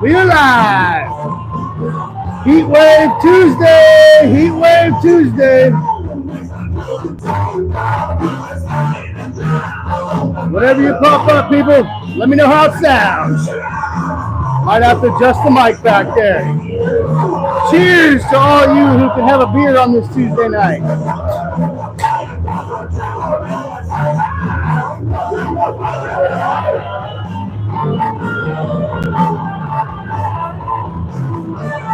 We are live. Heat Wave Tuesday. Heat Wave Tuesday. Whatever you pop up, people, let me know how it sounds. Might have to adjust the mic back there. Cheers to all you who can have a beer on this Tuesday night.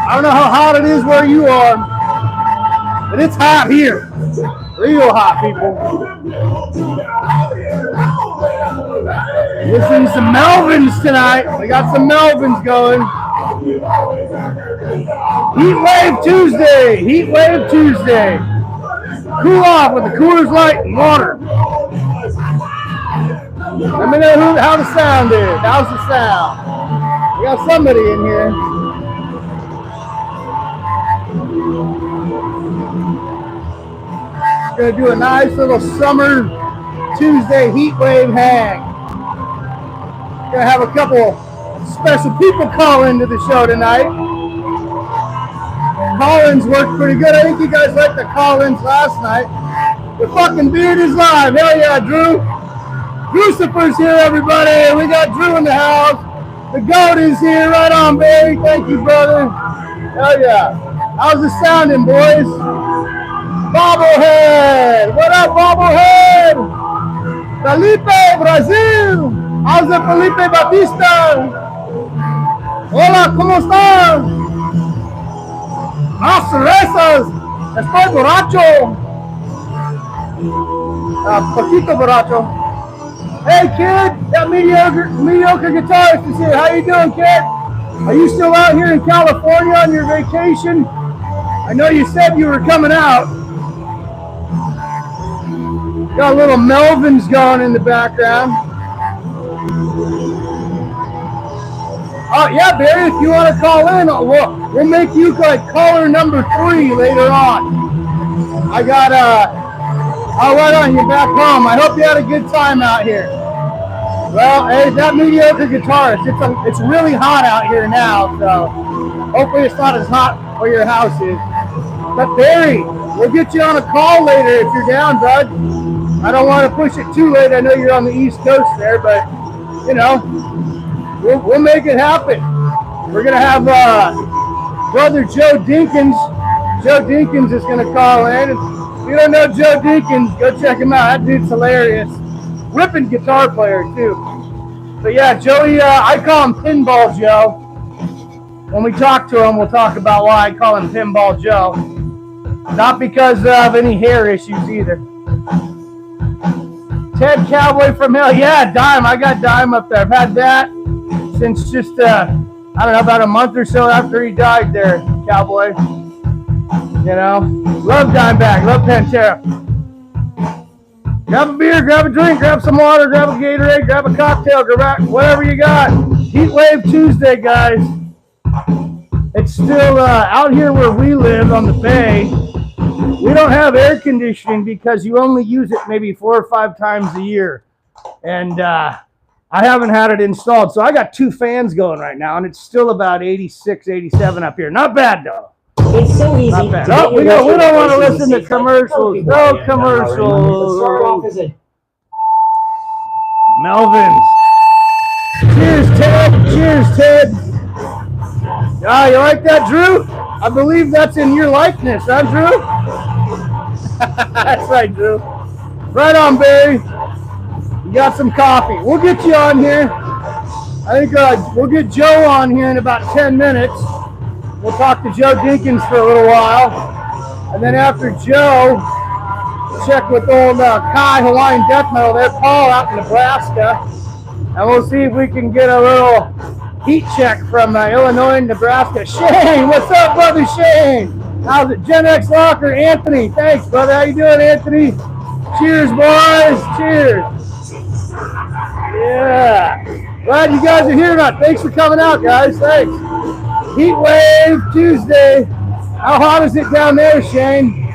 I don't know how hot it is where you are, but it's hot here. Real hot, people. Listening to some Melvins tonight. We got some Melvins going. Heat Wave Tuesday. Heat Wave Tuesday. Cool off with the Coors Light and water. Let me know how the sound is. How's the sound? We got somebody in here. Gonna do a nice little summer Tuesday heat wave hang. Gonna have a couple special people call into the show tonight. Call-ins worked pretty good. I think you guys liked the call-ins last night. The fucking beard is live. Hell yeah, Drew. Lucifer's here, everybody. We got Drew in the house. The goat is here. Right on, baby. Thank you, brother. Hell yeah. How's it sounding, boys? Bobblehead! What up, Bobblehead? Felipe, Brazil! How's it, Felipe Batista? Hola, ¿cómo están? Más cervezas! Estoy borracho! Poquito borracho. Hey, kid! That mediocre guitarist is here. How you doing, kid? Are you still out here in California on your vacation? I know you said you were coming out. Got a little Melvins going in the background. Oh, yeah, Barry, if you want to call in, we'll make you like caller number 3 later on. I got, I'll write on you back home. I hope you had a good time out here. Well, hey, that mediocre guitarist, it's really hot out here now, so hopefully it's not as hot where your house is. But Barry, we'll get you on a call later if you're down, bud. I don't want to push it too late. I know you're on the East Coast there, but, you know, we'll make it happen. We're going to have brother Joe Dinkins. Joe Dinkins is going to call in. If you don't know Joe Dinkins, go check him out. That dude's hilarious. Ripping guitar player, too. But, yeah, Joey, I call him Pinball Joe. When we talk to him, we'll talk about why I call him Pinball Joe. Not because of any hair issues either. Ted Cowboy from Hell. Yeah, Dime. I got Dime up there. I've had that since just, I don't know, about a month or so after he died there, Cowboy. You know, love Dimebag, love Pantera. Grab a beer, grab a drink, grab some water, grab a Gatorade, grab a cocktail, grab whatever you got. Heat Wave Tuesday, guys. It's still out here where we live on the bay. We don't have air conditioning because you only use it maybe 4 or 5 times a year. And I haven't had it installed. So I got 2 fans going right now, and it's still about 86, 87 up here. Not bad, though. It's so easy. Not bad. Oh, we don't want to listen to commercials. No commercials. Start off as a Melvins. Cheers, Ted. Cheers, Ted. Ah, you like that, Drew? I believe that's in your likeness, huh, Drew? That's right, Drew. Right on, Barry. You got some coffee. We'll get you on here. I think we'll get Joe on here in about 10 minutes. We'll talk to Joe Dinkins for a little while. And then after Joe, check with old Kai Hawaiian Death Metal. They're Paul out in Nebraska. And we'll see if we can get a little heat check from Illinois and Nebraska. Shane, what's up, brother Shane? How's it? Gen X Locker, Anthony. Thanks, brother. How you doing, Anthony? Cheers, boys. Cheers. Yeah. Glad you guys are here tonight. Thanks for coming out, guys. Thanks. Heat Wave Tuesday. How hot is it down there, Shane?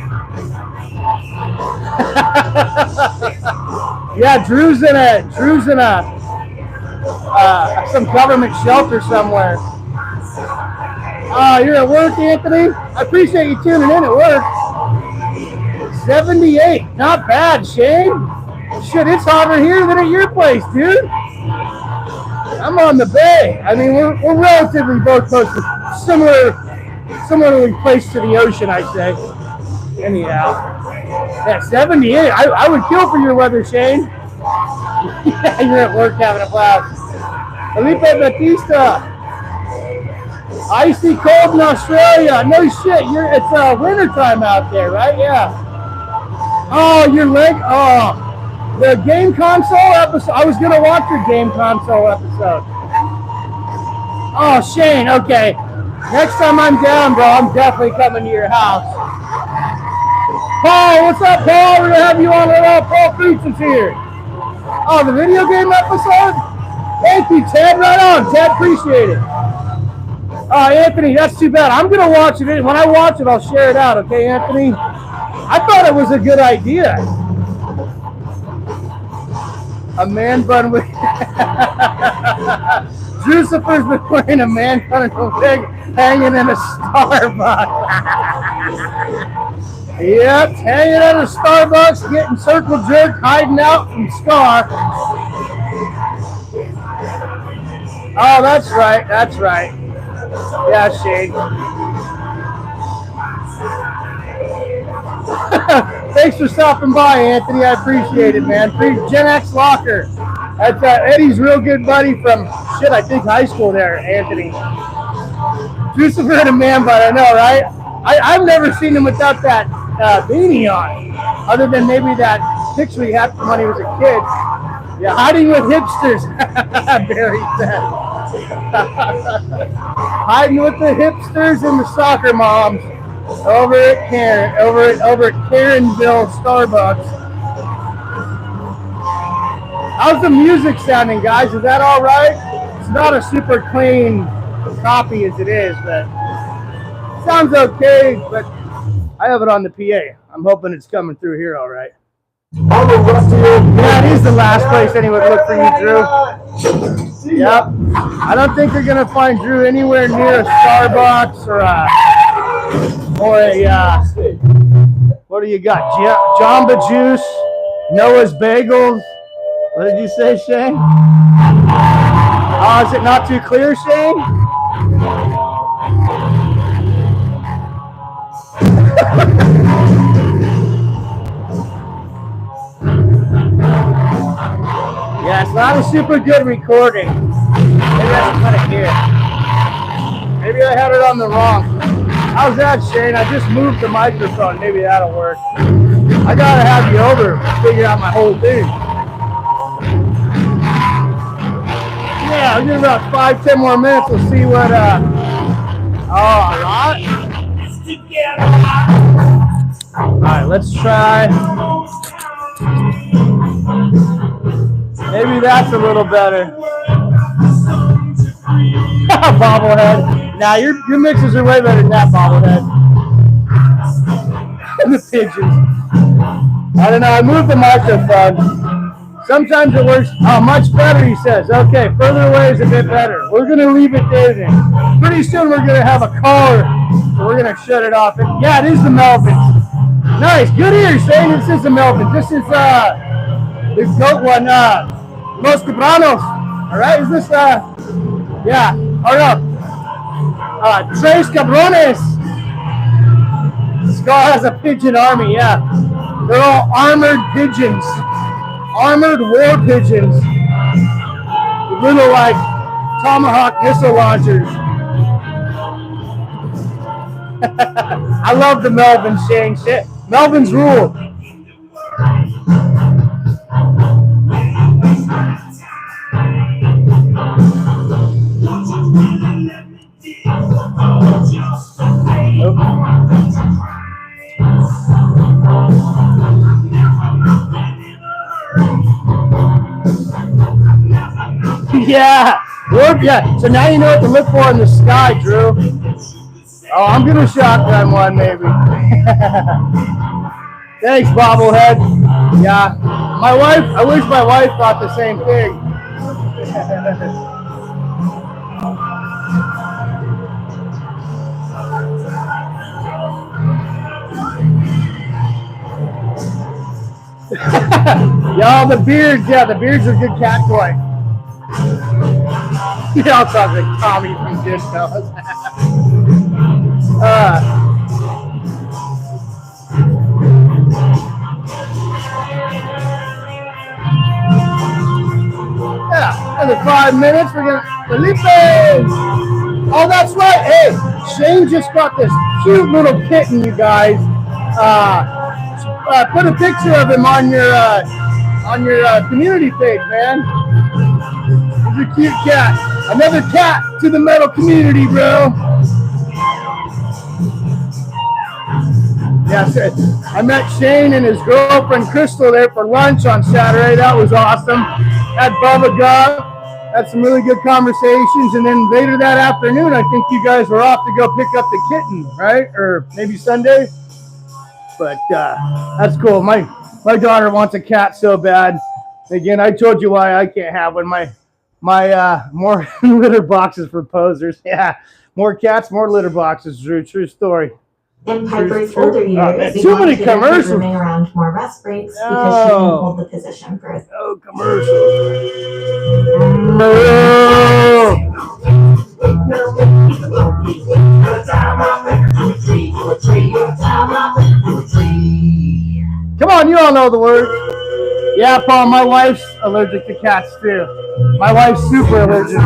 Yeah, Drew's in a some government shelter somewhere. You're at work, Anthony? I appreciate you tuning in at work. 78. Not bad, Shane. Shit, it's hotter here than at your place, dude. I'm on the bay. I mean, we're relatively both close to similarly placed to the ocean, I'd say. Anyhow. Yeah, 78. I would kill for your weather, Shane. Yeah, you're at work having a blast. Felipe Batista. Icy cold in Australia. No shit. It's winter time out there, right? Yeah. Oh, your leg. Oh, the game console episode. I was gonna watch your game console episode. Oh, Shane. Okay. Next time I'm down, bro, I'm definitely coming to your house. Paul, what's up, Paul? We're gonna have you on at all. Paul Creech is here. Oh, the video game episode? Thank you, Ted. Right on, Ted. Appreciate it. Anthony, that's too bad. I'm gonna watch it. When I watch it, I'll share it out. Okay, Anthony? I thought it was a good idea. A man bun with Drucifer's been wearing a man bun and a wig hanging in a Starbucks. Yep, hanging at a Starbucks, getting circle jerk, hiding out from Scar. Oh, that's right, that's right. Yeah, Shane. Thanks for stopping by, Anthony. I appreciate it, man. Gen X Locker. That's Eddie's real good buddy from, shit, I think high school there, Anthony. Drucifer and a man bun, I know, right? I've never seen him without that beanie on, other than maybe that picture he had from when he was a kid. Yeah, hiding with hipsters, Barry said. Hiding with the hipsters and the soccer moms over at Caronville Starbucks. How's the music sounding, guys? Is that all right? It's not a super clean copy as it is, but it sounds okay. But I have it on the PA. I'm hoping it's coming through here all right. Yeah, it is the last place anyone would look for you, Drew. Yep. I don't think they're going to find Drew anywhere near a Starbucks or a what do you got? Jamba Juice, Noah's Bagels. What did you say, Shane? Oh, is it not too clear, Shane? Yeah, it's not a super good recording. Maybe I should cut it here. Maybe I had it on the wrong. How's that, Shane? I just moved the microphone. Maybe that'll work. I gotta have you over to figure out my whole thing. Yeah, I'll give about 5-10 more minutes. We'll see what, a lot? Alright, let's try. Maybe that's a little better. Bobblehead. Nah, your mixes are way better than that, Bobblehead. And the pigeons. I don't know, I moved the microphone. Sometimes it works. Oh, much better, he says. Okay, further away is a bit better. We're going to leave it there then. Pretty soon we're going to have a caller, so we're going to shut it off. And yeah, it is the Melvins. Nice, good ear, Shane. This is the Melvins. This is this goat one, Los Cabranos. All right, is this, yeah, or no, Tres Cabrones. Scar has a pigeon army, yeah. They're all armored pigeons. Armored war pigeons. With little, like, tomahawk missile launchers. I love the Melvins, Shane. Shit. Melvins rule. Yeah. Yeah. So now you know what to look for in the sky, Drew. Oh, I'm gonna shotgun one maybe. Thanks, Bobblehead. Yeah. My wife, I wish my wife thought the same thing. Oh, the beards. Yeah, the beards are a good cat toy. Yeah, I'll talk like Tommy from Goodfellas. Yeah, another 5 minutes. We're gonna Felipe. Oh, that's right. Hey, Shane just got this cute little kitten, you guys. Put a picture of him on your community page, man. He's a cute cat. Another cat to the metal community, bro. Yeah, I met Shane and his girlfriend Crystal there for lunch on Saturday. That was awesome. Had Bubba Gov. Had some really good conversations. And then later that afternoon, I think you guys were off to go pick up the kitten, right? Or maybe Sunday. But that's cool. My daughter wants a cat so bad. Again, I told you why I can't have one. My more litter boxes for posers. Yeah, more cats, more litter boxes. True story. In Piper's older years, too many commercials. Rooming around more rest breaks because she didn't hold the position for it. Oh, commercials. Come on, you all know the word. Yeah, Paul, my wife's allergic to cats too. My wife's super allergic.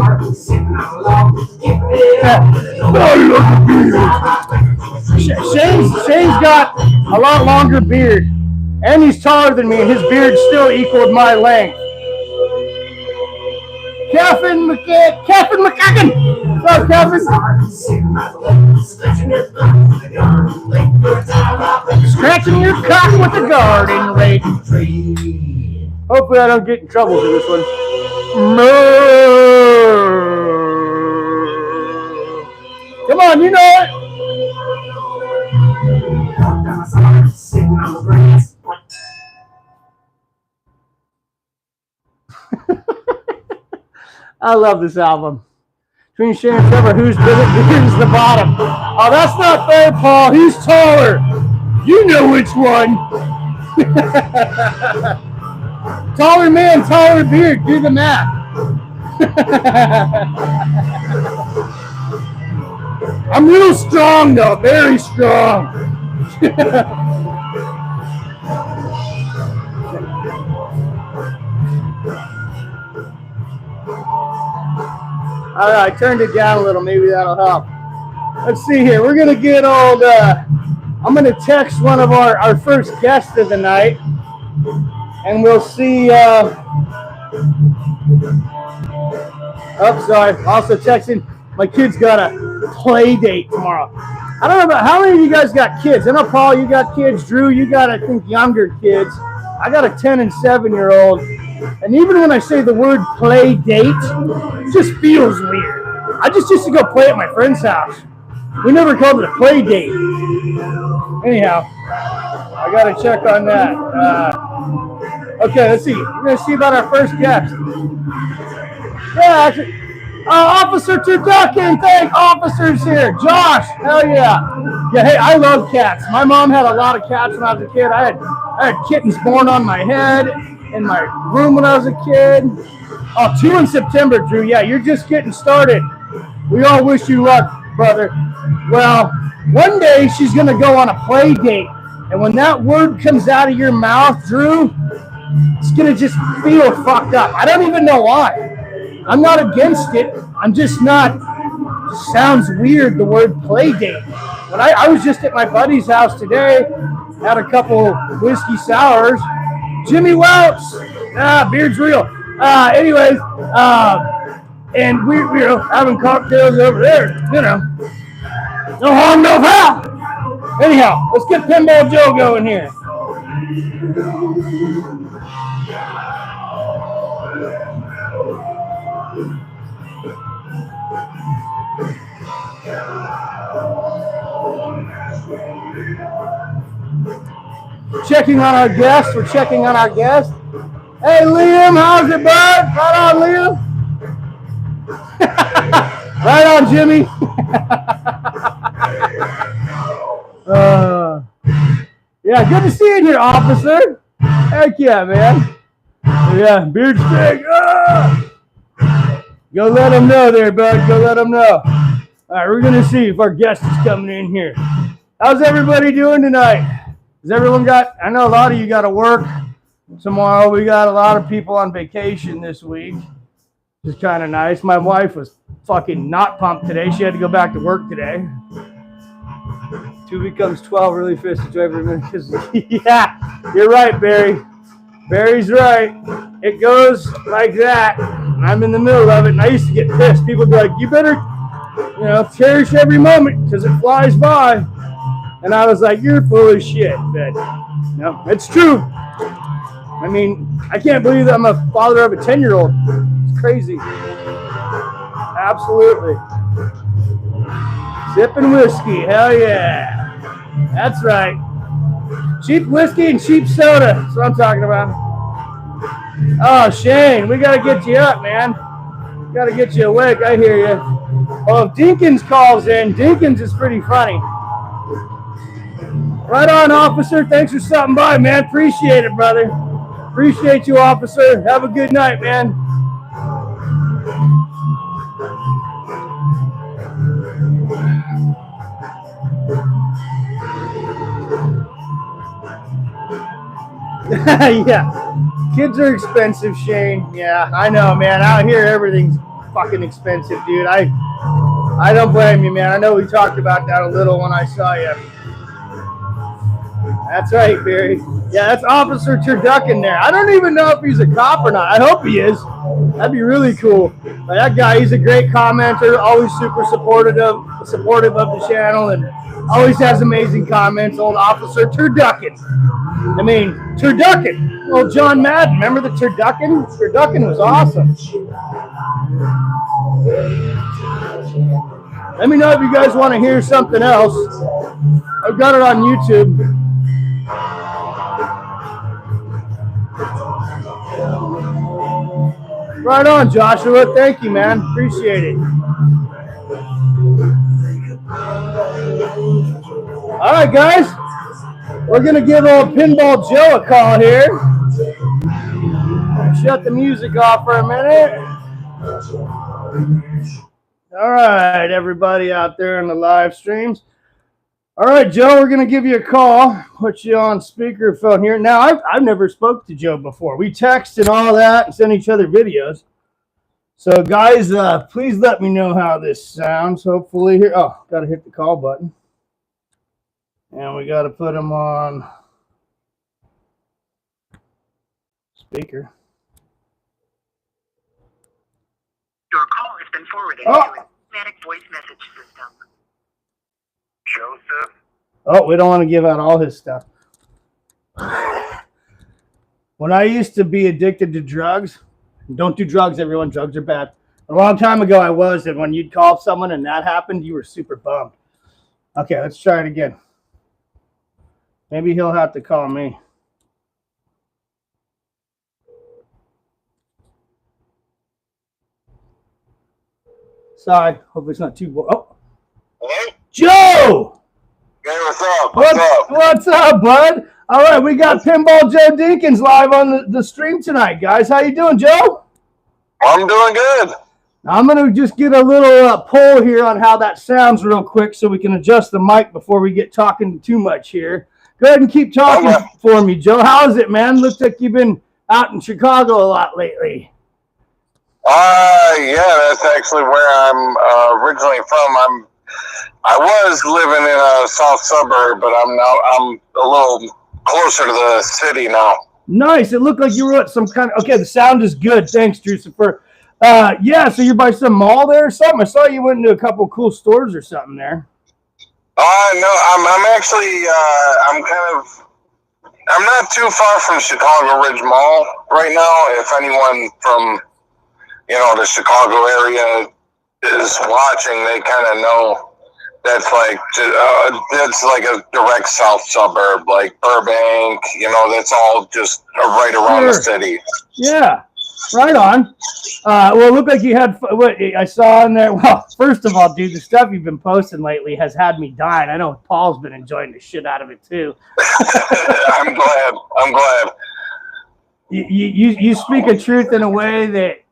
Shane's got a lot longer beard, and he's taller than me, and his beard still equaled my length. Kevin McCacken! What's up, Kevin? Scratching your cock with a garden rake. Hopefully I don't get in trouble for this one. Come on, you know it. I love this album. Between Shane and Trevor, who's the bottom? Oh, that's not fair, Paul. He's taller. You know which one. Taller man, taller beard. Do the math. I'm real strong, though. Very strong. All right, I turned it down a little. Maybe that'll help. Let's see here. We're going to get old... I'm going to text one of our first guests of the night. And we'll see... Oh, sorry. Also texting. My kid's got a play date tomorrow. I don't know about how many of you guys got kids. I know, Paul, you got kids. Drew, you got, I think, younger kids. I got a 10 and 7-year-old. And even when I say the word play date, it just feels weird. I just used to go play at my friend's house. We never called it a play date. Anyhow, I got to check on that. Okay, let's see. We're going to see about our first guest. Yeah, actually. Officer Turducken, thank officers here. Josh, hell yeah. Yeah, hey, I love cats. My mom had a lot of cats when I was a kid. I had kittens born on my head in my room when I was a kid. Oh, 2 in September, Drew. Yeah, you're just getting started. We all wish you luck, brother. Well, one day she's going to go on a play date. And when that word comes out of your mouth, Drew, it's going to just feel fucked up. I don't even know why. I'm not against it. I'm just not. It sounds weird, the word play date. When I was just at my buddy's house today, had a couple whiskey sours. Jimmy Welch. Beard's real. Anyways, and we were having cocktails over there, you know. No harm, no foul. Anyhow, let's get Pinball Joe going here. Checking on our guest. We're checking on our guest. Hey, Liam, how's it, bud? Right on, Liam. Right on, Jimmy. Yeah, good to see you here, officer. Heck yeah, man. Yeah, beard stick. Ah! Go let them know there, bud. Go let them know. All right, we're going to see if our guest is coming in here. How's everybody doing tonight? Has everyone got, I know a lot of you got to work tomorrow. We got a lot of people on vacation this week, which is kind of nice. My wife was fucking not pumped today. She had to go back to work today. 2 becomes 12 really fast to drive every minute. Yeah, you're right, Barry. Barry's right. It goes like that. I'm in the middle of it, and I used to get pissed. People would be like, you better, cherish every moment because it flies by. And I was like, you're full of shit. But no, it's true. I mean, I can't believe that I'm a father of a 10-year-old. It's crazy. Absolutely. Sipping whiskey. Hell yeah. That's right. Cheap whiskey and cheap soda. That's what I'm talking about. Oh, Shane, we got to get you up, man. Got to get you awake. I hear you. Oh, if Dinkins calls in, Dinkins is pretty funny. Right on, officer. Thanks for stopping by, man. Appreciate it, brother. Appreciate you, officer. Have a good night, man. Yeah. Kids are expensive, Shane. Yeah, I know, man. Out here, everything's fucking expensive, dude. I don't blame you, man. I know we talked about that a little when I saw you. That's right, Barry. Yeah, that's Officer Turducken there. I don't even know if he's a cop or not. I hope he is. That'd be really cool. But that guy, he's a great commenter, always super supportive of the channel, and always has amazing comments. Old Officer Turducken. I mean, Turducken. Old John Madden. Remember the Turducken? Turducken was awesome. Let me know if you guys want to hear something else. I've got it on YouTube. Right on, Joshua. Thank you, man. Appreciate it. All right, guys. We're going to give old Pinball Joe a call here. Shut the music off for a minute. All right, everybody out there in the live streams. All right, Joe, we're going to give you a call. Put you on speakerphone here. Now, I've never spoke to Joe before. We text and all that and send each other videos. So, guys, please let me know how this sounds. Hopefully here. Oh, got to hit the call button. And we got to put him on speaker. Your call has been forwarded to an automatic voice message system. Joseph? Oh, we don't want to give out all his stuff. When I used to be addicted to drugs, don't do drugs, everyone. Drugs are bad. A long time ago I was, and when you'd call someone and that happened, you were super bummed. Okay, let's try it again. Maybe he'll have to call me. Sorry, hope it's not too. Oh, hello? Joe! Hey, what's up? What's up, bud? All right, we got Pinball Joe Dinkins live on the stream tonight, guys. How you doing, Joe? I'm doing good. I'm going to just get a little poll here on how that sounds real quick so we can adjust the mic before we get talking too much here. Go ahead and keep talking for me, Joe. How is it, man? Looks like you've been out in Chicago a lot lately. Yeah, that's actually where I'm originally from. I was living in a south suburb, but I'm a little closer to the city now. Nice. It looked like you were at some kind of, okay, the sound is good. Thanks, Drusifer. Yeah, so you're by some mall there or something? I saw you went into a couple cool stores or something there. No, I'm actually, I'm not too far from Chicago Ridge Mall right now. If anyone from, the Chicago area is watching, they kind of know that's like a direct south suburb, like Burbank, that's all just right around the city. Yeah, right on. Well, it looked like you had what I saw in there. Well, first of all, dude, the stuff you've been posting lately has had me dying. I know Paul's been enjoying the shit out of it too. I'm glad. You speak a truth in a way that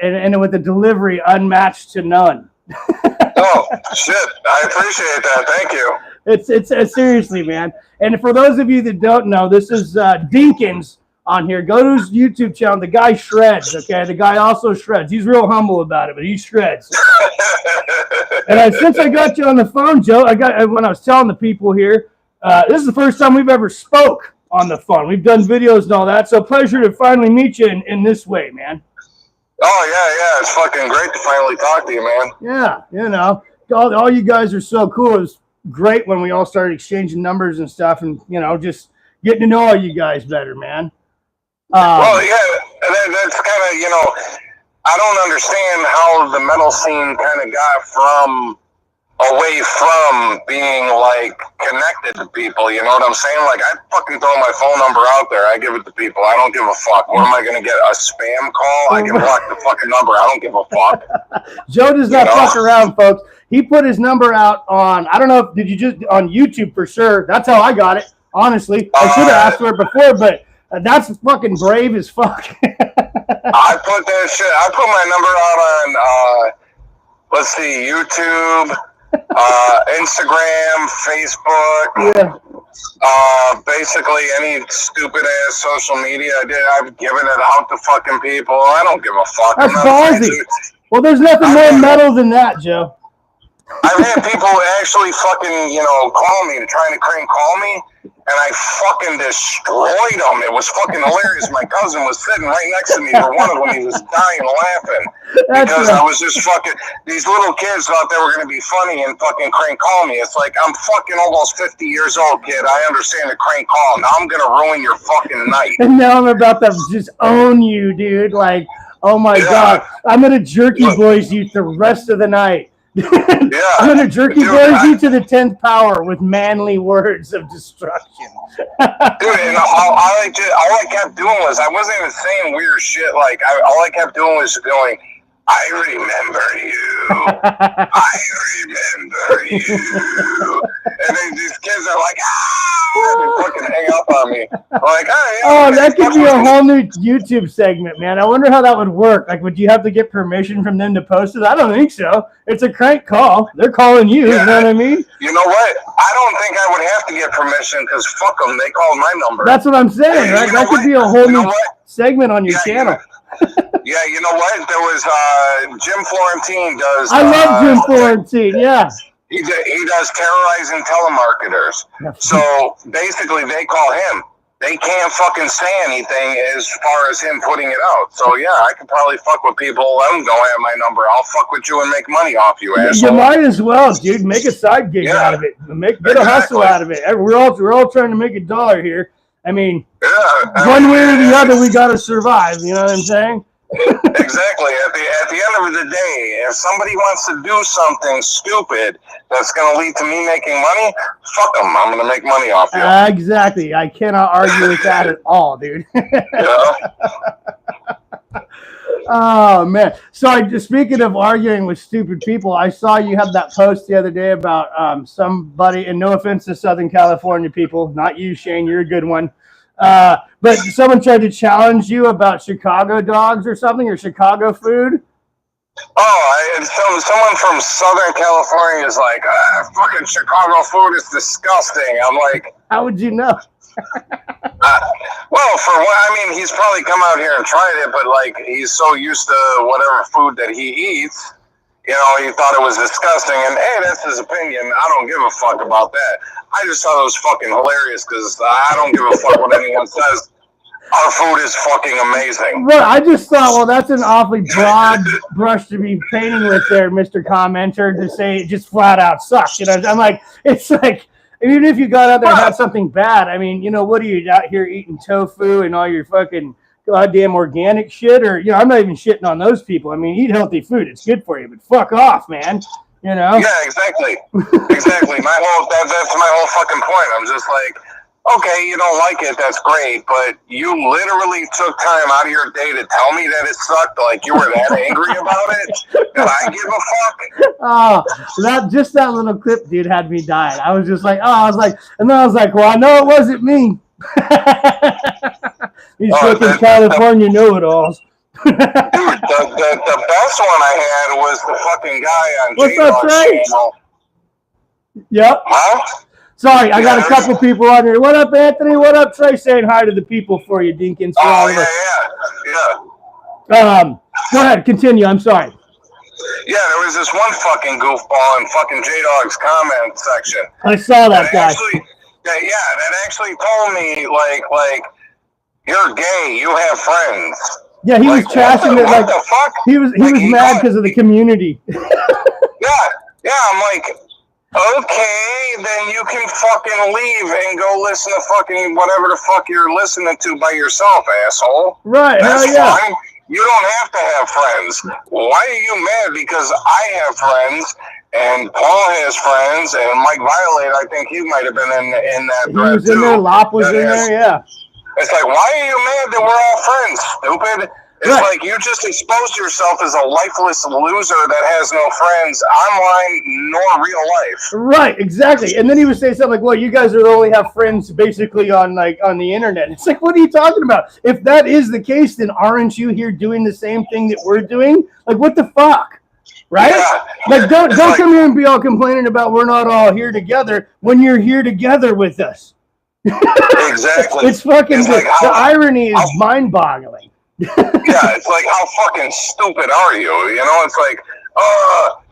and with a delivery unmatched to none. Oh shit! I appreciate that. Thank you. It's seriously, man. And for those of you that don't know, this is Dinkins on here. Go to his YouTube channel. The guy shreds. Okay, the guy also shreds. He's real humble about it, but he shreds. And since I got you on the phone, Joe, when I was telling the people here, this is the first time we've ever spoke on the phone. We've done videos and all that, so pleasure to finally meet you in this way, man. Oh yeah, it's fucking great to finally talk to you, man. Yeah, you know, all you guys are so cool. It was great when we all started exchanging numbers and stuff, and you know, just getting to know all you guys better, man. Well, yeah, that's kind of, you know, I don't understand how the metal scene kind of got away from being like connected to people. You know what I'm saying? Like, I fucking throw my phone number out there. I give it to people. I don't give a fuck. What am I going to get? A spam call? I can block the fucking number. I don't give a fuck. Joe does not fuck around, folks. He put his number out on, I don't know, did you just, on YouTube for sure. That's how I got it, honestly. I should have asked for it before, but that's fucking brave as fuck. I put that shit, I put my number out on, let's see, YouTube, Instagram, Facebook, basically any stupid ass social media I've given it out to fucking people. I don't give a fuck. That's ballsy. Well, there's nothing more metal than that, Joe. I've had people actually fucking, you know, call me, trying to crank call me, and I fucking destroyed them. It was fucking hilarious. My cousin was sitting right next to me for one of them. He was dying laughing because I was just fucking, these little kids thought they were going to be funny and fucking crank call me. It's like, I'm fucking almost 50 years old, kid. I understand the crank call. Now I'm going to ruin your fucking night. And now I'm about to just own you, dude. Like, oh my God. I'm going to jerky boys you the rest of the night. I'm gonna jerky boys you to the 10th power with manly words of destruction. Dude, and all I kept doing was, I wasn't even saying weird shit. Like, all I kept doing was going, I remember you. I remember you. And then these kids are like, they fucking hang up on me. I'm like, that could be a whole new YouTube segment, man. I wonder how that would work. Like, would you have to get permission from them to post it? I don't think so. It's a crank call. They're calling you. You know what I mean? You know what? I don't think I would have to get permission because fuck them. They called my number. That's what I'm saying, right? That could be a whole new segment on your channel. Yeah, you know what? There was Jim Florentine does. I love Jim Florentine. Yeah. He does terrorizing telemarketers. So basically, they call him. They can't fucking say anything as far as him putting it out. So yeah, I could probably fuck with people. Let them go have my number. I'll fuck with you and make money off you, asshole. You might as well, dude. Make a side gig out of it. Get a hustle out of it. We're all trying to make $1 here. I mean, one way or the other, we got to survive. You know what I'm saying? Exactly. At the end of the day, if somebody wants to do something stupid that's going to lead to me making money, fuck them. I'm going to make money off you. Exactly. I cannot argue with that at all, dude. Oh, man. So, speaking of arguing with stupid people, I saw you had that post the other day about somebody, and no offense to Southern California people, not you, Shane, you're a good one. But someone tried to challenge you about Chicago dogs or something, or Chicago food. Someone from Southern California is like, fucking Chicago food is disgusting. I'm like, how would you know? Well, for one, I mean, he's probably come out here and tried it, but like, he's so used to whatever food that he eats, you know, he thought it was disgusting. And hey, that's his opinion. I don't give a fuck about that. I just thought it was fucking hilarious because I don't give a fuck what anyone says. Our food is fucking amazing. Well, I just thought, well, that's an awfully broad brush to be painting with there, Mr. Commenter, to say it just flat out sucks. You know, I'm like, it's like, even if you got out there and had something bad, I mean, you know, what are you out here eating tofu and all your fucking goddamn organic shit? Or, you know, I'm not even shitting on those people. I mean, eat healthy food. It's good for you, but fuck off, man. You know? Yeah, exactly. Exactly. That's my whole fucking point. I'm just like, okay, you don't like it, that's great, but you literally took time out of your day to tell me that it sucked, like you were that angry about it, and I give a fuck? Oh, that little clip, dude, had me dying. I was just like, and then I was like, well, I know it wasn't me. These fucking California know-it-alls. Dude, the best one I had was the fucking guy on What's up, Trey? Yep. Huh? Sorry, I got a couple people on here. What up, Anthony? What up, Trey? Saying hi to the people for you, Dinkins. Oh, yeah. Go ahead, continue. I'm sorry. Yeah, there was this one fucking goofball in fucking J-Dog's comment section. I saw that guy. That actually told me, like, you're gay, you have friends. Yeah, he was trashing it. Like, the fuck? He was mad because of the community. Yeah, I'm like, okay, then you can fucking leave and go listen to fucking whatever the fuck you're listening to by yourself, asshole. Right, That's hell fine. yeah. You don't have to have friends. Why are you mad? Because I have friends, and Paul has friends, and Mike Violate, I think he might have been in that He was in there, Lop was in there, yeah. It's like, why are you mad that we're all friends, stupid? It's like you just exposed yourself as a lifeless loser that has no friends online nor real life. Right, exactly. And then he would say something like, well, you guys only have friends basically on the internet. It's like, what are you talking about? If that is the case, then aren't you here doing the same thing that we're doing? Like, what the fuck? Right? Yeah. Like, don't come here and be all complaining about we're not all here together when you're here together with us. Exactly. It's fucking like the irony is mind-boggling. Yeah, it's like, how fucking stupid are you? You know, it's like,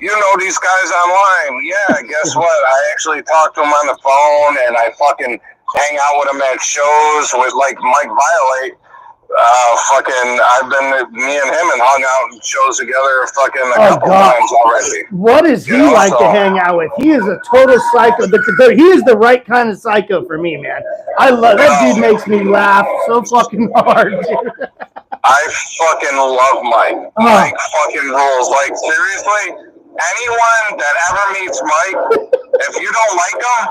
you know these guys online. Yeah, guess what? I actually talk to them on the phone, and I fucking hang out with them at shows with, like, Mike Violate. Me and him and hung out and shows together fucking a couple times already. What is he like to hang out with? He is a total psycho. He is the right kind of psycho for me, man. I love that dude. Makes me laugh so fucking hard. I fucking love Mike. Mike fucking rules. Like, seriously, anyone that ever meets Mike, if you don't like him,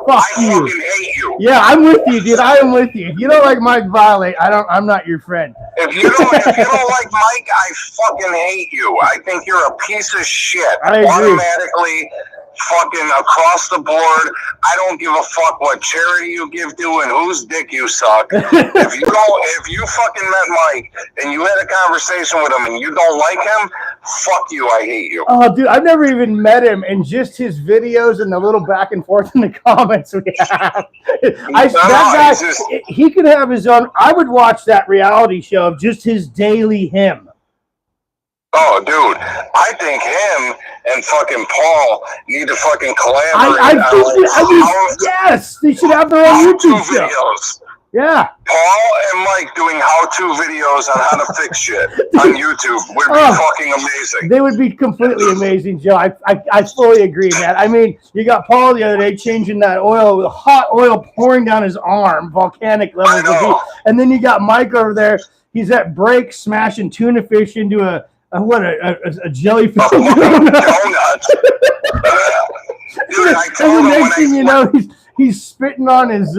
I fucking hate you. Yeah, I'm with you, dude. I am with you. If you don't like Mike Violate, I'm not your friend. If you don't like Mike, I fucking hate you. I think you're a piece of shit. I agree. Automatically, fucking across the board. I don't give a fuck what charity you give to and whose dick you suck. If you fucking met Mike and you had a conversation with him and you don't like him, fuck you. I hate you. Oh, dude, I've never even met him, and just his videos and the little back and forth in the comments we have. He could have his own. I would watch that reality show of just his daily him. Oh, dude, I think him and fucking Paul need to fucking collaborate. Yes, they should have their own YouTube show. Videos. Yeah. Paul and Mike doing how-to videos on how to fix shit on YouTube would be fucking amazing. They would be completely amazing, Joe. I fully agree, man. I mean, you got Paul the other day changing that oil, hot oil pouring down his arm, volcanic levels of heat. And then you got Mike over there. He's at break smashing tuna fish into a jellyfish donut. Dude, I told him next thing you know, he's spitting on his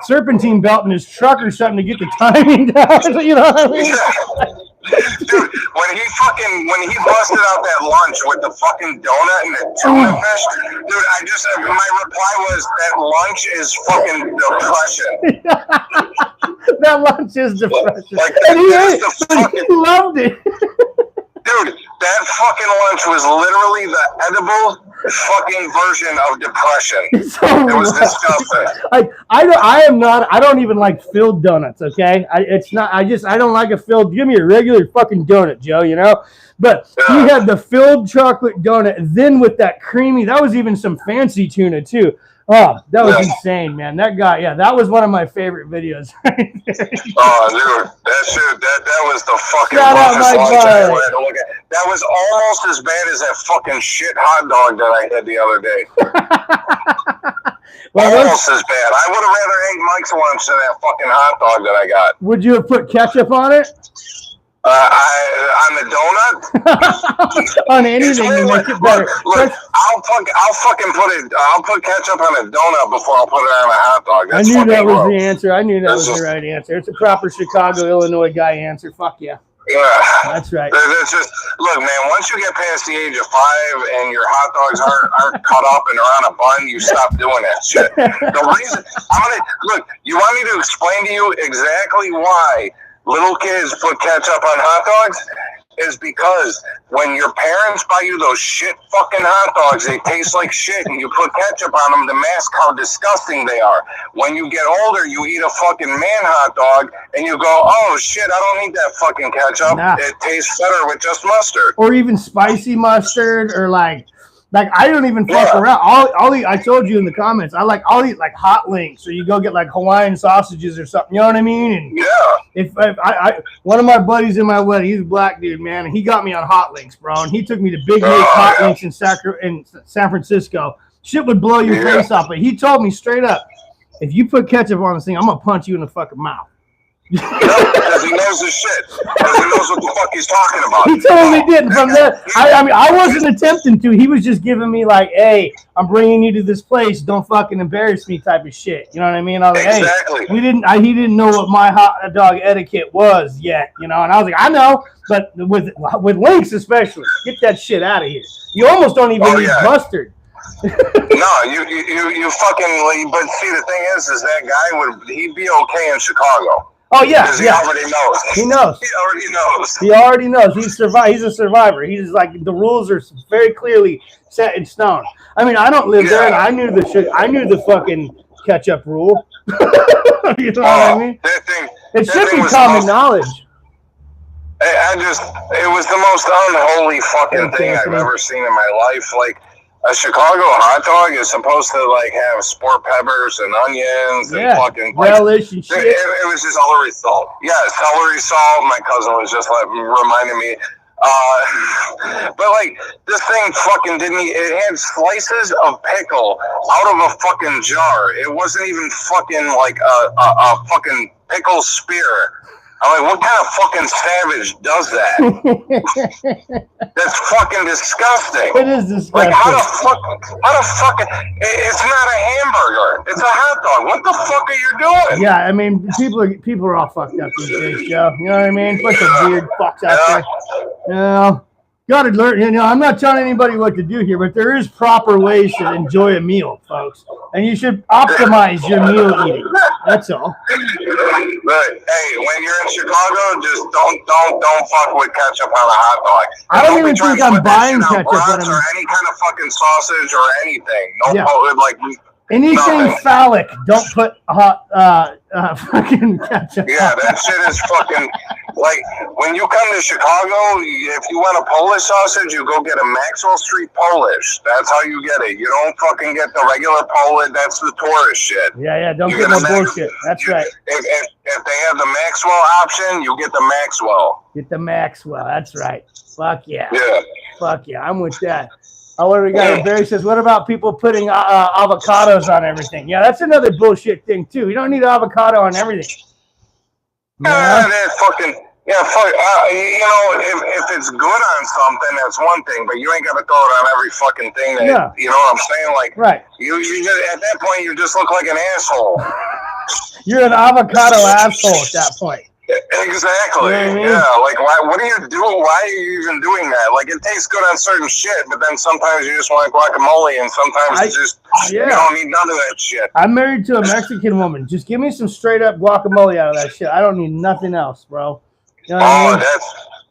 serpentine belt in his truck or something to get the timing down. You know what I mean? Dude, when he busted out that lunch with the fucking donut and the tuna fish, dude, my reply was that lunch is fucking depression. That lunch is depression. Like, he loved it. Dude, that fucking lunch was literally the edible fucking version of depression. It was disgusting. I don't even like filled donuts, okay? I don't like a filled. Give me a regular fucking donut, Joe, you know? But he had the filled chocolate donut, then with that creamy, that was even some fancy tuna too. Oh, that was insane, man. That guy, that was one of my favorite videos. Oh, dude, that was the fucking roughest lunch I ever had to look at. That was almost as bad as that fucking shit hot dog that I had the other day. Almost as bad. I would have rather ate Mike's lunch than that fucking hot dog that I got. Would you have put ketchup on it? On the donut? On anything to make it better. Look, I'll put ketchup on a donut before I'll put it on a hot dog. I knew that was the answer. I knew that was the right answer. It's a proper Chicago, Illinois guy answer. Fuck yeah. Yeah. That's right. That's just, look, man, once you get past the age of 5 and your hot dogs aren't cut up and are on a bun, you stop doing that shit. The reason, look, you want me to explain to you exactly why little kids put ketchup on hot dogs? Is because when your parents buy you those shit fucking hot dogs, they taste like shit, and you put ketchup on them to mask how disgusting they are. When you get older, you eat a fucking man hot dog, and you go, oh shit, I don't need that fucking ketchup. Nah. It tastes better with just mustard. Or even spicy mustard, or like I don't even fuck around. I'll eat. I told you in the comments. I'll eat like hot links, or you go get like Hawaiian sausages or something. You know what I mean? And Yeah. if I one of my buddies in my wedding, he's a black dude, man, and he got me on hot links, bro. And he took me to Big Nick Hot Links in San Francisco. Shit would blow your face off, but he told me straight up, if you put ketchup on this thing, I'm gonna punch you in the fucking mouth. Because he knows his shit. Because he knows what the fuck he's talking about. He totally did. From there, I mean, I wasn't attempting to. He was just giving me like, "Hey, I'm bringing you to this place. Don't fucking embarrass me," type of shit. You know what I mean? I was like, Exactly. "Hey, he didn't know what my hot dog etiquette was yet." You know, and I was like, "I know, but with links especially, get that shit out of here. You almost don't even need mustard." No, you fucking. But see, the thing is that guy he'd be okay in Chicago. Oh yeah, because he already knows. He knows. He already knows. He already knows. He's a survivor. He's like, the rules are very clearly set in stone. I mean, I don't live there, and I knew the fucking ketchup rule. You know what I mean? It should be common knowledge. It was the most unholy fucking thing I've ever seen in my life. Like, a Chicago hot dog is supposed to like have sport peppers and onions and fucking relish and shit. It was just celery salt. Yeah, celery salt. My cousin was just like reminding me. But like this thing fucking it had slices of pickle out of a fucking jar. It wasn't even fucking like a fucking pickle spear. I'm like, what kind of fucking savage does that? That's fucking disgusting. It is disgusting. Like, how the fuck, it's not a hamburger. It's a hot dog. What the fuck are you doing? Yeah, I mean, people are all fucked up these days, Joe. You know what I mean? Bunch of weird fucks out there. You know, gotta learn. You know, I'm not telling anybody what to do here, but there is proper ways to enjoy a meal, folks. And you should optimize your meal eating. That's all. But hey, when you're in Chicago, just don't fuck with ketchup on a hot dog. I don't even think I'm buying ketchup or any kind of fucking sausage or anything. Anything phallic, don't put hot fucking ketchup. Yeah, that shit is fucking like when you come to Chicago, if you want a Polish sausage, you go get a Maxwell Street Polish. That's how you get it. You don't fucking get the regular Polish. That's the tourist shit. Yeah, don't get no bullshit. That's right. If they have the Maxwell option, you get the Maxwell. Get the Maxwell. That's right. Fuck yeah. Yeah. Fuck yeah. I'm with that. Oh, what do we got here? Barry says, what about people putting avocados on everything? Yeah, that's another bullshit thing, too. You don't need avocado on everything. That fucking, fuck. You know, if it's good on something, that's one thing, but you ain't got to throw it on every fucking thing. You know what I'm saying? Like, right. You just, at that point, you just look like an asshole. You're an avocado asshole at that point. Exactly. You know what I mean? Yeah. Like, what are you doing? Why are you even doing that? Like, it tastes good on certain shit, but then sometimes you just want guacamole, and sometimes you don't need none of that shit. I'm married to a Mexican woman. Just give me some straight up guacamole out of that shit. I don't need nothing else, bro. You know what I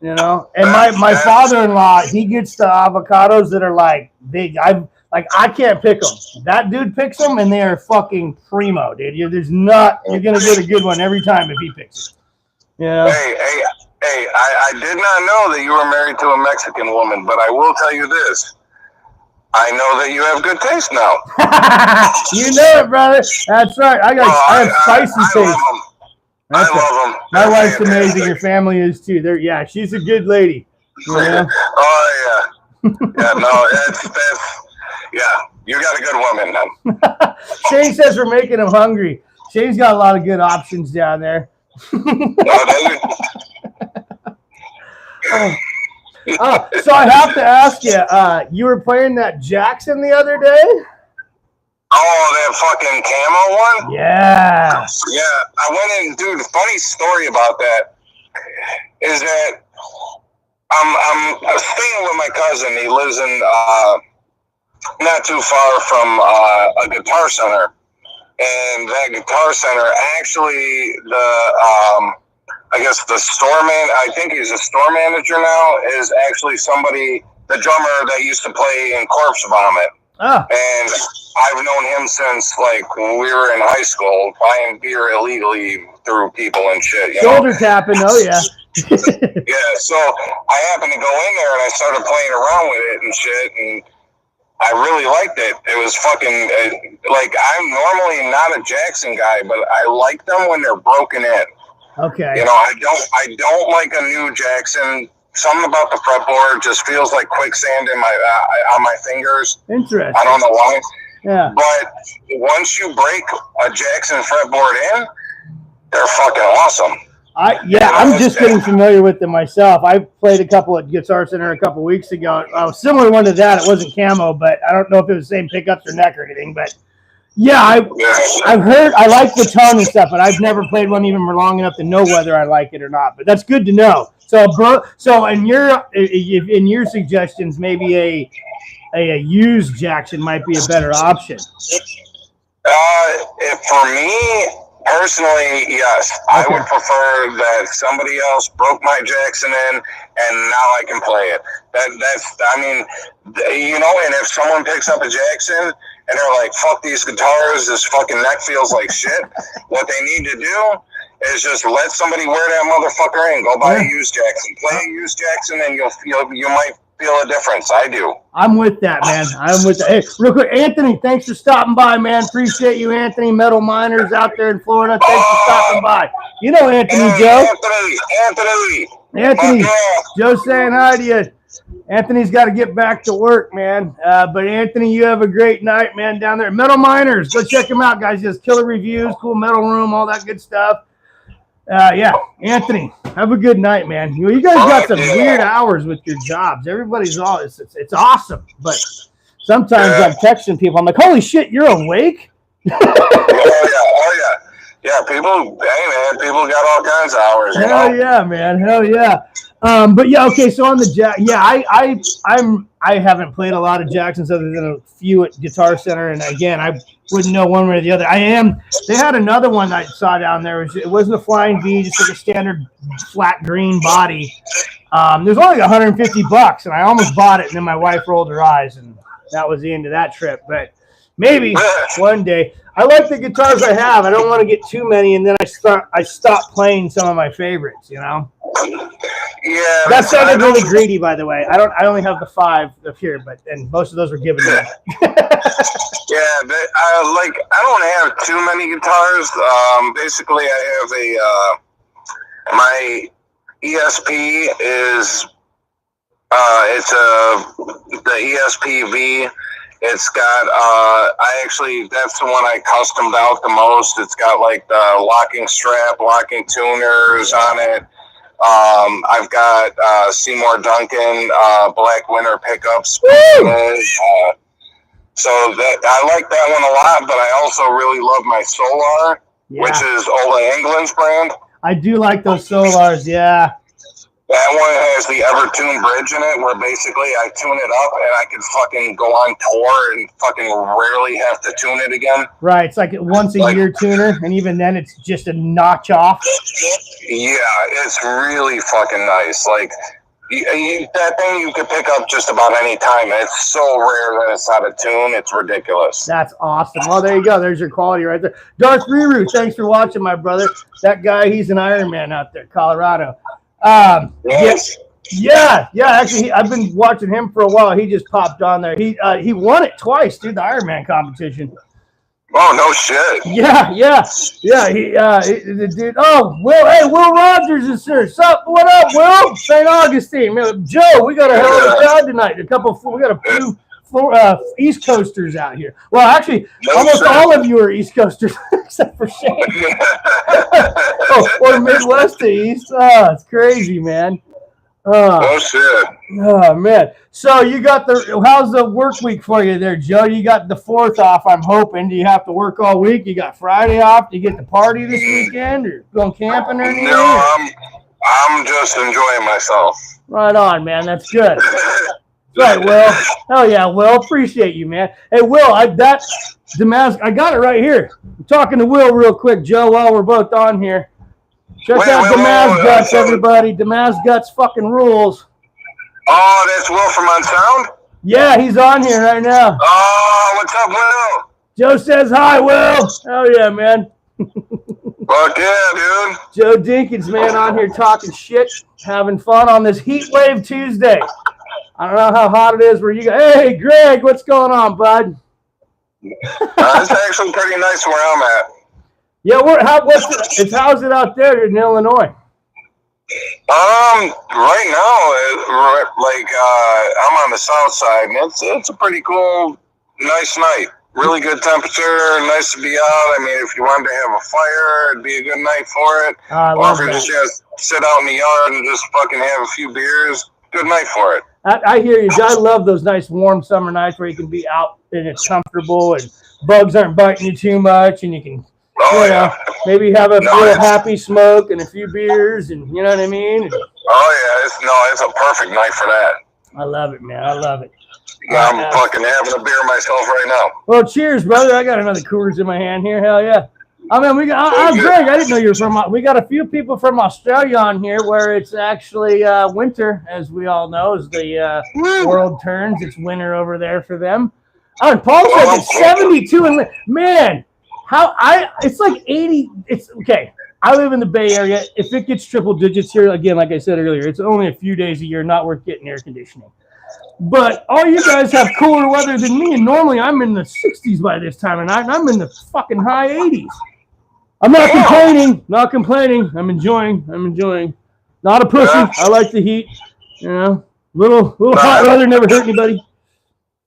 mean? You know. And my father-in-law, he gets the avocados that are like big. I can't pick them. That dude picks them, and they are fucking primo, dude. You're gonna get a good one every time if he picks it. Yeah. Hey, I did not know that you were married to a Mexican woman, but I will tell you this. I know that you have good taste now. You know it, brother. That's right. I have spicy taste. I love them. My wife's amazing. Your family is too. She's a good lady. Yeah. Oh, yeah. Yeah, no, you got a good woman then. Shane says we're making him hungry. Shane's got a lot of good options down there. So I have to ask you, you were playing that Jackson the other day? Oh, that fucking camo one? Yeah. Yeah, I went in, dude, the funny story about that is that I'm staying with my cousin. He lives in not too far from a guitar center, and that guitar center actually I guess the store man. I think he's a store manager now. Is actually somebody, the drummer that used to play in Corpse Vomit. Ah. And I've known him since like when we were in high school, buying beer illegally through people and shit. Shoulder tapping, oh yeah. Yeah, so I happened to go in there and I started playing around with it and shit, and I really liked it. It was fucking like, I'm normally not a Jackson guy, but I like them when they're broken in. Okay. You know, I don't like a new Jackson. Something about the fretboard just feels like quicksand in my on my fingers. Interesting. I don't know why. Yeah. But once you break a Jackson fretboard in, they're fucking awesome. I'm just getting familiar with them myself. I played a couple at Guitar Center a couple weeks ago. A similar one to that. It wasn't camo, but I don't know if it was the same pickups or neck or anything. But yeah, I've heard, I like the tone and stuff, but I've never played one even for long enough to know whether I like it or not. But that's good to know. So in your suggestions, maybe a used Jackson might be a better option. For me personally, yes. Okay. I would prefer that somebody else broke my Jackson in, and now I can play it. I mean, you know, and if someone picks up a Jackson and they're like, fuck these guitars, this fucking neck feels like shit, what they need to do is just let somebody wear that motherfucker in. Go buy a used Jackson. Play a used Jackson, and you might feel a difference. I do. I'm with that, man. I'm with that. Hey, real quick, Anthony, thanks for stopping by, man. Appreciate you, Anthony. Metal Miners out there in Florida. Thanks for stopping by. You know Anthony, Joe. Anthony. Joe saying hi to you. Anthony's got to get back to work, man. But Anthony, you have a great night, man, down there. Metal Miners, go check him out, guys. He has killer reviews, cool metal room, all that good stuff. Yeah, Anthony, have a good night, man. You guys got some weird hours with your jobs. Everybody's all it's awesome, but sometimes I'm texting people. I'm like, holy shit, you're awake? Oh yeah. People, hey man, people got all kinds of hours. Hell yeah, man. Hell yeah. But yeah, okay. So on the I haven't played a lot of Jacksons other than a few at Guitar Center, and again, I wouldn't know one way or the other. They had another one I saw down there. It wasn't a Flying V, just like a standard flat green body. There's only like $150, and I almost bought it, and then my wife rolled her eyes, and that was the end of that trip. But maybe one day. I like the guitars I have. I don't want to get too many, and then I stop playing some of my favorites. You know. Yeah. That sounded really greedy, by the way. I only have the 5 up here, and most of those were given to me. Yeah, but I don't have too many guitars. Basically, I have my ESP is the ESP V. It's got that's the one I customed out the most. It's got like the locking strap, locking tuners on it. I've got Seymour Duncan Black Winter pickups. So that I like that one a lot, but I also really love my Solar, which is Ola England's brand. I do like those Solars, yeah. That one has the Evertune bridge in it, where basically I tune it up and I can fucking go on tour and fucking rarely have to tune it again. Right, it's like a once a year tuner, and even then it's just a notch off. Yeah, it's really fucking nice. Like, that thing you could pick up just about any time. It's so rare that it's out of tune. It's ridiculous. That's awesome. Well, there you go. There's your quality right there. Darth Riru, thanks for watching, my brother. That guy, he's an Iron Man out there, Colorado. Yes. Yeah. Actually, I've been watching him for a while. He just popped on there. He won it twice, dude. The Iron Man competition. Oh no shit. Yeah. The dude. Oh, Will Rogers is here. What up, Will? St. Augustine. Man, Joe, we got a hell of a crowd tonight. We got a few East Coasters out here. Well, actually, almost all of you are East Coasters, except for Shane. Or Midwest to East. Oh, it's crazy, man. Oh, shit. Oh, man. So you got how's the work week for you there, Joe? You got the 4th off, I'm hoping. Do you have to work all week? You got Friday off? Do you get to party this weekend or going camping or anything? No, I'm just enjoying myself. Right on, man. That's good. Right, Will. Hell yeah, Will. Appreciate you, man. Hey, Will, I got it right here. I'm talking to Will real quick, Joe, while we're both on here. Check out Damaz Guts, everybody. Damaz Guts fucking rules. Oh, that's Will from Unsound? Yeah, he's on here right now. Oh, what's up, Will? Joe says hi, Will. Hell yeah, man. Fuck yeah, dude. Joe Dinkins, man, on here talking shit, having fun on this Heat Wave Tuesday. I don't know how hot it is where you go. Hey, Greg, what's going on, bud? It's actually pretty nice where I'm at. Yeah, how's it out there in Illinois? Right now, I'm on the south side, and it's a pretty cool, nice night. Really good temperature, nice to be out. I mean, if you wanted to have a fire, it'd be a good night for it. Or if you're just sit out in the yard and just fucking have a few beers, good night for it. I hear you. I love those nice warm summer nights where you can be out and it's comfortable and bugs aren't biting you too much, and you can maybe have a little happy smoke and a few beers, and you know what I mean? It's a perfect night for that. I love it, man. I love it. Yeah, I'm fucking having a beer myself right now. Well, cheers, brother. I got another Coors in my hand here. Hell yeah. I mean, Greg, I didn't know you were from. We got a few people from Australia on here, where it's actually winter, as we all know, as the world turns. It's winter over there for them. Oh, and Paul says it's 72, and man, it's like 80. It's okay. I live in the Bay Area. If it gets triple digits here, again, like I said earlier, it's only a few days a year, not worth getting air conditioning. But all you guys have cooler weather than me, and normally I'm in the 60s by this time of night, and I'm in the fucking high 80s. I'm not complaining. I'm enjoying. Not a pussy. I like the heat. You know, little hot weather never hurt anybody.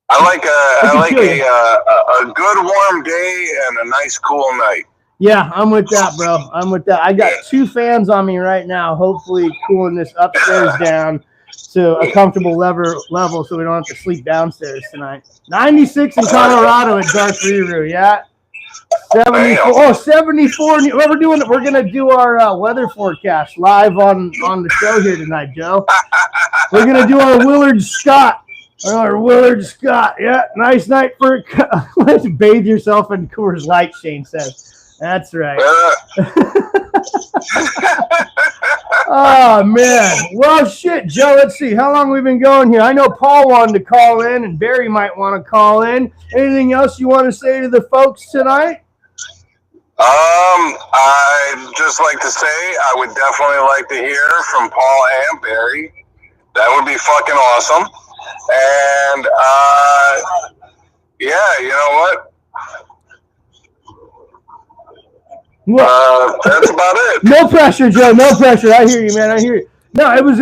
I like a good warm day and a nice cool night. Yeah, I'm with that, bro. I got 2 fans on me right now, hopefully cooling this upstairs down to a comfortable level so we don't have to sleep downstairs tonight. 96 in Colorado at Dark Ruru, yeah. 74. We're going to do our weather forecast live on the show here tonight, Joe. We're going to do our Willard Scott. Yeah, nice night for let's bathe yourself in Coors Light, Shane says. That's right. Oh, man. Well, shit, Joe, let's see. How long we've been going here? I know Paul wanted to call in, and Barry might want to call in. Anything else you want to say to the folks tonight? I'd just like to say I would definitely like to hear from Paul and Barry. That would be fucking awesome. And, you know what? That's about it. No pressure, Joe. No pressure. I hear you, man. I hear you. No, it was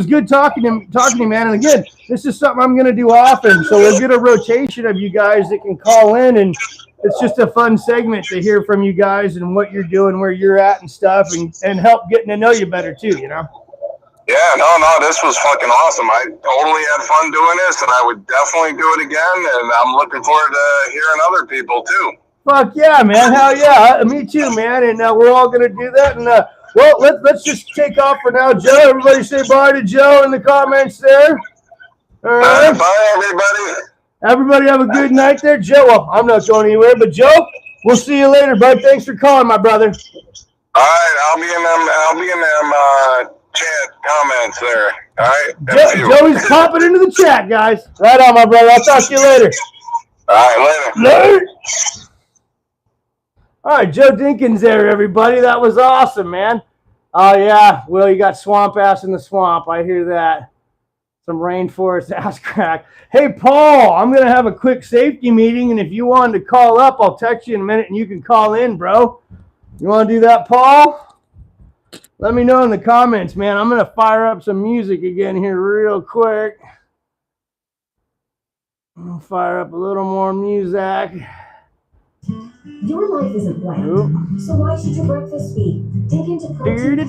good talking to you, man. And again, this is something I'm going to do often. So we'll get a rotation of you guys that can call in, and it's just a fun segment to hear from you guys and what you're doing, where you're at and stuff, and help getting to know you better too, you know? Yeah, no, this was fucking awesome. I totally had fun doing this, and I would definitely do it again, and I'm looking forward to hearing other people too. Fuck yeah, man. Hell yeah. Me too, man. And we're all going to do that. And, well, let's just take off for now, Joe. Everybody say bye to Joe in the comments there. All right. Bye, everybody. Everybody have a good night there. Joe, well, I'm not going anywhere, but Joe, we'll see you later, bud. Thanks for calling, my brother. All right. I'll be in them chat comments there. All right. Joey's popping into the chat, guys. Right on, my brother. I'll talk to you later. All right, later. All right, Joe Dinkins there, everybody. That was awesome, man. Oh, yeah. Will, you got swamp ass in the swamp. I hear that. Some rainforest ass crack. Hey, Paul, I'm going to have a quick safety meeting, and if you wanted to call up, I'll text you in a minute, and you can call in, bro. You want to do that, Paul? Let me know in the comments, man. I'm going to fire up some music again here real quick. I'm going to fire up a little more music. Your life isn't bland, so why should your breakfast be? Dig into protein.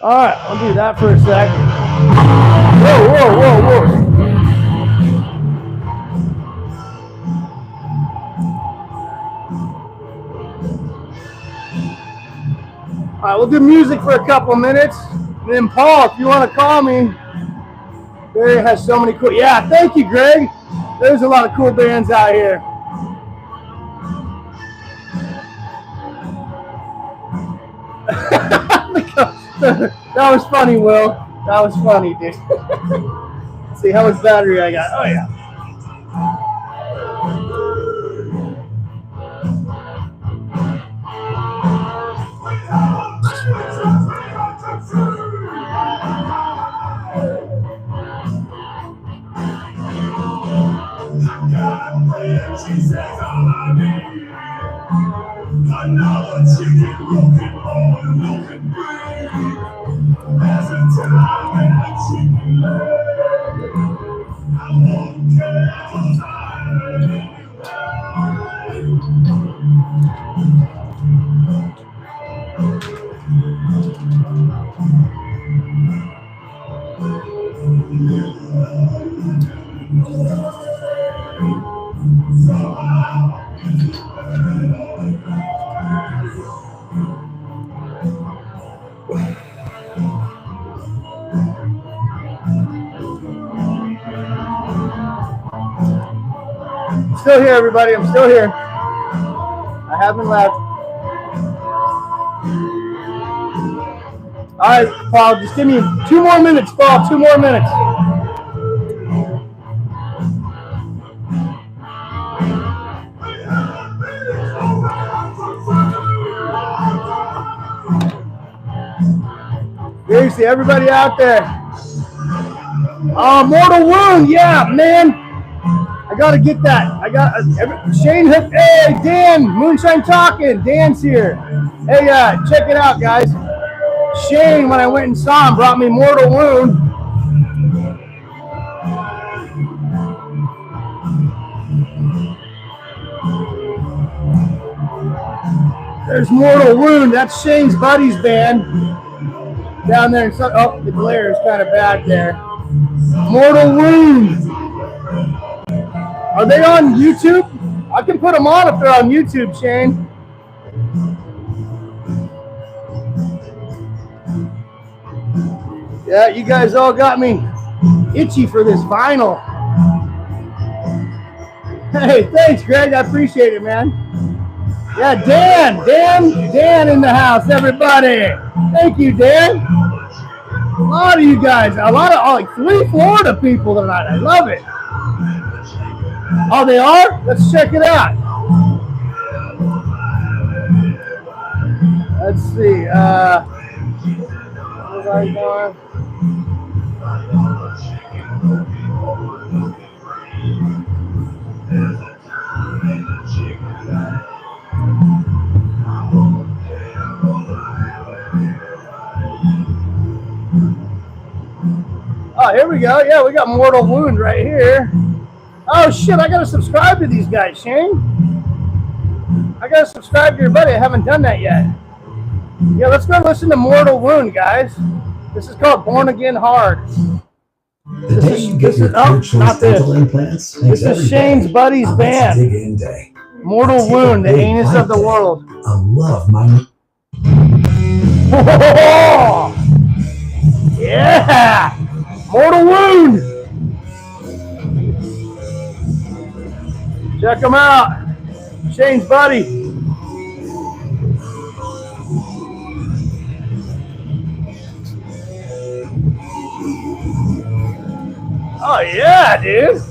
All right, I'll do that for a sec. Whoa. do music for a couple minutes. And then Paul, if you want to call me, Barry has so many cool. Yeah, thank you, Greg. There's a lot of cool bands out here. That was funny, Will. That was funny, dude. Let's see how much battery I got. Oh yeah. Still here, everybody. I'm still here. I haven't left. All right, Paul, just give me 2 more minutes, Paul. 2 more minutes. Seriously, everybody out there. Mortal Wound, yeah, man. I gotta get that. I got Shane Hook. Hey, Dan, Moonshine Talking. Dan's here. Hey, check it out, guys. Shane, when I went and saw him, brought me Mortal Wound. There's Mortal Wound. That's Shane's buddy's band down there. Oh, the glare is kind of bad there. Mortal Wound. Are they on YouTube? I can put them on if they're on YouTube, Shane. Yeah, you guys all got me itchy for this vinyl. Hey, thanks, Greg. I appreciate it, man. Yeah, Dan in the house, everybody. Thank you, Dan. A lot of you guys, like 3 Florida people tonight. I love it. Oh, they are? Let's check it out. Let's see. Where's I going? Oh, here we go. Yeah, we got Mortal Wound right here. Oh, shit, I got to subscribe to these guys, Shane. I got to subscribe to your buddy. I haven't done that yet. Yeah, let's go listen to Mortal Wound, guys. This is called Born Again Hard. This is Shane's buddy's band. Mortal Wound, the anus of the world. I love my... Oh, yeah! Mortal Wound! Check them out. Shane's buddy. Oh, yeah, dude.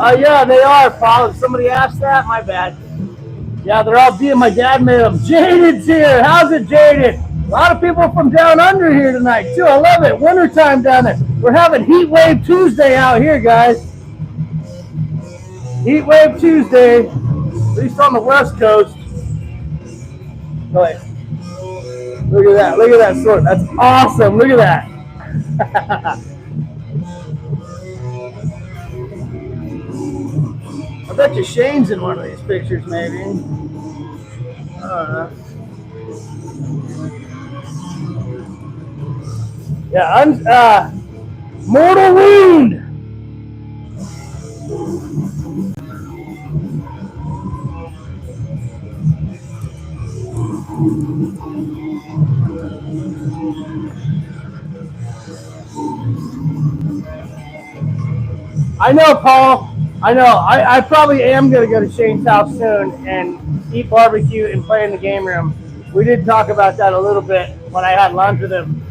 Oh, yeah, they are, Paul. Somebody asked that? My bad. Yeah, they're all being. My dad made them. Jaded's here. How's it, Jaded? A lot of people from down under here tonight, too. I love it. Wintertime down there. We're having Heat Wave Tuesday out here, guys. Heat Wave Tuesday, at least on the West Coast. Go ahead. Look at that. Look at that sword. That's awesome. Look at that. I bet you Shane's in one of these pictures, maybe. I don't know. Yeah, Mortal Wound. I know, Paul. I know. I probably am going to go to Shane's house soon and eat barbecue and play in the game room. We did talk about that a little bit when I had lunch with him.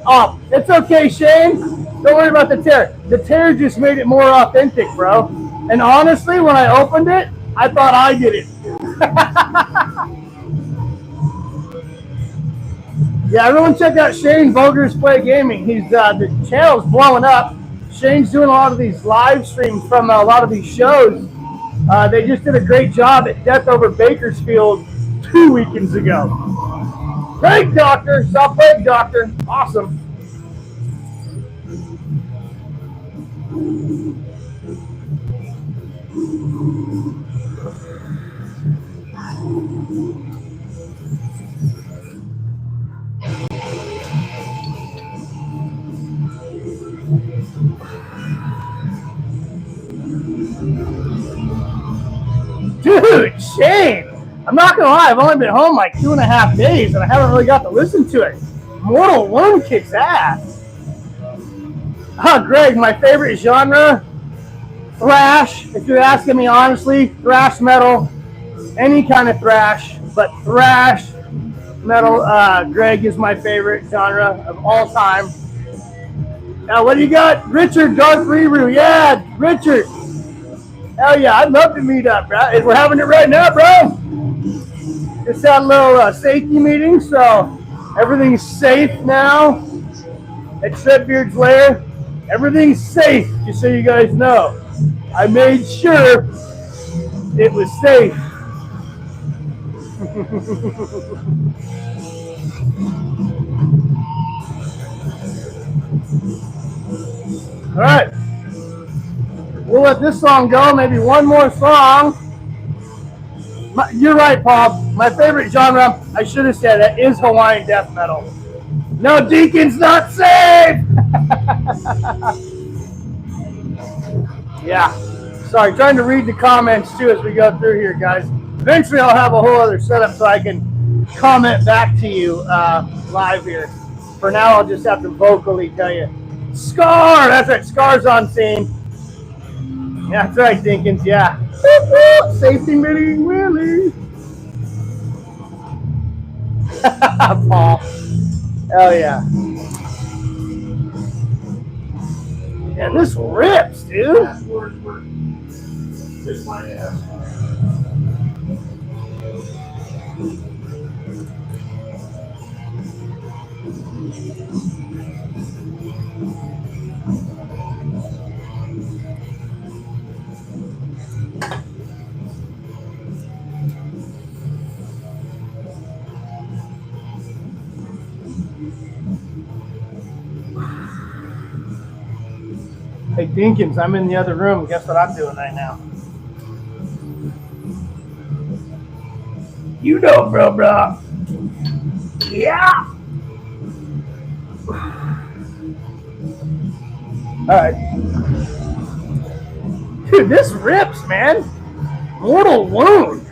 Oh, it's okay, Shane. Don't worry about the tear. The tear just made it more authentic, bro. And honestly, when I opened it, I thought I did it. Yeah, everyone check out Shane Boger's Play Gaming. He's the channel's blowing up. Shane's doing a lot of these live streams from a lot of these shows. They just did a great job at Death Over Bakersfield 2 weekends ago. Plague Doctor, saw Plague Doctor, awesome. Dude, Shane, I'm not gonna lie, I've only been home like 2.5 days and I haven't really got to listen to it. Mortal Wound kicks ass. Greg, my favorite genre, thrash. If you're asking me honestly, thrash metal, any kind of thrash, but thrash metal, Greg is my favorite genre of all time. Now, what do you got? Richard, Darth Ruru. Yeah, Richard. Hell yeah, I'd love to meet up, bro. We're having it right now, bro. Just had a little safety meeting, so everything's safe now at Shredbeard's Lair. Everything's safe, just so you guys know. I made sure it was safe. All right. We'll let this song go. Maybe one more song. You're right, Paul. My favorite genre, I should have said it, is Hawaiian death metal. No, Deacon's not safe! Yeah. Sorry, trying to read the comments too as we go through here, guys. Eventually I'll have a whole other setup so I can comment back to you live here. For now, I'll just have to vocally tell you. Scar! That's right, Scar's on scene. Yeah, that's right, Dinkins, yeah. Safety meeting, Willie. Paul. Hell yeah. Yeah, this rips, dude. Kiss my ass. Hey, Dinkins, I'm in the other room. Guess what I'm doing right now? You know, bro. Yeah. All right. Dude, this rips, man. Mortal Wound.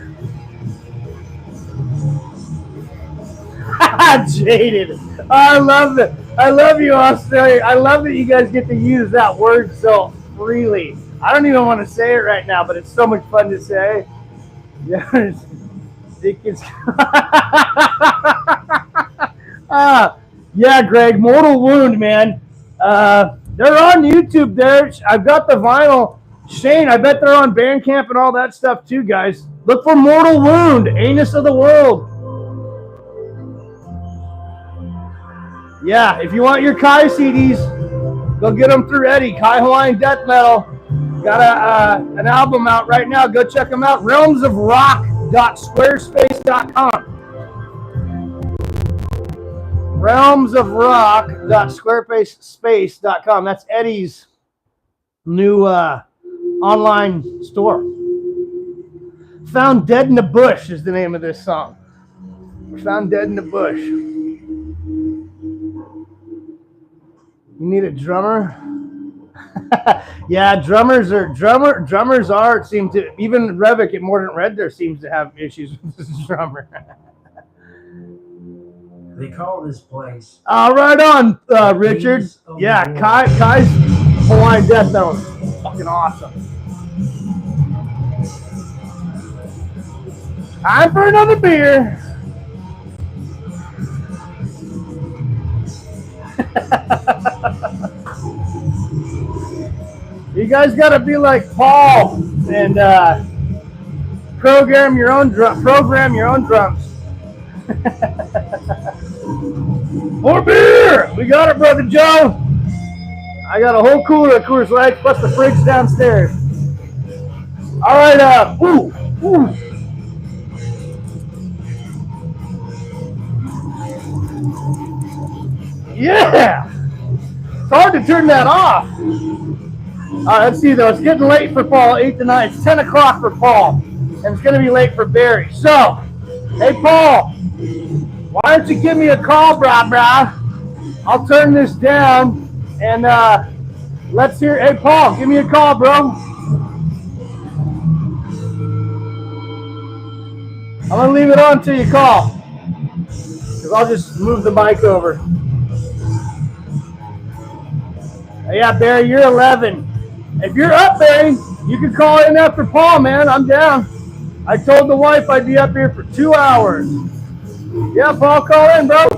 Jaded. I love it. I love you, Australia. I love that you guys get to use that word so freely. I don't even want to say it right now, but it's so much fun to say. Yeah, yeah, Greg, Mortal Wound, man. They're on YouTube there. I've got the vinyl. Shane, I bet they're on Bandcamp and all that stuff too, guys. Look for Mortal Wound, Anus of the World. Yeah, if you want your Kai CDs, go get them through Eddie. Kai Hawaiian Death Metal. Got an album out right now. Go check them out. realmsofrock.squarespace.com. realmsofrock.squarespace.com. That's Eddie's new online store. Found Dead in the Bush is the name of this song. Found Dead in the Bush. You need a drummer? Yeah, drummers are seem to, even Revic at Mordant Red there seems to have issues with this drummer. They call this place. Right on, Richard. Yeah, Kai's Hawaiian death metal is fucking awesome. Time for another beer. You guys got to be like Paul and program your own drums. More beer. We got it, brother Joe. I got a whole cooler of Coors Light plus the fridge downstairs. All right, ooh. Yeah. It's hard to turn that off. All right, let's see, though. It's getting late for Paul, 8 to 9. It's 10 o'clock for Paul, and it's going to be late for Barry. So, hey, Paul, why don't you give me a call, brah? I'll turn this down, and let's hear. Hey, Paul, give me a call, bro. I'm going to leave it on until you call, because I'll just move the mic over. Yeah, Barry, you're 11. If you're up, Barry, you can call in after Paul, man. I'm down. I told the wife I'd be up here for 2 hours. Yeah, Paul, call in, bro.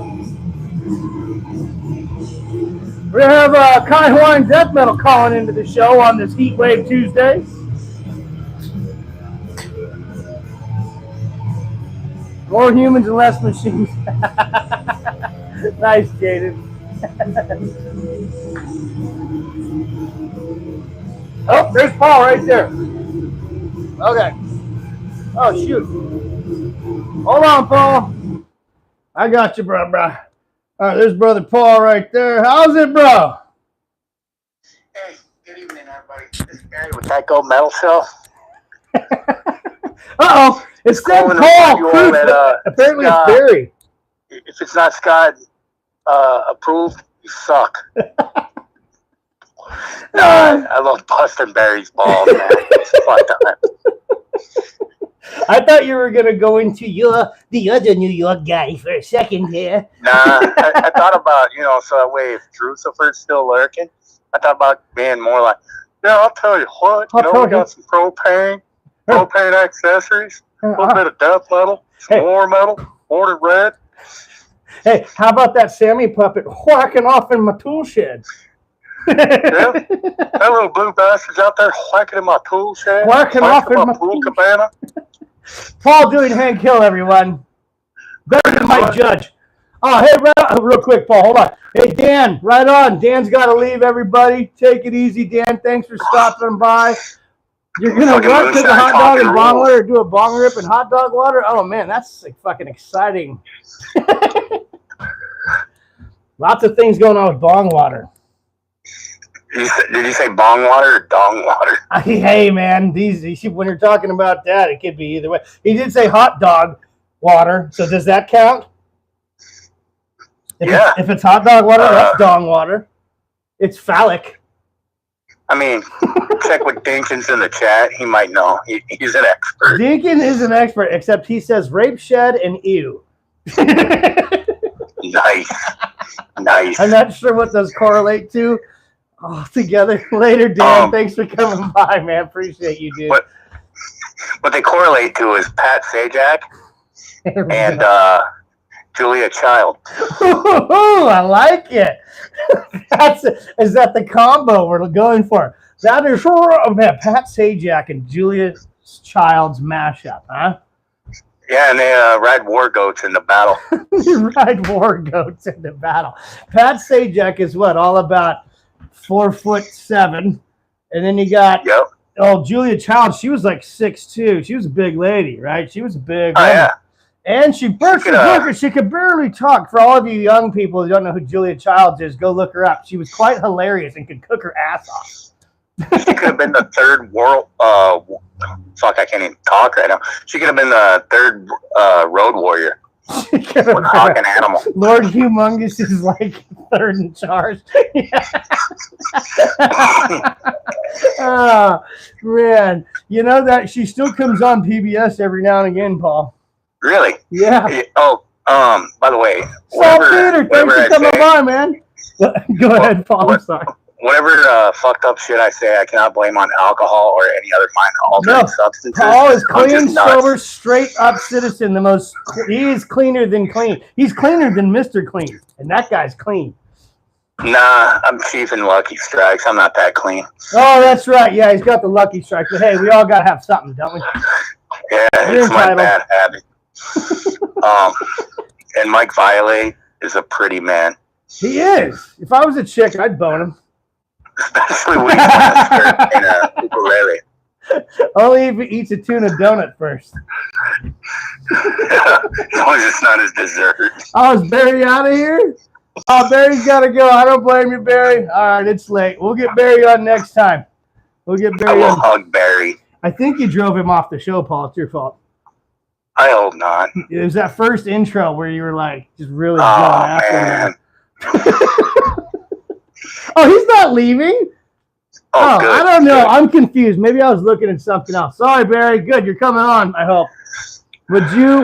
We're going to have Kai Hawaiian Death Metal calling into the show on this Heat Wave Tuesday. More humans and less machines. Nice, Jaden. Oh, there's Paul right there. Okay. Oh, shoot. Hold on, Paul. I got you, bro. All right, there's brother Paul right there. How's it, bro? Hey, good evening, everybody. This is Barry with Echo Metal Show. Uh-oh. It's said Paul. Apparently Scott, it's Barry. If it's not Scott approved, you suck. No, I love busting Barry's balls, man. It's fun time. I thought you were going to go into the other New York guy for a second here. Nah, I thought about, so that way if Drucifer's still lurking, I thought about being more like, yeah, I'll tell you what, we got some propane accessories, a little bit of death metal, some more metal, Mordant Red. Hey, how about that Sammy puppet whacking off in my tool shed? Yeah, that little blue bastard's out there whacking in my tool shed, whacking off in my pool cabana. Paul doing Hank Hill, everyone. Better than Mike Judge. Oh, hey, real quick, Paul, hold on. Hey, Dan, right on. Dan's got to leave, everybody. Take it easy, Dan. Thanks for stopping by. You're going to run to the hot dog and bong water or do a bong rip and hot dog water? Oh, man, that's like fucking exciting. Lots of things going on with bong water. Did you say bong water or dong water? Hey, man, when you're talking about that, it could be either way. He did say hot dog water, so does that count? If it's hot dog water, that's dong water. It's phallic. I mean, check with Dinkins in the chat. He might know. He's an expert. Dinkin is an expert, except he says rape shed and ew. Nice. I'm not sure what those correlate to. Oh, together. Later, Dan. Thanks for coming by, man. Appreciate you, dude. What they correlate to is Pat Sajak and Julia Child. Ooh, I like it. Is that the combo we're going for? That is Pat Sajak and Julia Child's mashup, huh? Yeah, and they ride war goats in the battle. Ride war goats in the battle. Pat Sajak is what? All about 4'7", and then you got Julia Child. She was like 6'2". She was a big lady, right? She was a big woman. Yeah. And she could barely talk. For all of you young people who don't know who Julia Childs is, go look her up. She was quite hilarious and could cook her ass off. She could have been the third world. I can't even talk right now. She could have been the third road warrior. What fucking animal? Lord Humongous is like third in charge. Oh, man. You know that she still comes on PBS every now and again, Paul. Really? Yeah. Oh, by the way. So, Peter, thanks for coming by, man. Go ahead, Paul. I'm sorry. Whatever fucked up shit I say, I cannot blame on alcohol or any other mind-altering substances. Paul is clean, sober, straight-up citizen. He is cleaner than clean. He's cleaner than Mr. Clean, and that guy's clean. Nah, I'm Chief in Lucky Strikes. I'm not that clean. Oh, that's right. Yeah, he's got the Lucky Strike. But hey, we all gotta have something, don't we? Yeah, it's my bad habit. And Mike Violate is a pretty man. He is. If I was a chick, I'd bone him. Especially when he's in a ukulele. Only if he eats a tuna donut first. As long as it's not his dessert. Oh, is Barry out of here? Oh, Barry's got to go. I don't blame you, Barry. All right, it's late. We'll get Barry on next time. We'll get Barry on. Hug Barry. I think you drove him off the show, Paul. It's your fault. I hope not. It was that first intro where you were like, just really going after him. Oh, he's not leaving. Oh, good. I don't know. Good. I'm confused. Maybe I was looking at something else. Sorry, Barry. Good. You're coming on, I hope. Would you,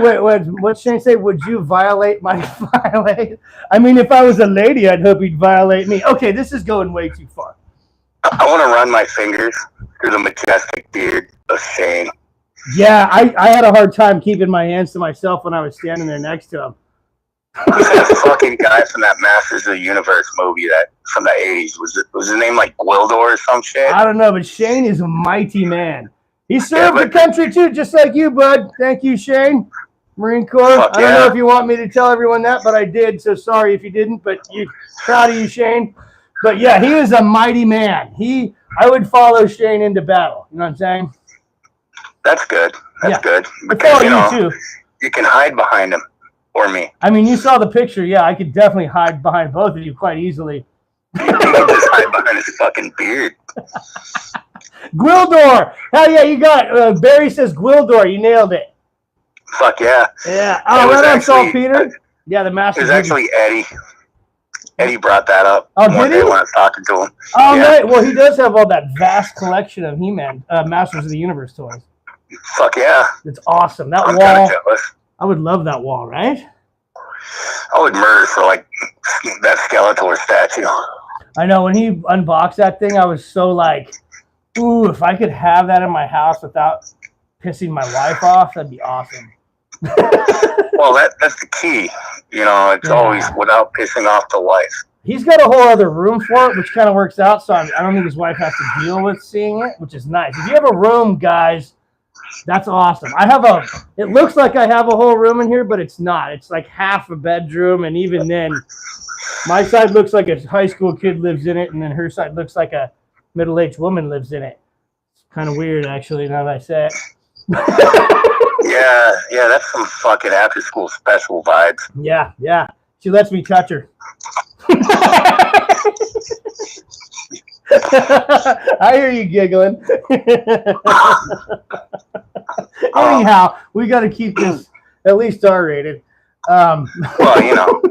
what's Shane say? Would you violate my violate? I mean, if I was a lady, I'd hope he'd violate me. Okay, this is going way too far. I want to run my fingers through the majestic beard of Shane. Yeah, I had a hard time keeping my hands to myself when I was standing there next to him. Who's that fucking guy from that Masters of the Universe movie that from the 80s? Was his name like Gwildor or some shit? I don't know, but Shane is a mighty man. He served the country too, just like you, bud. Thank you, Shane. Marine Corps. I don't know if you want me to tell everyone that, but I did, so sorry if you didn't, but proud of you, Shane. But yeah, he is a mighty man. I would follow Shane into battle. You know what I'm saying? That's good. That's good. Because, you too. You can hide behind him. Or me. I mean, you saw the picture. Yeah, I could definitely hide behind both of you quite easily. You can just hide behind his fucking beard. Gwildor! Hell yeah, you got it. Barry says Gwildor. You nailed it. Fuck yeah. Yeah. Oh, right on, Saltpeter. Yeah, the master. It was actually Eddie. Eddie brought that up. Oh, did he? When I was talking to him. Oh, yeah. Right. Well, he does have all that vast collection of He-Man, Masters of the Universe toys. Fuck yeah. It's awesome. That I'm wall. kind of jealous. I would love that wall, right? I would murder for like that Skeletor statue. I know when he unboxed that thing, I was so like, ooh, if I could have that in my house without pissing my wife off, that'd be awesome. Well, that's the key. You know, it's always without pissing off the wife. He's got a whole other room for it, which kind of works out. So I don't think his wife has to deal with seeing it, which is nice. If you have a room, guys, that's awesome. It looks like I have a whole room in here, but it's not. It's like half a bedroom, and even then, my side looks like a high school kid lives in it, and then her side looks like a middle-aged woman lives in it. It's kind of weird, actually, now that I say it. Yeah, that's some fucking after-school special vibes. Yeah. She lets me touch her. I hear you giggling. Anyhow, we got to keep this at least R-rated. Well, you know.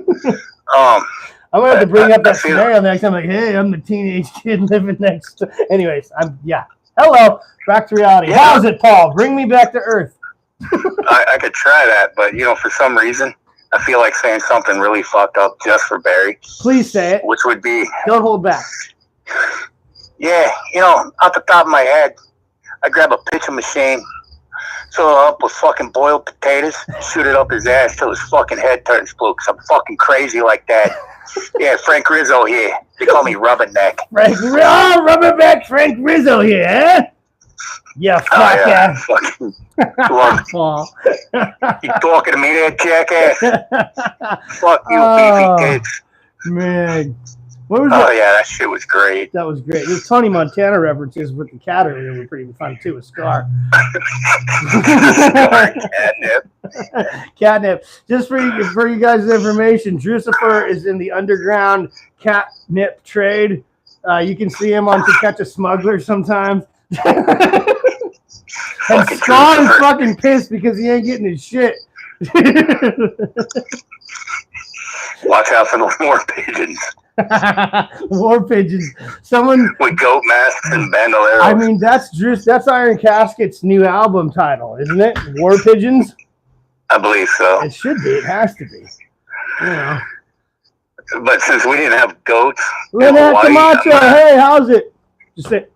I'm gonna have to bring up that scenario next time. Like, hey, I'm the teenage kid living next to. Anyways, Hello, back to reality. Yeah. How's it, Paul? Bring me back to earth. I could try that, but you know, for some reason, I feel like saying something really fucked up just for Barry. Please say it. Which would be. Don't hold back. Yeah, you know, off the top of my head, I grab a pitcher machine, fill it up with fucking boiled potatoes, shoot it up his ass till his fucking head turns blue, because I'm fucking crazy like that. Yeah, Frank Rizzo here. They call me Rubberneck. Rubberneck Frank Rizzo here, huh? Yeah, fuck yeah. Fucking you talking to me there, jackass? Fuck you, beefy kids. Man. What was that? Yeah, that shit was great. That was great. The Tony Montana references with the cat earlier were pretty fun too, with Scar. Catnip. Just for you guys' information, Drucifer is in the underground catnip trade. You can see him on To Catch a Smuggler sometimes. And Scar is fucking pissed because he ain't getting his shit. Watch out for those war pigeons. War pigeons. Someone with goat masks and bandoleros. I mean, that's Iron Casket's new album title, isn't it? War Pigeons. I believe so. It should be. It has to be. You know. But since we didn't have goats, Lynette Camacho, hey, how's it? Just say.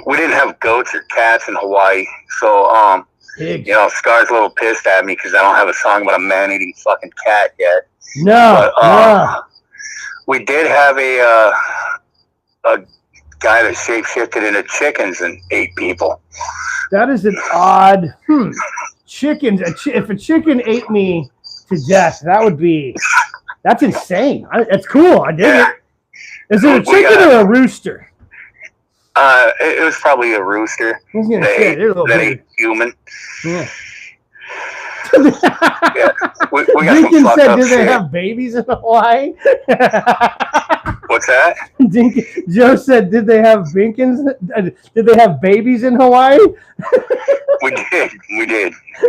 We didn't have goats or cats in Hawaii, so Pigs. you know, Scar's a little pissed at me because I don't have a song about a man-eating fucking cat yet. No, but, we did have a guy that shapeshifted into chickens and ate people. That is an odd. Chickens. If a chicken ate me to death, that's insane. It's cool. I dig it. Is it a chicken or a rooster? It was probably a rooster. That ate human. Yeah. Yeah. We got Dinkin some said, fucked up "Did they shit. have babies in Hawaii?" What's that? Joe said, "Did they have Binkins? Did they have babies in Hawaii?" We did.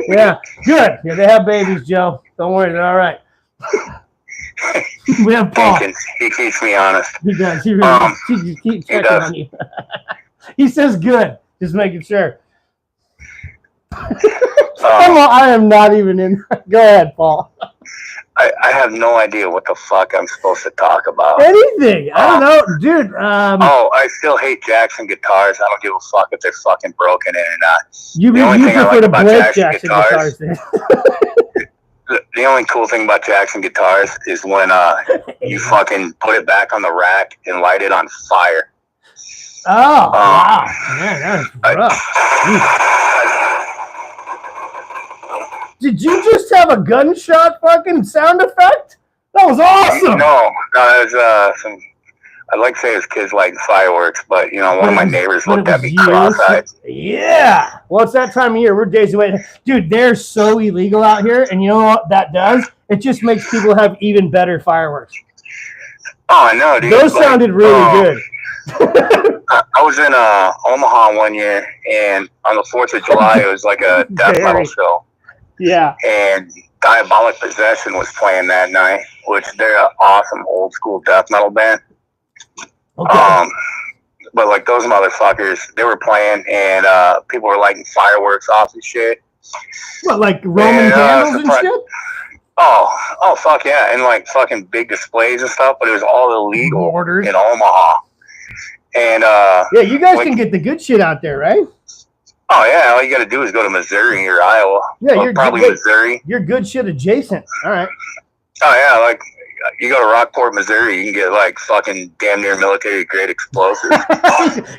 Yeah, good. Yeah, they have babies, Joe. Don't worry, they're all right. We have Paul. Jenkins, he keeps me honest. He does. He really he keeps checking on you. He says good. Just making sure. I am not even in. Go ahead, Paul. I have no idea what the fuck I'm supposed to talk about. Anything. I don't know. Dude. I still hate Jackson guitars. I don't give a fuck if they're fucking broken in or not. You prefer to break Jackson guitars then. The only cool thing about Jackson guitars is when you fucking put it back on the rack and light it on fire. Oh, wow. Man, that's rough. Did you just have a gunshot fucking sound effect? That was awesome. No, it was some. I'd like to say it was kids lighting fireworks, but you know, one of my neighbors looked at me cross-eyed. Yeah. Well, it's that time of year. We're days away. Dude, they're so illegal out here, and you know what that does? It just makes people have even better fireworks. Oh, I know, dude. Those sounded really good. I was in Omaha one year, and on the 4th of July, it was like a death metal show. Yeah. And Diabolic Possession was playing that night, which they're an awesome old school death metal band. Okay. But like those motherfuckers, they were playing, and people were lighting fireworks off and shit. What, like Roman candles and shit? Oh, fuck yeah, and like fucking big displays and stuff. But it was all illegal in Omaha. And yeah, you guys can get the good shit out there, right? Oh yeah, all you got to do is go to Missouri or Iowa. Yeah, you're probably good. Missouri. You're good shit adjacent. All right. Oh yeah, like you go to Rockport, Missouri, you can get like fucking damn near military grade explosives.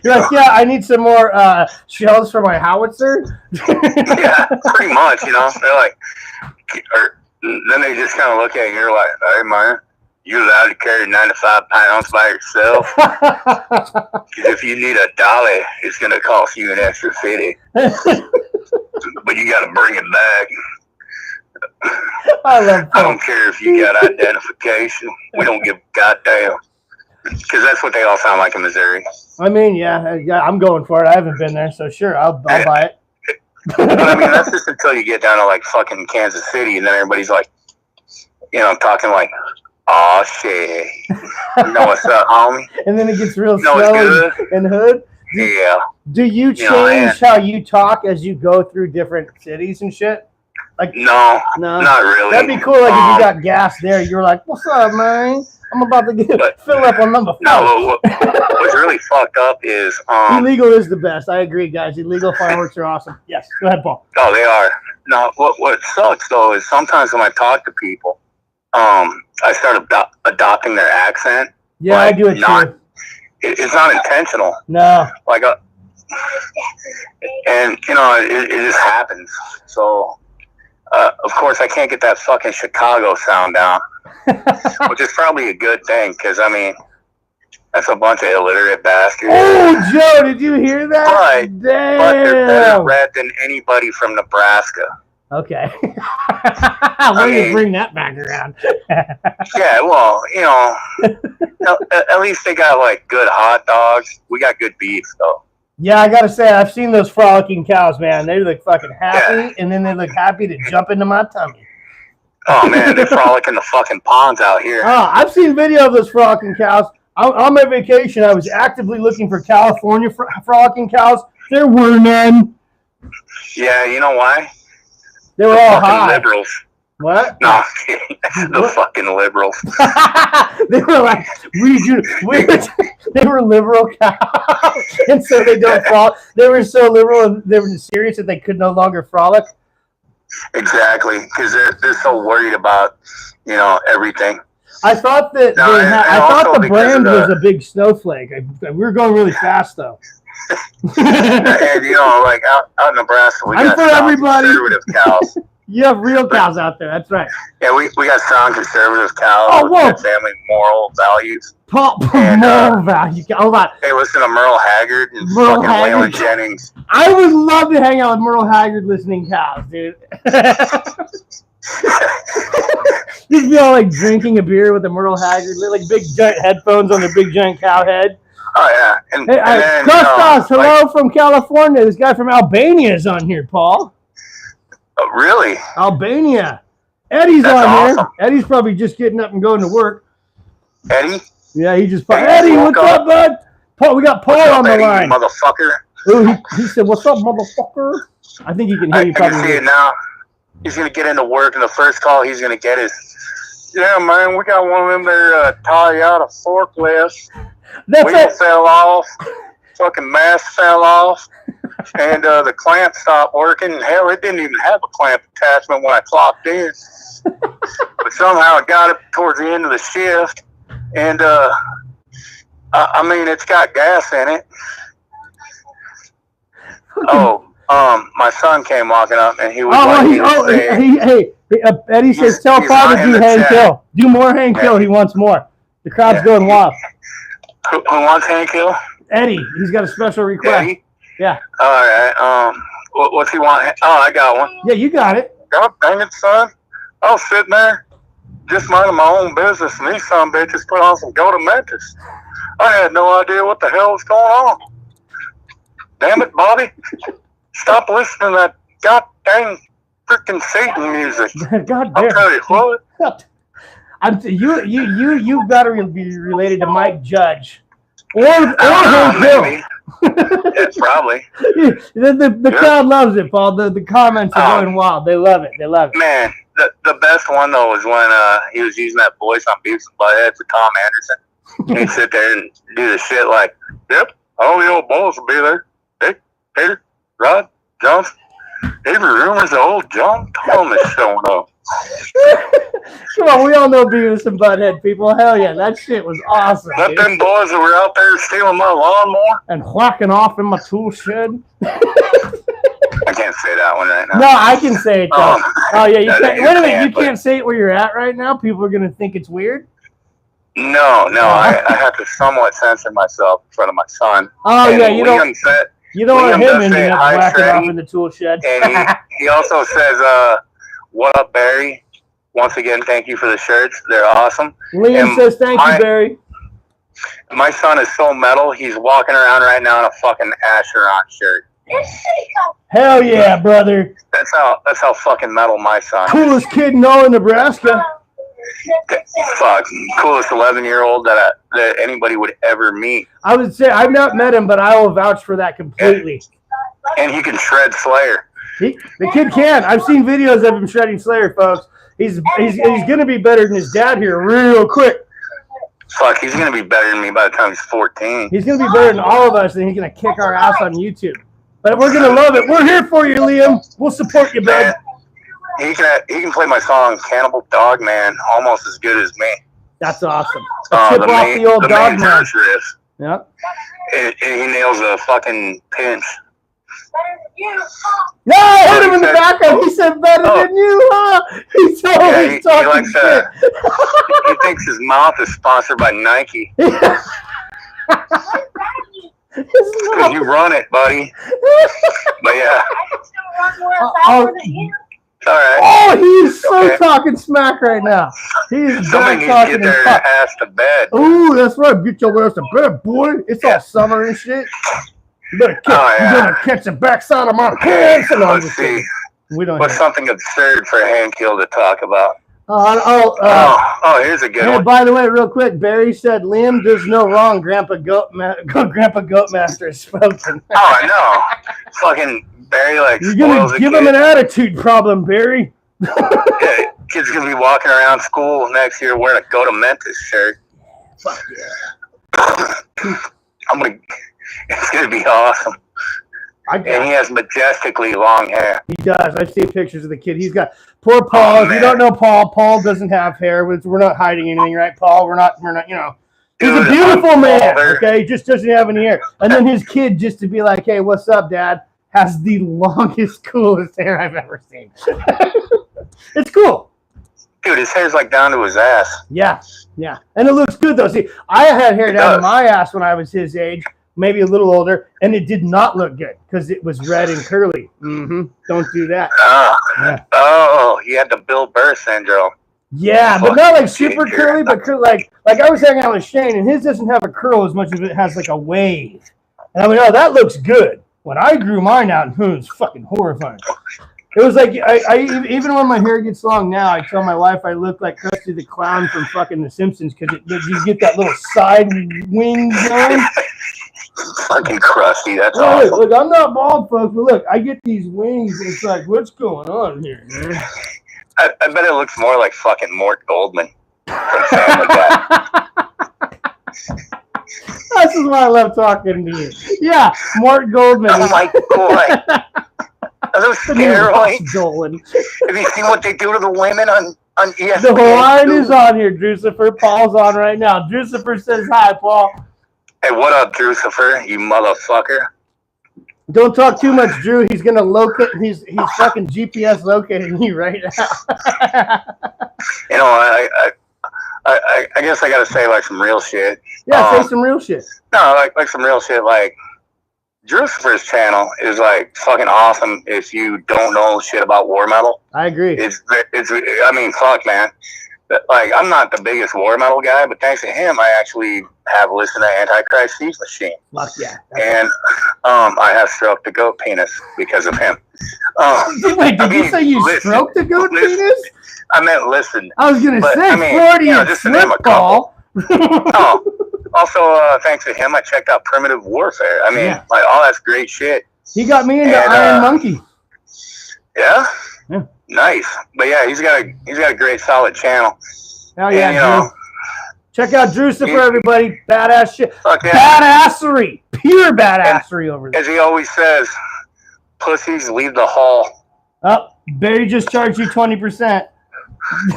You're like, yeah, I need some more shells for my howitzer. Yeah, pretty much. You know, they're like, then they just kind of look at you. You're like, hey man, you're allowed to carry 95 pounds by yourself. Because if you need a dolly, it's going to cost you an extra 50. But you got to bring it back. I don't care if you got identification. We don't give a goddamn. Because that's what they all sound like in Missouri. I mean, yeah, I'm going for it. I haven't been there, so sure, I'll buy it. But I mean, that's just until you get down to like fucking Kansas City, and then everybody's like, you know, talking like, oh shit, you know what's up, homie? And then it gets real slow and hood. Yeah. Do you change how you talk as you go through different cities and shit? Like no, not really. That'd be cool. Like if you got gas there, you're like, "What's up, man? I'm about to fill up on number 5." No, what's really fucked up is illegal is the best. I agree, guys. Illegal fireworks are awesome. Yes, go ahead, Paul. Oh, they are. No, what sucks though is sometimes when I talk to people, I start adopting their accent. Yeah, I do it too. It's not intentional. No. Like, and you know, it just happens. So, of course, I can't get that fucking Chicago sound down, which is probably a good thing because I mean, that's a bunch of illiterate bastards. Oh, Joe, did you hear that? But they're better read than anybody from Nebraska. Okay. Why do you bring that back around? Yeah, well, you know, at least they got like good hot dogs. We got good beef, though. Yeah, I gotta say, I've seen those frolicking cows, man. They look fucking happy, and then they look happy to jump into my tummy. Oh man, they frolic in the fucking ponds out here. Oh, I've seen video of those frolicking cows. On my vacation, I was actively looking for California frolicking cows. There were none. Yeah, you know why? They were all high. Liberals. What? No, I'm kidding. The fucking liberals. They were like, they were liberal cows, and so they don't frolic. They were so liberal and they were serious that they could no longer frolic. Exactly, because they're so worried about, everything. I thought that I thought the brand was a big snowflake. We were going really fast though. And like out in Nebraska, we got conservative cows. You have real cows out there. That's right. Yeah, we got strong conservative cows with good family moral values. Moral value. Hold on. Hey, listen to Merle Haggard and fucking Waylon Jennings. I would love to hang out with Merle Haggard listening cows, dude. You'd be all like drinking a beer with a Merle Haggard, like big giant headphones on their big giant cow head. Oh yeah. And then, Kostas, hello from California. This guy from Albania is on here, Paul. Oh, really? Albania. Eddie's That's on awesome. here. Eddie's probably just getting up and going to work. Eddie? Yeah, he just. Eddie, what's up, bud? Paul, we got Paul on the Eddie, line. Motherfucker. Ooh, he said, "What's up, motherfucker?" I think he can hear you. I can see it now. He's gonna get into work, and the first call he's gonna get is, "Yeah, man, we got one of them there Toyota forklifts. Wheel fell off, fucking mast fell off, and the clamp stopped working. Hell, it didn't even have a clamp attachment when I clocked in, but somehow it got it towards the end of the shift, and I mean, it's got gas in it." My son came walking up, and he was Eddie says, "Tell Father to do Hank Hill. Do more Hank Hill. He wants more." The crowd's going wild. Who wants Hank Hill? Eddie. He's got a special request. Eddie? Yeah. All right. What's he want? Oh, I got one. Yeah, you got it. God dang it, son. I was sitting there, just minding my own business, and these son bitches put on some Go to Memphis. I had no idea what the hell was going on. Damn it, Bobby. Stop listening to that god dang freaking Satan music. God damn. I'll tell you what. You've got to be related to Mike Judge. Or Hank Hill. Yeah, probably. The crowd loves it, Paul. The comments are going wild. They love it. Man, the best one, though, was when he was using that voice on Beavis and Butthead for Tom Anderson. He'd sit there and do the shit like, "Yep, all the old balls will be there. Dick, Peter, Rod, Johnson. Every rumors of old John Tom is showing up." Come on, we all know Beavis and Butthead, people. Hell yeah, that shit was awesome. Let them boys that were out there stealing my lawnmower and whacking off in my tool shed. I can't say that one right now. No, I can say it though. Oh yeah, you can't. Wait a minute, you but can't say it where you're at right now. People are gonna think it's weird. No, I have to somewhat censor myself in front of my son. Oh and yeah, you don't want him ending up whacking off in the tool shed. And he also says, "What up, Barry? Once again, thank you for the shirts. They're awesome." Liam says, "Thank you, Barry." My son is so metal. He's walking around right now in a fucking Asheron shirt. Hell yeah, brother! That's how fucking metal my son. Coolest kid in all of Nebraska. Fuck, coolest 11-year-old that anybody would ever meet. I would say I've not met him, but I will vouch for that completely. And he can shred Slayer. The kid can. I've seen videos of him shredding Slayer, folks. He's gonna be better than his dad here real quick. Fuck, he's gonna be better than me by the time he's 14. He's gonna be better than all of us, and he's gonna kick our ass on YouTube. But we're gonna love it. We're here for you, Liam. We'll support you, bud. He can play my song "Cannibal Dog Man" almost as good as me. That's awesome. Tip off the old dog man. Yep. He nails a fucking pinch. No, I hit him in the background. He said better than you, huh? He's always talking he likes shit. He thinks his mouth is sponsored by Nike. Because you run it, buddy. But yeah. All right. Oh, he's so talking smack right now. He's somebody needs to get their ass to bed. Ooh, that's right. Get your ass to bed, boy. It's all summer and shit. You better catch the backside of my pants. And let's see. What's something absurd for Hankill to talk about? Here's a good one. By the way, real quick, Barry said Liam does no wrong. Grandpa Goatmaster is spoken. I know. Fucking Barry, like, you're gonna give him an attitude problem, Barry. Yeah, kid's gonna be walking around school next year wearing a Go to Memphis shirt. Fuck yeah. It's gonna be awesome. And he has majestically long hair. He does. I've seen pictures of the kid. He's got poor Paul. If you don't know Paul doesn't have hair. We're not hiding anything, right, Paul? We're not, you know. He's a beautiful man, okay? He just doesn't have any hair. And then his kid, just to be like, hey, what's up, Dad, has the longest, coolest hair I've ever seen. It's cool. Dude, his hair's like down to his ass. Yeah. And it looks good, though. See, I had hair down to my ass when I was his age. Maybe a little older, and it did not look good because it was red and curly. Don't do that. You had the Bill Burr syndrome. Yeah, but not like super curly, but like I was hanging out with Shane, and his doesn't have a curl as much as it has like a wave. And I mean, oh, that looks good. When I grew mine out, it was fucking horrifying. It was like I even when my hair gets long now, I tell my wife I look like Krusty the Clown from fucking The Simpsons because you get that little side wing going. Fucking crusty, that's awesome. Look, I'm not bald, folks, but look, I get these wings, and it's like, what's going on here, man? I bet it looks more like fucking Mort Goldman from Family Guy. This is why I love talking to you. Yeah, Mort Goldman. Oh my God. Are those steroids? Have you seen what they do to the women on ESPN? The Hawaiian is on here, Drucifer. Paul's on right now. Drucifer says hi, Paul. Hey, what up, Drucifer, you motherfucker? Don't talk too much, Drew. He's gonna locate. He's fucking GPS locating you right now. You know, I guess I gotta say like some real shit. Yeah, say some real shit. No, like some real shit. Like Drucifer's channel is like fucking awesome. If you don't know shit about war metal, I agree. It's. I mean, fuck, man. Like, I'm not the biggest war metal guy, but thanks to him, I actually have listened to Antichrist Siege Machine. Fuck yeah. And I have stroked the goat penis because of him. Wait, did you say you stroked the goat penis? I meant listen. I was going to say, 40 and just to name a couple. Also, thanks to him, I checked out Primitive Warfare. I mean, like, all that's great shit. He got me into Iron Monkey. Yeah? Yeah. Nice, but yeah, he's got a great solid channel. Hell yeah, and, Drew. Check out Drucifer, everybody. Badass shit. Badassery, pure badassery over there. As he always says, pussies leave the hall. Oh, Barry just charged you 20%.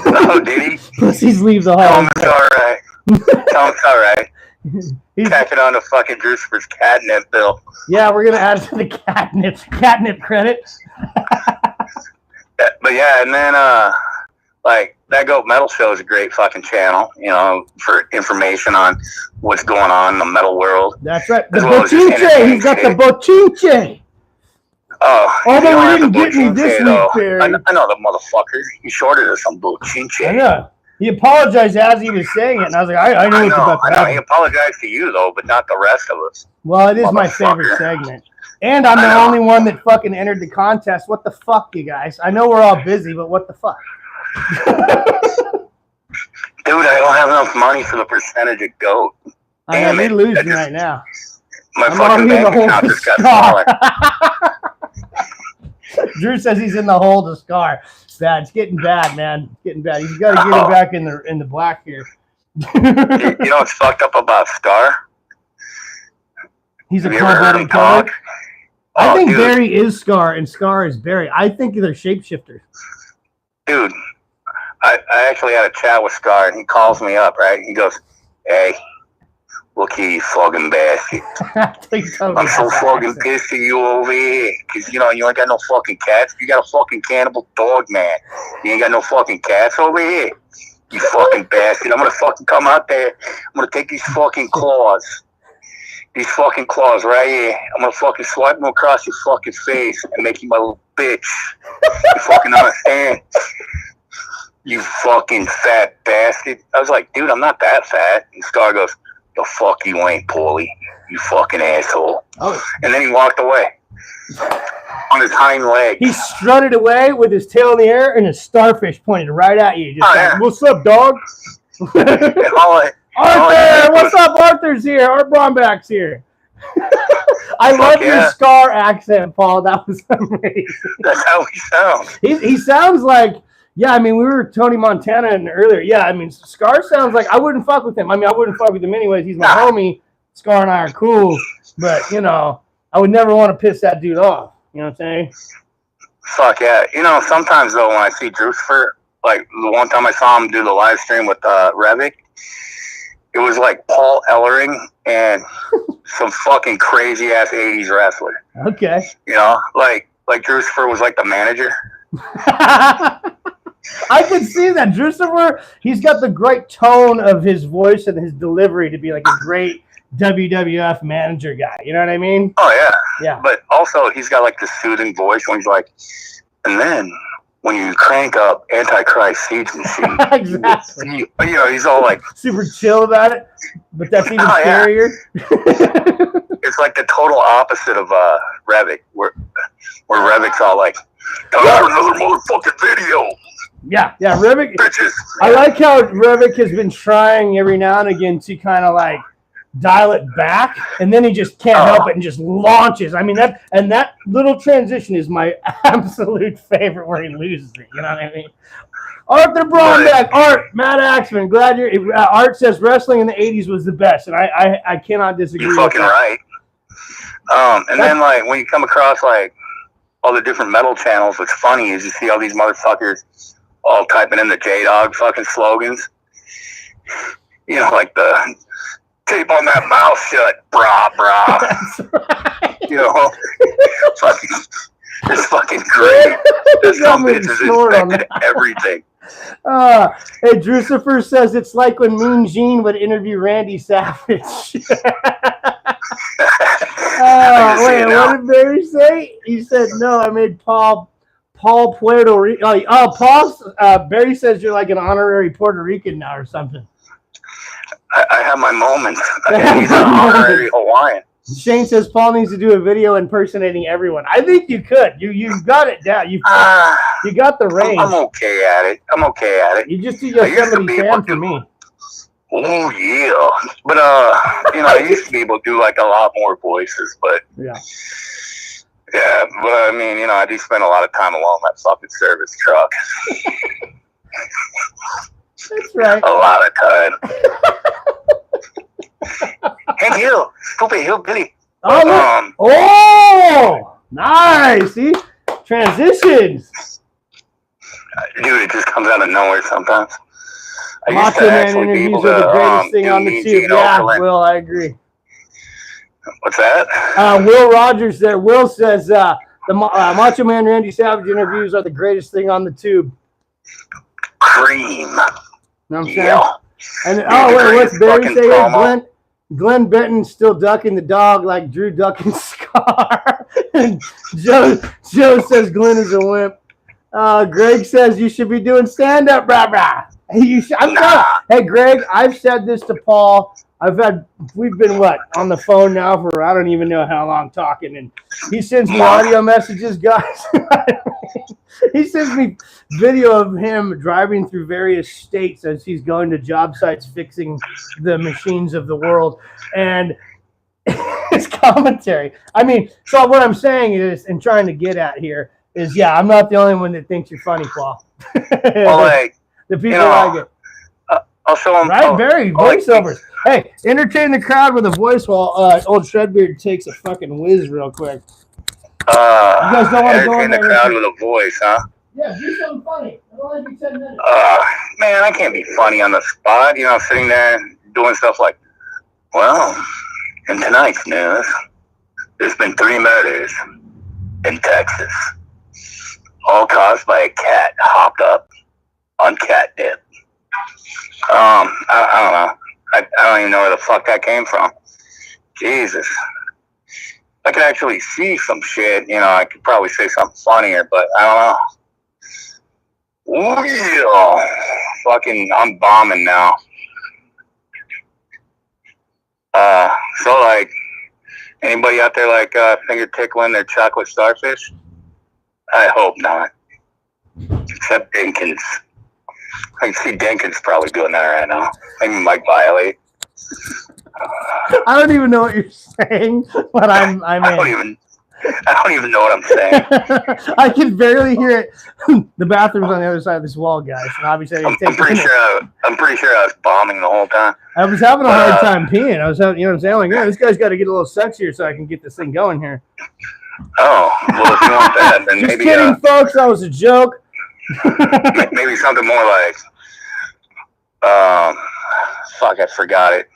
Oh, did he? Pussies leave the hall. Tell him it's all right. Tell him it's all right. Tack it on to fucking Drucifer's catnip bill. Yeah, we're gonna add it to the catnip credit. But yeah, and then like that Goat Metal Show is a great fucking channel, you know, for information on what's going on in the metal world. That's right. The bochinche. He's got the bochinche. Although we didn't get me this week, Barry. I know the motherfucker. He shorted us some bochinche. I know. He apologized as he was saying it, and I was like, I know what's about to happen. I know. He apologized to you though, but not the rest of us. Well, it is my favorite segment. And I'm the only one that fucking entered the contest. What the fuck, you guys? I know we're all busy, but what the fuck? Dude, I don't have enough money for the percentage of goat. Damn it. You're losing right now. My fucking bank account just got smaller. Drew says he's in the hole to Scar. Bad. It's getting bad, man. It's getting bad. He's got to get him back in the black here. You know what's fucked up about Scar? He's a cold-blooded dog. I think Barry is Scar and Scar is Barry. I think they're shapeshifters. Dude, I actually had a chat with Scar, and he calls me up, right? He goes, hey, look here, you fucking bastard. I'm so fucking pissed at you over here, because, you know, you ain't got no fucking cats. You got a fucking cannibal dog, man. You ain't got no fucking cats over here. You fucking bastard. I'm going to fucking come out there. I'm going to take these fucking claws. These fucking claws right here. I'm gonna fucking swipe them across your fucking face and make you my little bitch. You fucking understand? You fucking fat bastard. I was like, dude, I'm not that fat. And Scar goes, the fuck you ain't, Paulie. you fucking asshole. Oh. And then he walked away on his hind leg. He strutted away with his tail in the air and his starfish pointed right at you. Just yeah. What's up, dog? Arthur, what's up? Arthur's here. Art Bromback's here. I love your Scar accent, Paul. That was amazing. That's how he sounds. He sounds like, yeah, I mean, we were Tony Montana in earlier. Yeah, I mean, Scar sounds like I wouldn't fuck with him. I mean, I wouldn't fuck with him anyways. He's my homie. Scar and I are cool. But, you know, I would never want to piss that dude off. You know what I'm saying? Fuck yeah. You know, sometimes, though, when I see Drucifer, like the one time I saw him do the live stream with Revic, it was like Paul Ellering and some fucking crazy ass 80s wrestler. Okay. You know, like Drucifer was like the manager. I can see that. Drucifer, he's got the great tone of his voice and his delivery to be like a great WWF manager guy. You know what I mean? Oh, yeah. Yeah. But also, he's got like the soothing voice when he's like, and then when you crank up Antichrist Siege Machine, exactly. You know, he's all like super chill about it, but that's even scarier. It's like the total opposite of Revic, where Revic's all like, another motherfucking video. Yeah, Revic. Bitches. I like how Revic has been trying every now and again to kind of like dial it back, and then he just can't help it and just launches. I mean, that little transition is my absolute favorite where he loses it. You know what I mean? Arthur Bromback, Art, Matt Axman, glad you're. Art says wrestling in the '80s was the best, and I cannot disagree. You're fucking right. And then like when you come across like all the different metal channels, what's funny is you see all these motherfuckers all typing in the J-Dog fucking slogans. You know, like the tape on that mouth shut, brah. That's right. You know, it's fucking great. This some bitch is infected everything. Hey, Drucifer says it's like when Mean Gene would interview Randy Savage. Wait, what did Barry say? He said, no, I made Paul Puerto Rico. Barry says you're like an honorary Puerto Rican now or something. I have my moments. He's an honorary Hawaiian. Shane says Paul needs to do a video impersonating everyone. I think you could. You've got it down. You got the range. I'm okay at it. You just do Yosemite Sam for me. Oh yeah, but you know, I used to be able to do like a lot more voices, but yeah. But I mean, you know, I do spend a lot of time alone in that fucking service truck. That's right. A lot of time. Hey, you stupid hillbilly. Nice. See, transitions. Dude, it just comes out of nowhere sometimes. Macho Man interviews are the greatest thing on the tube. Yeah, Will, I agree. What's that? Will Rogers there. Will says the Macho Man Randy Savage interviews are the greatest thing on the tube. Cream. Know what I'm saying? Yeah. And wait, what's Barry saying? Glenn Benton's still ducking the dog like Drew ducking Scar. And Joe says Glenn is a wimp. Greg says you should be doing stand-up, brah. Hey, Greg, I've said this to Paul. We've been on the phone now for I don't even know how long talking, and he sends me audio messages, guys. He sends me video of him driving through various states as he's going to job sites fixing the machines of the world, and his commentary. I mean, so what I'm saying is, and trying to get at here is, I'm not the only one that thinks you're funny, Paul. Well, the people like it. I'll show them. Right, Barry, voiceovers. Hey, entertain the crowd with a voice while old Shredbeard takes a fucking whiz real quick. You guys don't want to go in the crowd with a voice, huh? Yeah, do something funny. It'll only be 10 minutes. Man, I can't be funny on the spot. You know, sitting there doing stuff like, well, in tonight's news, there's been 3 murders in Texas, all caused by a cat hopped up on catnip. I don't know. I don't even know where the fuck that came from. Jesus. I could actually see some shit. You know, I could probably say something funnier, but I don't know. Oh, yeah. Fucking, I'm bombing now. So, like, Anybody out there like finger tickling their chocolate starfish? I hope not. Except Dinkins. I can see Dinkins probably doing that right now. Maybe Mike Viley. I don't even know what you're saying, but I'm I don't even know what I'm saying. I can barely hear it. The bathroom's on the other side of this wall, guys. And obviously, I'm pretty sure I was bombing the whole time. I was having a hard time peeing. I was having, you know what I'm saying? Like, yeah, this guy's got to get a little sexier so I can get this thing going here. Oh, well, if you want that, then Just maybe. kidding, folks. That was a joke. Maybe something more like, fuck, I forgot it.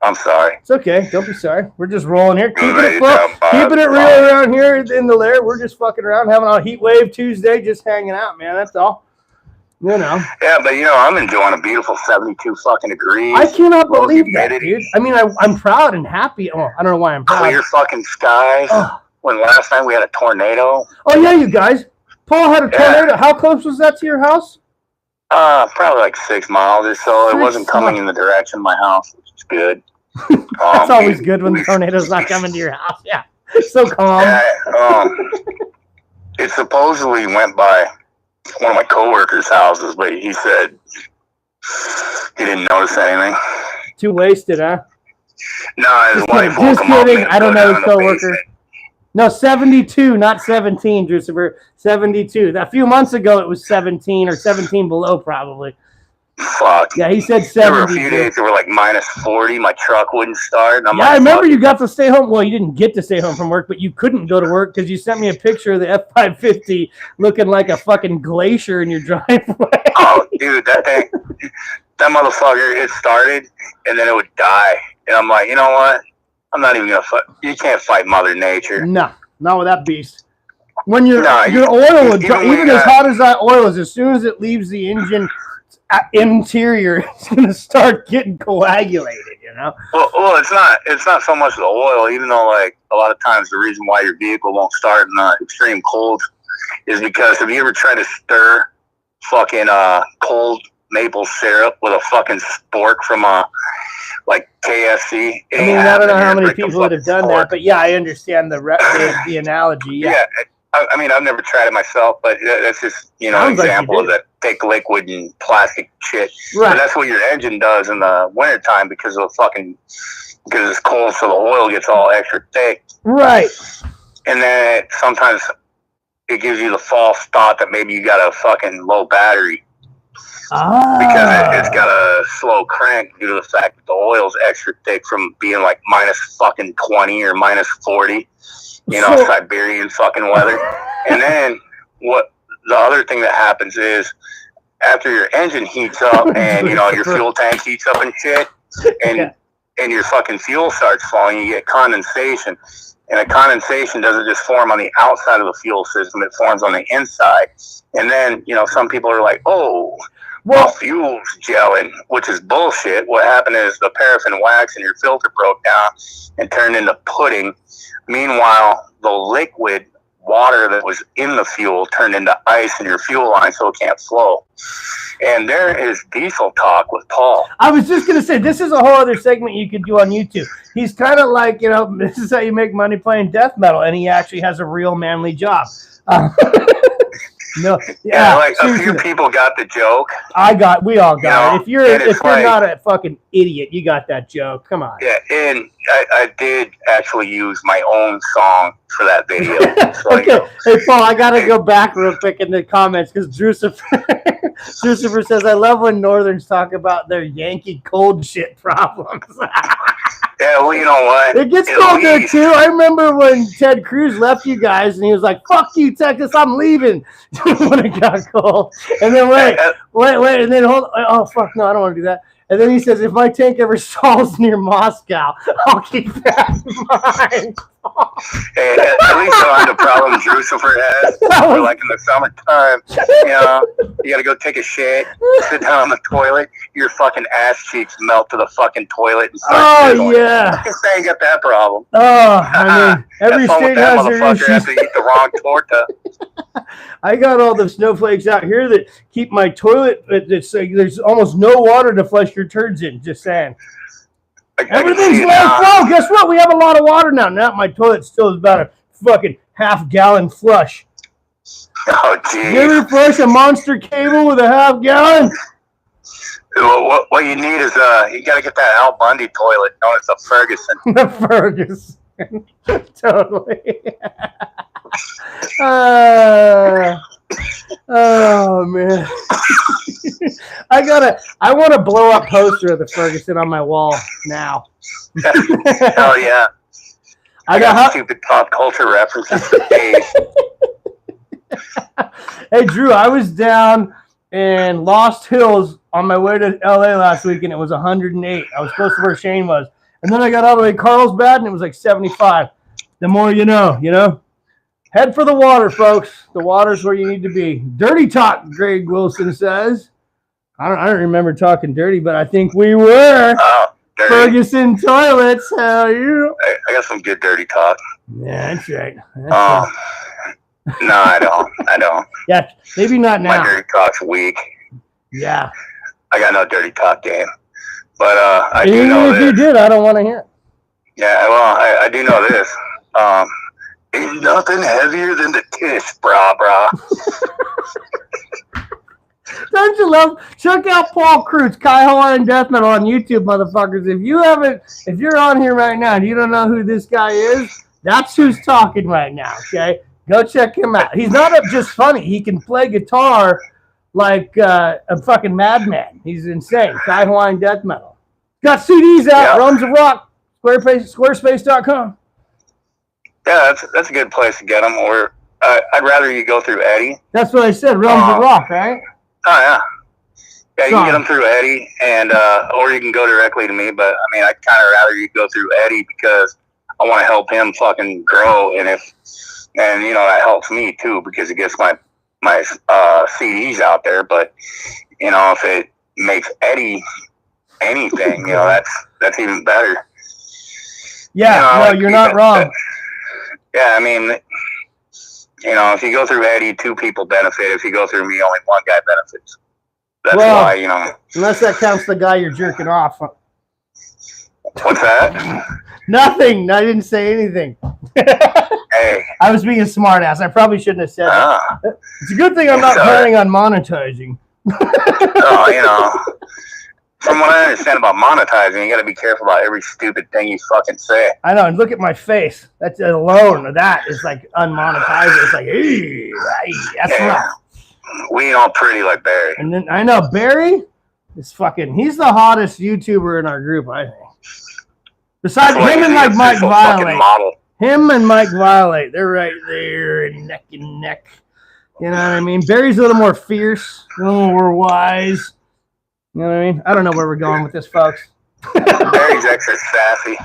I'm sorry. It's okay. Don't be sorry. We're just rolling here. Keeping it real around here in the lair. We're just fucking around, having a heat wave Tuesday, just hanging out, man. That's all. You know. Yeah, but I'm enjoying a beautiful 72 fucking degrees. I cannot believe that, dude. I mean, I'm proud and happy. Oh, I don't know why I'm proud. Clear fucking skies. Oh. When last night we had a tornado. Oh, yeah, you guys. Paul had a tornado. Yeah. How close was that to your house? Probably like 6 miles or so. It wasn't coming in the direction of my house, which is good. That's always good when the tornado's not coming to your house. Yeah. So calm. Yeah, it supposedly went by one of my coworkers' houses, but he said he didn't notice anything. Too wasted, huh? No, his wife woke Just him up. kidding. I don't know his coworker. No, 72, not 17, Drusifer. 72. A few months ago, it was 17 or 17 below, probably. Fuck. Yeah, he said 70. There were a few days that were like minus 40. My truck wouldn't start. And I remember you got to stay home. Well, you didn't get to stay home from work, but you couldn't go to work because you sent me a picture of the F-550 looking like a fucking glacier in your driveway. Oh, dude, that thing, that motherfucker, it started, and then it would die. And I'm like, you know what? I'm not even going to fight. You can't fight Mother Nature. No, not with that beast. When your oil would dry, even as hot as that oil is, as soon as it leaves the engine interior, it's going to start getting coagulated, you know? Well, it's not so much the oil, even though, like, a lot of times the reason why your vehicle won't start in the extreme cold is because have you ever tried to stir fucking cold maple syrup with a fucking spork from like KFC? I mean, I don't know how many people would have done that, but yeah, I understand the analogy. Yeah. I mean, I've never tried it myself, but that's just, an example of that thick liquid and plastic shit. Right. And that's what your engine does in the wintertime because it's cold, so the oil gets all extra thick. Right. And then sometimes it gives you the false thought that maybe you got a fucking low battery. Because it's got a slow crank due to the fact that the oil's extra thick from being like minus fucking 20 or minus 40. Siberian fucking weather. And then what the other thing that happens is after your engine heats up and your fuel tank heats up and shit and your fucking fuel starts flowing, you get condensation. And a condensation doesn't just form on the outside of the fuel system, it forms on the inside. And then, some people are like, oh, well, fuel's gelling, which is bullshit. What happened is the paraffin wax in your filter broke down and turned into pudding. Meanwhile, the liquid water that was in the fuel turned into ice in your fuel line, so it can't flow. And there is diesel talk with Paul. I was just going to say, this is a whole other segment you could do on YouTube. He's kind of like, this is how you make money playing death metal, and he actually has a real manly job. No, like a few people got the joke. We all got it. If you're not a fucking idiot, you got that joke. Come on. Yeah, and I did actually use my own song for that video. So, okay, hey Paul, I gotta go back real quick in the comments because Drusifer says, I love when Northerns talk about their Yankee cold shit problems. Yeah, well, you know what? It gets cold there too. I remember when Ted Cruz left you guys, and he was like, "Fuck you, Texas, I'm leaving." When it got cold, and then wait, and then hold. Oh fuck, no, I don't want to do that. And then he says, if my tank ever stalls near Moscow, I'll keep that in mind. Hey, at least I don't have the problem Drusifer has. Like in the summertime, you got to go take a shit, sit down on the toilet, your fucking ass cheeks melt to the fucking toilet and start sizzling. Yeah. I guess I ain't got that problem. I mean, every state has their issues. After you eat the wrong torta. I got all the snowflakes out here that keep my toilet. It's like there's almost no water to flush your turds in. Just saying. Everything's low flow. Guess what? We have a lot of water now. Now my toilet still is about a fucking half-gallon flush. Oh, geez. You ever flush a monster cable with a half-gallon? What you need is you gotta get that Al Bundy toilet known as the Ferguson. The Ferguson. Totally. Oh man. I want a blow up poster of the Ferguson on my wall now. Hell yeah. I got stupid pop culture references for days. Hey Drew, I was down in Lost Hills on my way to LA last week and it was 108. I was close to where Shane was. And then I got all the way to Carlsbad and it was like 75. The more you know. Head for the water, folks. The water's where you need to be. Dirty talk, Greg Wilson says. I don't remember talking dirty, but I think we were. Oh, dirty. Ferguson toilets. Hell yeah. I got some good dirty talk. Yeah, that's right. No, I don't. Yeah, maybe not now. My dirty talk's weak. Yeah. I got no dirty talk game. But I do know this. If you did, I don't want to hear it. Yeah, well, I do know this. Ain't nothing heavier than the kiss, brah. Don't you love? Check out Paul Cruz, Kai Hawaiian Death Metal on YouTube, motherfuckers. If you're on here right now and you don't know who this guy is, that's who's talking right now, okay? Go check him out. He's not just funny. He can play guitar like a fucking madman. He's insane. Kai Hawaiian Death Metal. Got CDs out, Realms of Rock, Squarespace.com. Yeah, that's a good place to get them. Or I'd rather you go through Eddie. That's what I said, Realms of Rock, right? Oh, yeah. Yeah, you can get them through Eddie, and or you can go directly to me. But, I mean, I'd kind of rather you go through Eddie because I want to help him fucking grow. And, you know, that helps me, too, because it gets my CDs out there. But, you know, if it makes Eddie anything, you know, that's even better. Yeah, you know, you're not wrong. Yeah, I mean, you know, if you go through Eddie, 2 people benefit. If you go through me, only 1 guy benefits. That's why, you know. Unless that counts the guy you're jerking off. What's that? Nothing. I didn't say anything. Hey. I was being a smart ass. I probably shouldn't have said that. It's a good thing I'm not planning on monetizing. Oh, you know. From what I understand about monetizing, you got to be careful about every stupid thing you fucking say. I know. And look at my face. That's alone. That is like unmonetized. It's like, hey, that's rough. We ain't all pretty like Barry. And then I know Barry is fucking. He's the hottest YouTuber in our group, I think. Besides him and like Mike Violate. Him and Mike Violate. They're right there, neck and neck. You know what I mean? Barry's a little more fierce, a little more wise. You know what I mean? I don't know where we're going with this, folks. Barry's extra sassy.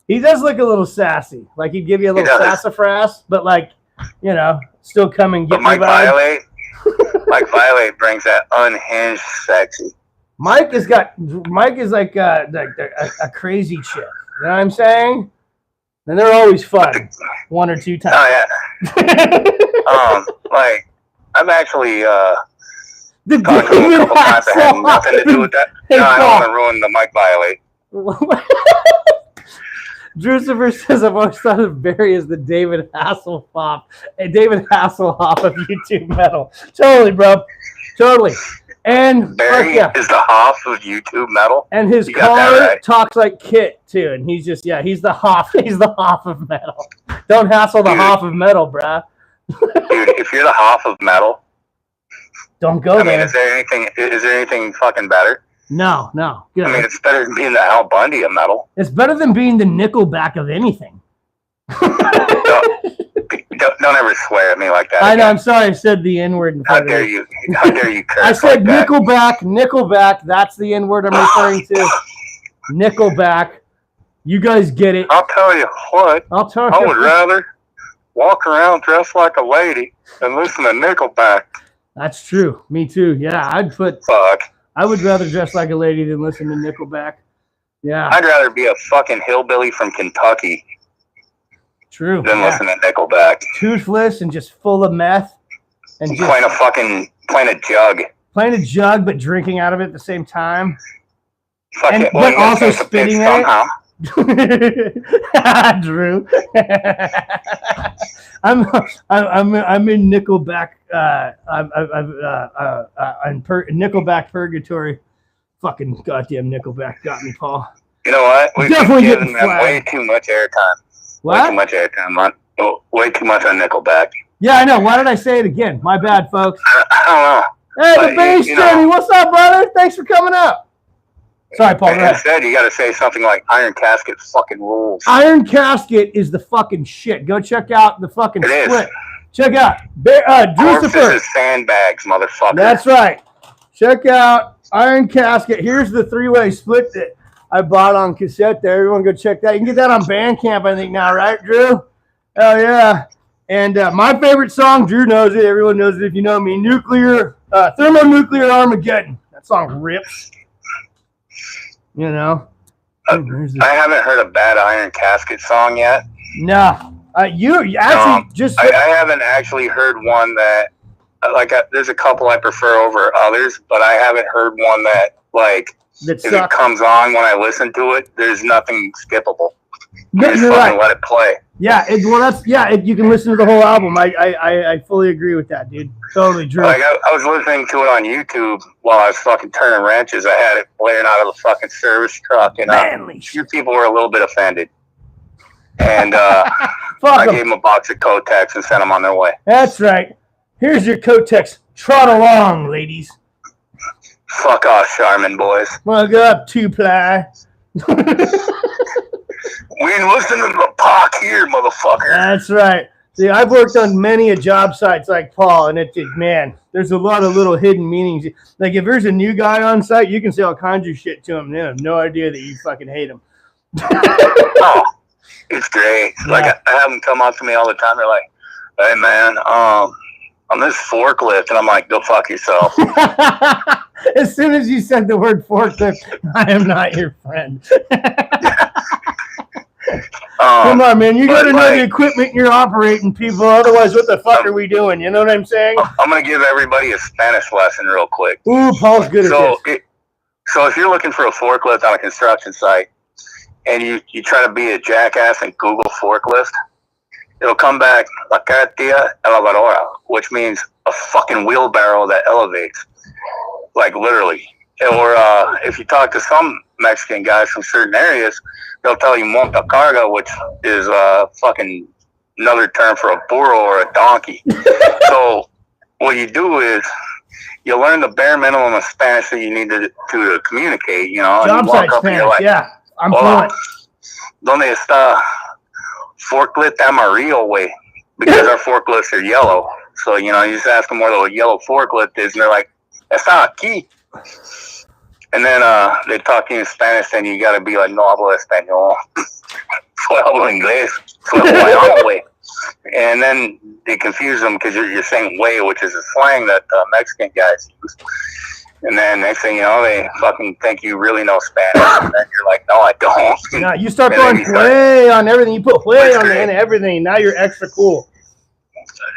He does look a little sassy. Like he'd give you a little sassafras, but like, you know, still come and get Mike Violate brings that unhinged sexy. Mike is like a crazy chick. You know what I'm saying? And they're always fun. 1 or 2 times. Oh yeah. Like I've actually the talked to him a couple times that had nothing to do with that. No, I don't want to ruin the Mike Violate. Drucifer says, I've always thought of Barry as the David Hasselhoff. David Hasselhoff of YouTube metal. Totally, bro. Totally. And Barry is the Hoff of YouTube metal. And his car talks like Kit, too. And he's just, he's the Hoff. He's the Hoff of metal. Don't hassle the Hoff of metal, bruh. Dude, if you're the Hoff of metal, don't go there. I mean, is there anything fucking better? No. Good. I mean, it's better than being the Al Bundy of metal. It's better than being the Nickelback of anything. Don't ever swear at me like that. I know. I'm sorry. I said the N-word. How dare you curse? I said like Nickelback. That's the N-word I'm referring to. Nickelback. You guys get it. I'll tell you what. I would rather walk around dressed like a lady than listen to Nickelback. That's true. Me too. Yeah, I would rather dress like a lady than listen to Nickelback. Yeah. I'd rather be a fucking hillbilly from Kentucky. True. Than listen to Nickelback. Toothless and just full of meth. And just playing a jug. Playing a jug, but drinking out of it at the same time. And, but also spitting at it. Drew. I'm in Nickelback. I'm Nickelback purgatory. Fucking goddamn Nickelback got me, Paul. You know what? We've Definitely given them way too much airtime. What? Way too much airtime. Way too much on Nickelback. Yeah, I know. Why did I say it again? My bad, folks. I don't know. Hey, the bass journey. What's up, brother? Thanks for coming up. Sorry, Paul. Instead, you got to say something like Iron Casket fucking rules. Iron Casket is the fucking shit. Go check out the fucking split. Is. Check out Drucifer. Is sandbags, motherfucker. That's right. Check out Iron Casket. Here's the 3-way split that I bought on cassette there. Everyone go check that. You can get that on Bandcamp, I think, now, right, Drew? Hell yeah. And my favorite song, Drew knows it. Everyone knows it if you know me. Thermonuclear Armageddon. That song rips. You know. I haven't heard a bad Iron Casket song yet. No. You actually just. I haven't actually heard one that, there's a couple I prefer over others, but I haven't heard one that, if it comes on when I listen to it, there's nothing skippable. You're right. Let it play. Yeah, you can listen to the whole album. I fully agree with that, dude. Totally, Drew. I was listening to it on YouTube while I was fucking turning wrenches. I had it blaring out of the fucking service truck, and a few people were a little bit offended. And I gave them a box of Kotex and sent them on their way. That's right. Here's your Kotex. Trot along, ladies. Fuck off, Charmin boys. Well, go up 2-ply. We ain't listening to the POC here, motherfucker. That's right. See, I've worked on many a job sites like Paul, and there's a lot of little hidden meanings. Like, if there's a new guy on site, you can say all kinds of shit to him. They have no idea that you fucking hate him. Oh, it's great. Yeah. Like, I have them come up to me all the time. They're like, hey, man, on this forklift, and I'm like, go fuck yourself. As soon as you said the word forklift, I am not your friend. Come on, man. You got to know the equipment you're operating, people. Otherwise, what the fuck are we doing? You know what I'm saying? I'm going to give everybody a Spanish lesson real quick. Ooh, Paul's good at this. So if you're looking for a forklift on a construction site, and you try to be a jackass and Google forklift, it'll come back, la carretilla elevadora, which means a fucking wheelbarrow that elevates. Like, literally. Or if you talk to some Mexican guys from certain areas, they'll tell you montacarga, which is fucking another term for a burro or a donkey. So what you do is you learn the bare minimum of Spanish that you need to communicate, you know. Job site Spanish, like, yeah. I'm fluent. ¿Dónde está forklift amarillo way? Because our forklifts are yellow. So, you know, you just ask them where the yellow forklift is, and they're like, está aquí. And then they talk to you in Spanish, and you got to be like, no hablo español. Solo hablo inglés. Solo hablo way. And then they confuse them because you're saying way, which is a slang that Mexican guys use. And then next thing you know, they fucking think you really know Spanish. And then you're like, no, I don't. No, you start going way on everything. You put way on the end of everything. Now you're extra cool.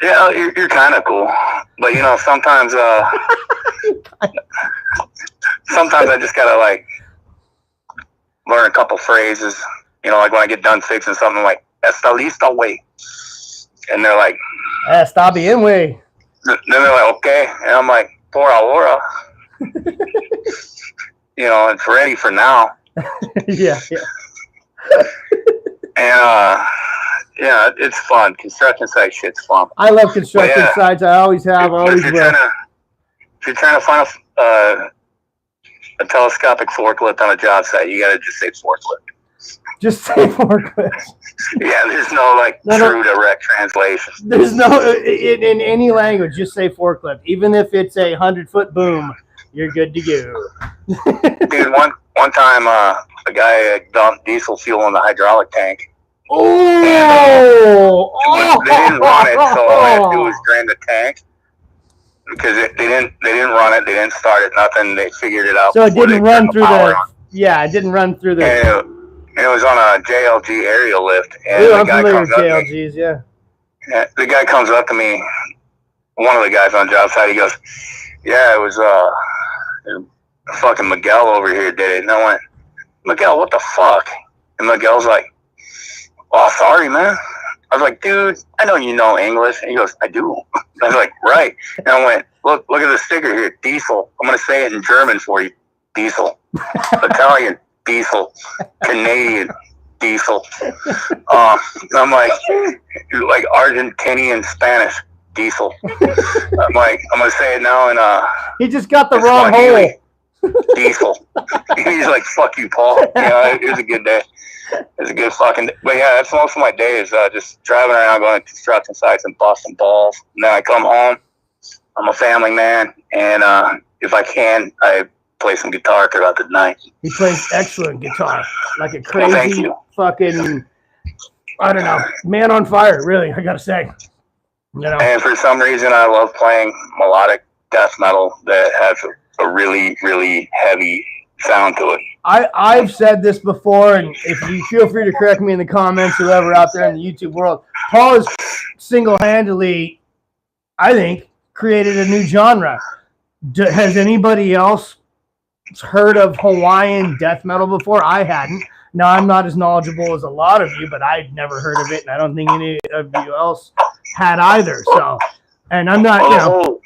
Yeah, you're kind of cool. But, you know, sometimes sometimes I just got to, like, learn a couple phrases. You know, like when I get done fixing something, like, está listo, güey. And they're like, está bien, güey. Then they're like, okay. And I'm like, por ahora. You know, it's ready for now. Yeah. And, yeah, it's fun. Construction site shit's fun. I love construction sites. I always have. Always will. If you're trying to find a telescopic forklift on a job site, you got to just say forklift. Just say forklift. Yeah, there's no true direct translation. There's no in any language. Just say forklift, even if it's a 100-foot boom. You're good to go. Dude, one time a guy dumped diesel fuel in the hydraulic tank. Oh! They didn't run it, so all I had to do was drain the tank. Because they didn't run it, they didn't start it, nothing. They figured it out. So it didn't run through the. Yeah, it didn't run through the. And it was on a JLG aerial lift. And I'm familiar with JLGs, yeah. The guy comes up to me, one of the guys on the job site, he goes, yeah, it was fucking Miguel over here did it. And I went, Miguel, what the fuck? And Miguel's like, oh, sorry, man. I was like, dude, I know you know English. And he goes, I do. I was like, right. And I went, look at the sticker here, Diesel. I'm going to say it in German for you, Diesel. Italian, Diesel. Canadian, Diesel. I'm like Argentinian Spanish, Diesel. I'm like, I'm going to say it now. And he just got the wrong hole. Diesel. He's like, fuck you, Paul. Yeah, it was a good day. It's a good fucking day. But yeah, that's most of my day is just driving around, going to construction sites and busting balls. And then I come home. I'm a family man. And if I can, I play some guitar throughout the night. He plays excellent guitar. Like a crazy fucking, I don't know, man on fire, really, I got to say. You know? And for some reason, I love playing melodic death metal that has a really, really heavy sound to it. I've said this before, and if you feel free to correct me in the comments, whoever out there in the YouTube world, Paul has single-handedly, I think, created a new genre. Has anybody else heard of Hawaiian death metal before? I hadn't. Now, I'm not as knowledgeable as a lot of you, but I'd never heard of it, and I don't think any of you else had either. So, and I'm not, you know,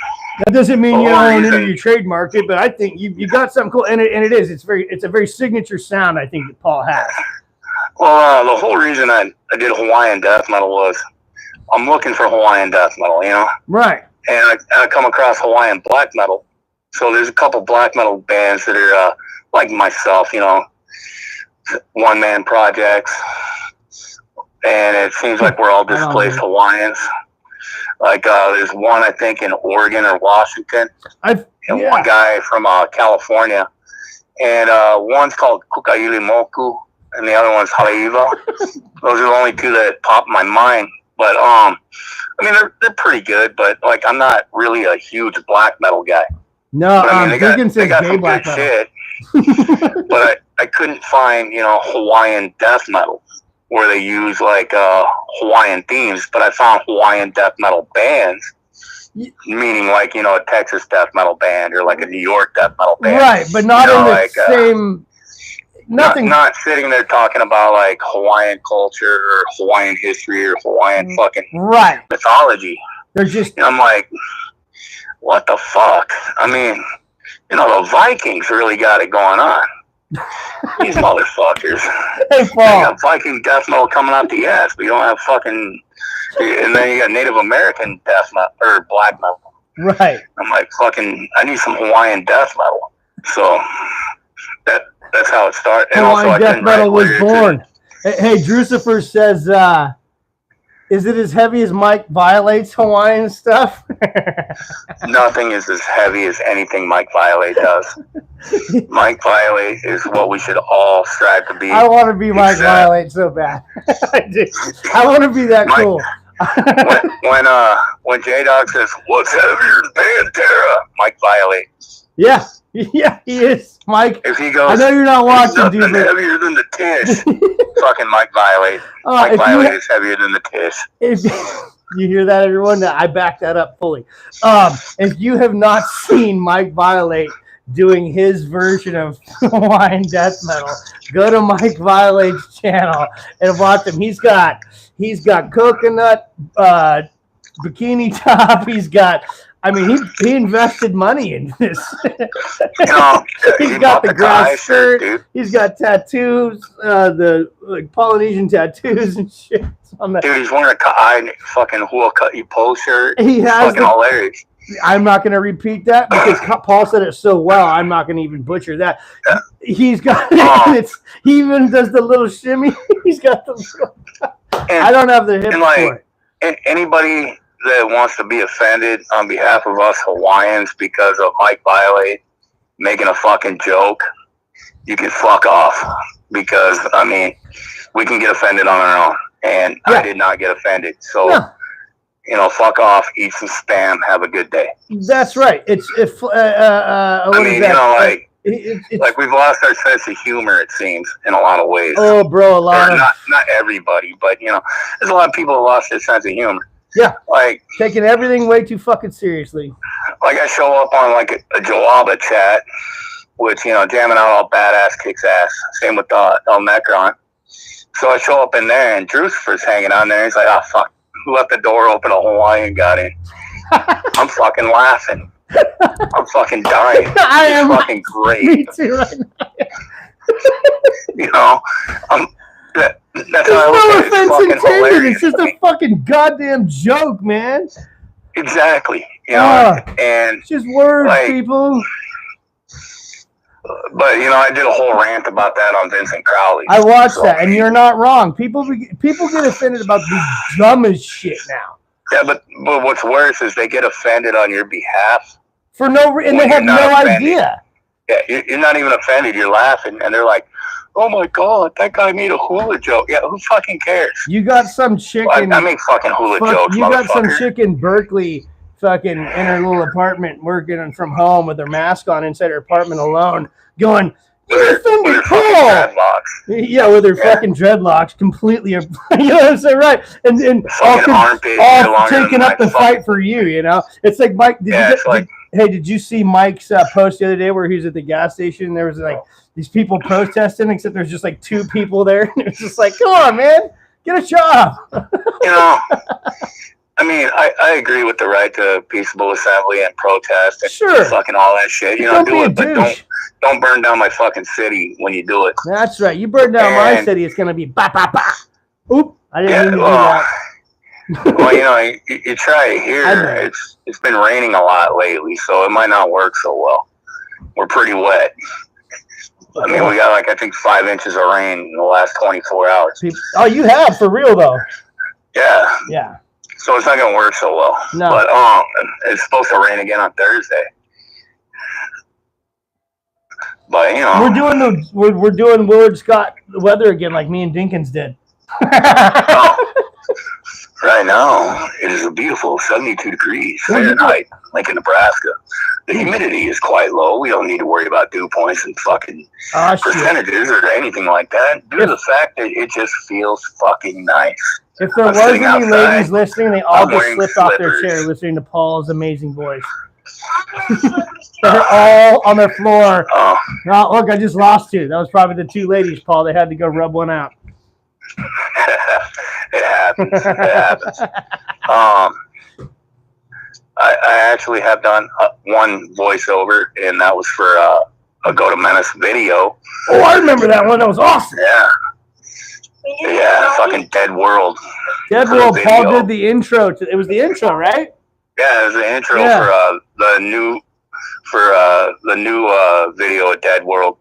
that doesn't mean you don't enter your trademark it, but I think you got something cool, and it is. It's a very signature sound, I think, that Paul has. Well, the whole reason I did Hawaiian death metal was I'm looking for Hawaiian death metal, you know? Right. And I come across Hawaiian black metal. So there's a couple black metal bands that are like myself, you know, one-man projects. And it seems like we're all displaced Hawaiians. Like there's one, I think, in Oregon or Washington. One guy from California. And one's called Kukaili Moku, and the other one's Haleiwa. Those are the only two that pop in my mind. But, I mean, they're pretty good, but, like, I'm not really a huge black metal guy. No, but, I mean, they got some good shit. But I couldn't find, you know, Hawaiian death metal where they use, like, Hawaiian themes. But I found Hawaiian death metal bands, meaning, like, you know, a Texas death metal band or, like, a New York death metal band. Right, but not in the same... Nothing. Not sitting there talking about like Hawaiian culture or Hawaiian history or Hawaiian fucking mythology. They're just. And I'm like, what the fuck? I mean, you know, the Vikings really got it going on. These motherfuckers. Hey, Paul. You got Viking death metal coming out the ass, but you don't have fucking. And then you got Native American death metal or black metal. Right. I'm like, fucking. I need some Hawaiian death metal. So that's how it started. And Hawaiian also, death metal was born. Hey, Drucifer says, is it as heavy as Mike Violate's Hawaiian stuff? Nothing is as heavy as anything Mike Violate does. Mike Violate is what we should all strive to be. I want to be Mike Violate so bad. I do. I want to be that cool. when J-Dog says, what's heavier than Pantera? Mike Violate. Yeah, he is, Mike. If he goes, I know you're not watching, dude. Nothing heavier than the Tish. Fucking Mike Violate. Mike Violate is heavier than the Tish. If you hear that, everyone? I back that up fully. If you have not seen Mike Violate doing his version of Hawaiian death metal, go to Mike Violate's channel and watch him. He's got coconut bikini top. He's got. I mean, he invested money in this. He's got the grass shirt. Dude. He's got tattoos, the like Polynesian tattoos and shit. Dude, he's wearing a fucking Huaka'i pole shirt. He has fucking hilarious. I'm not going to repeat that because Paul said it so well. I'm not going to even butcher that. Yeah. He's got he even does the little shimmy. He's got the little. I don't have the hips for it. Anybody that wants to be offended on behalf of us Hawaiians because of Mike Violate making a fucking joke, you can fuck off. Because, I mean, we can get offended on our own. And I did not get offended. So, you know, fuck off, eat some spam, have a good day. That's right. It's I mean, you know, like we've lost our sense of humor, it seems, in a lot of ways. Oh, bro, not everybody, but, you know, there's a lot of people who lost their sense of humor. Yeah, like taking everything way too fucking seriously. Like I show up on like a Joaba chat, which, you know, jamming out all badass kicks ass. Same with El Necron. So I show up in there, and Drucifer's hanging on there. He's like, oh, fuck. Who left the door open? A Hawaiian got in. I'm fucking laughing. I'm fucking dying. It's fucking great. Me too right now. You know, that's how I look at it. It's fucking hilarious. It's just a fucking goddamn joke, man. Exactly. You know, and it's just words, like, people. But, you know, I did a whole rant about that on Vincent Crowley. I watched that, and you're not wrong. People get offended about the dumbest shit now. Yeah, but what's worse is they get offended on your behalf. For no reason, and they have no idea. Yeah, you're not even offended. You're laughing, and they're like, oh, my God, that guy made a hula joke. Yeah, who fucking cares? You got some chick I make fucking hula jokes, you got some chick in Berkeley fucking in her little apartment working from home with her mask on inside her apartment alone, going, with her fucking dreadlocks. Yeah, with her fucking dreadlocks, completely, you know what I'm saying, right? And all taking up the fight for you, you know? It's like, Mike, did you see Mike's post the other day where he was at the gas station and there was like these people protesting, except there's just like 2 people there, and it was just like, come on, man, get a job. You know, I mean, I agree with the right to peaceable assembly and protest and fucking all that shit. You know, do it, but don't burn down my fucking city when you do it. That's right. You burn down my city, it's gonna be ba ba ba. Oop! I didn't mean to do that. Well, you know, you try it here. It's been raining a lot lately, so it might not work so well. We're pretty wet. I mean, we got like, I think 5 inches of rain in the last 24 hours. Oh, you have, for real though. Yeah. Yeah. So it's not gonna work so well. No. But it's supposed to rain again on Thursday. But, you know, we're doing Willard Scott weather again, like me and Dinkins did. Right now, it is a beautiful 72 degrees Fahrenheit, like in Nebraska. The humidity is quite low. We don't need to worry about dew points and fucking percentages or anything like that. Due to the fact that it just feels fucking nice. If there was any ladies listening, they all just slipped off their chair listening to Paul's amazing voice. They're all on their floor. Oh, look, I just lost you. That was probably the 2 ladies, Paul. They had to go rub one out. It happens. I actually have done one voiceover, and that was for a Go to Menace video. Oh, I remember that one. That was awesome. Yeah, fucking Dead World. Dead World. Paul did the intro. It was the intro, right? Yeah, it was the intro for the new video of Dead World.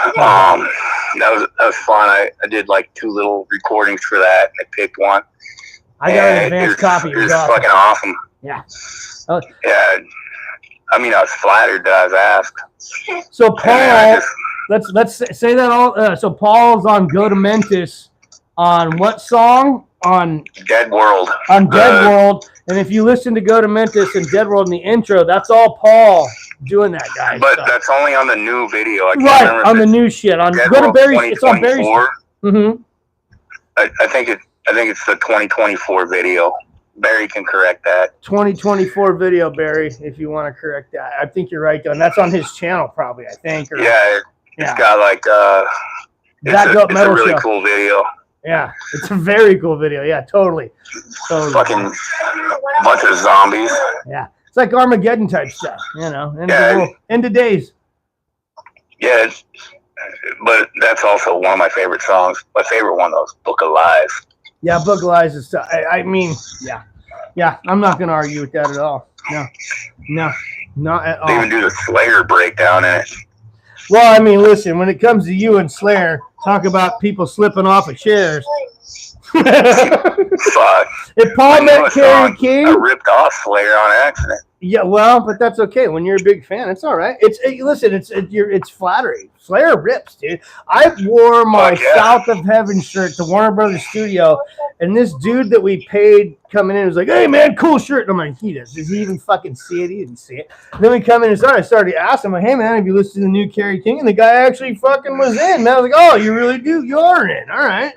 That was fun. I did like 2 little recordings for that, and I picked one. I got an advanced copy. It was fucking awesome. Yeah. Yeah. I mean, I was flattered that I was asked. So Paul, let's say that all. So Paul's on Go to Mentis on what song? On Dead World. On Dead World. And if you listen to Go to Mentis and Dead World in the intro, that's all Paul doing that, guys. But that's only on the new video. I can't remember on the new shit. On Go to Barry. It's on Barry's. Mm-hmm. I think it's the 2024 video. Barry can correct that. 2024 video, Barry, if you want to correct that. I think you're right, though. And that's on his channel, probably, I think. It's got like it's a really cool video. Yeah, it's a very cool video. Yeah, totally. Fucking bunch of zombies. Yeah, it's like Armageddon type stuff, you know. End of days. Yeah, but that's also one of my favorite songs. My favorite one, though, is Book of Lies. Yeah, Book of Lies is stuff. I mean, yeah. I'm not gonna argue with that at all. No, not at all. They even do the Slayer breakdown in it. Well, I mean, listen, when it comes to you and Slayer, talk about people slipping off of chairs. Fuck. If Paul met Carrie King, I ripped off Slayer on accident. Yeah, well, but that's okay. When you're a big fan, it's all right. It's flattery. Slayer rips, dude. I wore my South of Heaven shirt to Warner Brothers Studio, and this dude that we paid coming in was like, "Hey, man, cool shirt." And I'm like, does he even fucking see it? He didn't see it. And then we come in and I started asking him, like, "Hey, man, have you listened to the new Carrie King?" And the guy actually fucking was in. Man, I was like, "Oh, you really do? You are in. All right."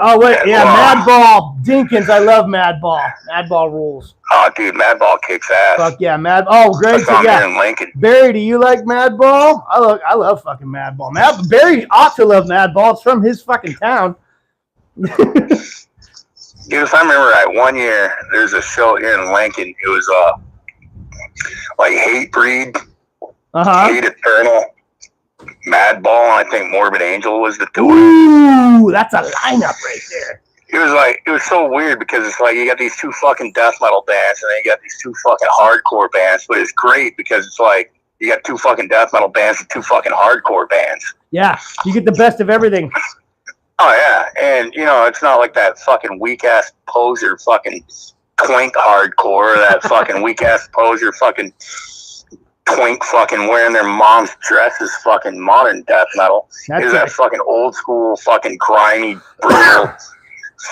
Oh, wait, Madball. Dinkins, I love Madball. Madball rules. Oh, dude, Madball kicks ass. badass. Fuck yeah, Mad. Oh, great. I saw him here in Lincoln. Barry, do you like Madball? I love fucking Madball. Barry ought to love Madball. It's from his fucking town. Dude, if I remember right, one year there's a show here in Lincoln. It was like Hatebreed, Hate Eternal, Madball, and I think Morbid Angel was the tour. Ooh, that's a lineup right there. It was so weird because it's like you got these two fucking death metal bands and then you got these two fucking hardcore bands, but it's great because it's like you got two fucking death metal bands and two fucking hardcore bands. Yeah, you get the best of everything. Oh yeah, and you know it's not like that fucking weak ass poser fucking twink hardcore, or that fucking weak ass poser fucking twink fucking wearing their mom's dresses fucking modern death metal. It's that fucking old school fucking grimy brutal